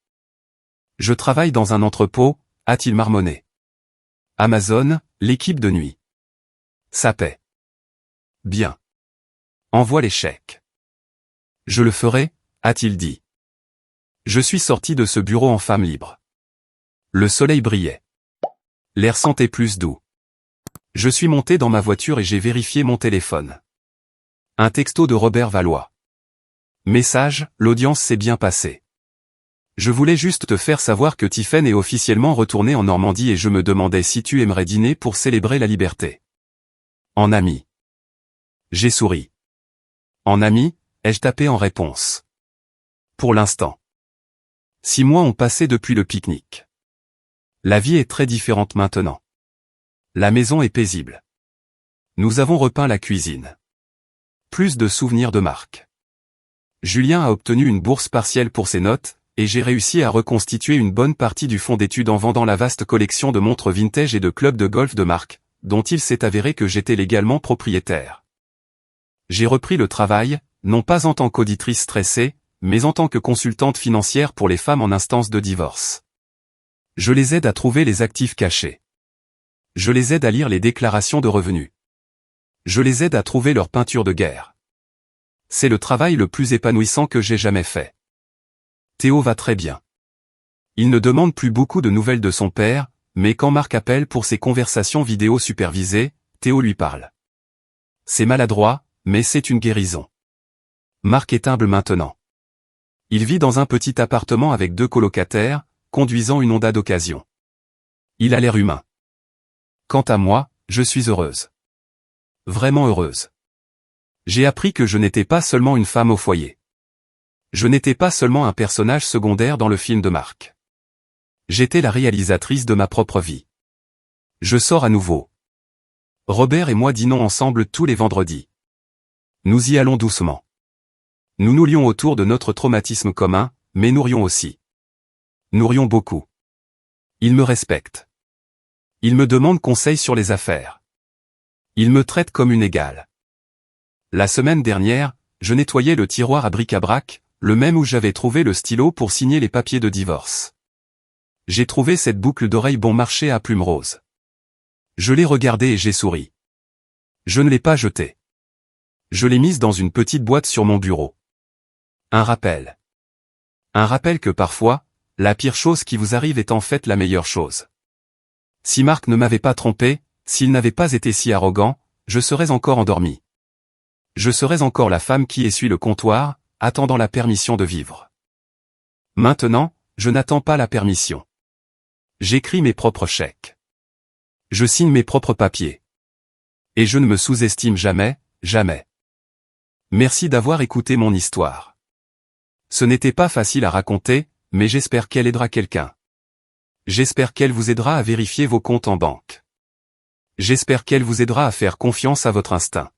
Speaker 1: Je travaille dans un entrepôt, a-t-il marmonné. Amazon, l'équipe de nuit. Ça paie. Bien. Envoie les chèques. Je le ferai, a-t-il dit. Je suis sorti de ce bureau en femme libre. Le soleil brillait. L'air sentait plus doux. Je suis monté dans ma voiture et j'ai vérifié mon téléphone. Un texto de Robert Valois. Message, l'audience s'est bien passée. Je voulais juste te faire savoir que Tiphaine est officiellement retournée en Normandie et je me demandais si tu aimerais dîner pour célébrer la liberté. En ami. J'ai souri. En ami, ai-je tapé en réponse. Pour l'instant. 6 mois ont passé depuis le pique-nique. La vie est très différente maintenant. La maison est paisible. Nous avons repeint la cuisine. Plus de souvenirs de Marc. Julien a obtenu une bourse partielle pour ses notes, et j'ai réussi à reconstituer une bonne partie du fonds d'études en vendant la vaste collection de montres vintage et de clubs de golf de Marc, dont il s'est avéré que j'étais légalement propriétaire. J'ai repris le travail, non pas en tant qu'auditrice stressée, mais en tant que consultante financière pour les femmes en instance de divorce. Je les aide à trouver les actifs cachés. Je les aide à lire les déclarations de revenus. Je les aide à trouver leur peinture de guerre. C'est le travail le plus épanouissant que j'ai jamais fait. Théo va très bien. Il ne demande plus beaucoup de nouvelles de son père, mais quand Marc appelle pour ses conversations vidéo supervisées, Théo lui parle. C'est maladroit, mais c'est une guérison. Marc est humble maintenant. Il vit dans un petit appartement avec 2 colocataires, conduisant une Honda d'occasion. Il a l'air humain. Quant à moi, je suis heureuse. Vraiment heureuse. J'ai appris que je n'étais pas seulement une femme au foyer. Je n'étais pas seulement un personnage secondaire dans le film de Marc. J'étais la réalisatrice de ma propre vie. Je sors à nouveau. Robert et moi dînons ensemble tous les vendredis. Nous y allons doucement. Nous nous lions autour de notre traumatisme commun, mais nous rions aussi. Nous rions beaucoup. Il me respecte. Il me demande conseil sur les affaires. Il me traite comme une égale. La semaine dernière, je nettoyais le tiroir à bric-à-brac, le même où j'avais trouvé le stylo pour signer les papiers de divorce. J'ai trouvé cette boucle d'oreille bon marché à plumes roses. Je l'ai regardée et j'ai souri. Je ne l'ai pas jetée. Je l'ai mise dans une petite boîte sur mon bureau. Un rappel. Un rappel que parfois, la pire chose qui vous arrive est en fait la meilleure chose. Si Marc ne m'avait pas trompé, s'il n'avait pas été si arrogant, je serais encore endormi. Je serais encore la femme qui essuie le comptoir, attendant la permission de vivre. Maintenant, je n'attends pas la permission. J'écris mes propres chèques. Je signe mes propres papiers. Et je ne me sous-estime jamais, jamais. Merci d'avoir écouté mon histoire. Ce n'était pas facile à raconter, mais j'espère qu'elle aidera quelqu'un. J'espère qu'elle vous aidera à vérifier vos comptes en banque. J'espère qu'elle vous aidera à faire confiance à votre instinct.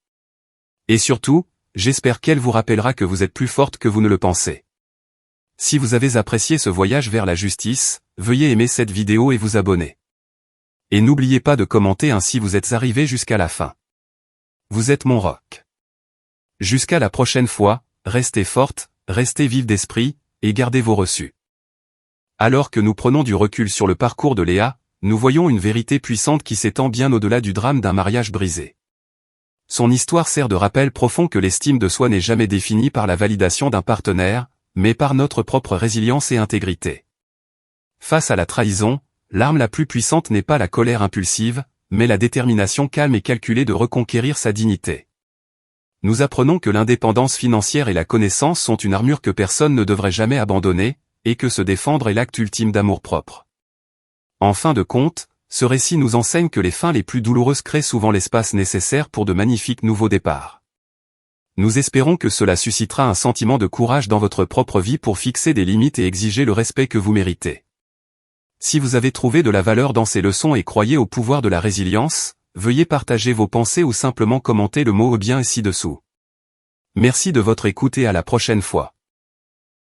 Speaker 1: Et surtout, j'espère qu'elle vous rappellera que vous êtes plus forte que vous ne le pensez. Si vous avez apprécié ce voyage vers la justice, veuillez aimer cette vidéo et vous abonner. Et n'oubliez pas de commenter ainsi vous êtes arrivé jusqu'à la fin. Vous êtes mon rock. Jusqu'à la prochaine fois, restez forte, restez vive d'esprit, et gardez vos reçus. Alors que nous prenons du recul sur le parcours de Léa, nous voyons une vérité puissante qui s'étend bien au-delà du drame d'un mariage brisé. Son histoire sert de rappel profond que l'estime de soi n'est jamais définie par la validation d'un partenaire, mais par notre propre résilience et intégrité. Face à la trahison, l'arme la plus puissante n'est pas la colère impulsive, mais la détermination calme et calculée de reconquérir sa dignité. Nous apprenons que l'indépendance financière et la connaissance sont une armure que personne ne devrait jamais abandonner, et que se défendre est l'acte ultime d'amour-propre. En fin de compte, ce récit nous enseigne que les fins les plus douloureuses créent souvent l'espace nécessaire pour de magnifiques nouveaux départs. Nous espérons que cela suscitera un sentiment de courage dans votre propre vie pour fixer des limites et exiger le respect que vous méritez. Si vous avez trouvé de la valeur dans ces leçons et croyez au pouvoir de la résilience, veuillez partager vos pensées ou simplement commenter le mot « bien » ci-dessous. Merci de votre écoute et à la prochaine fois.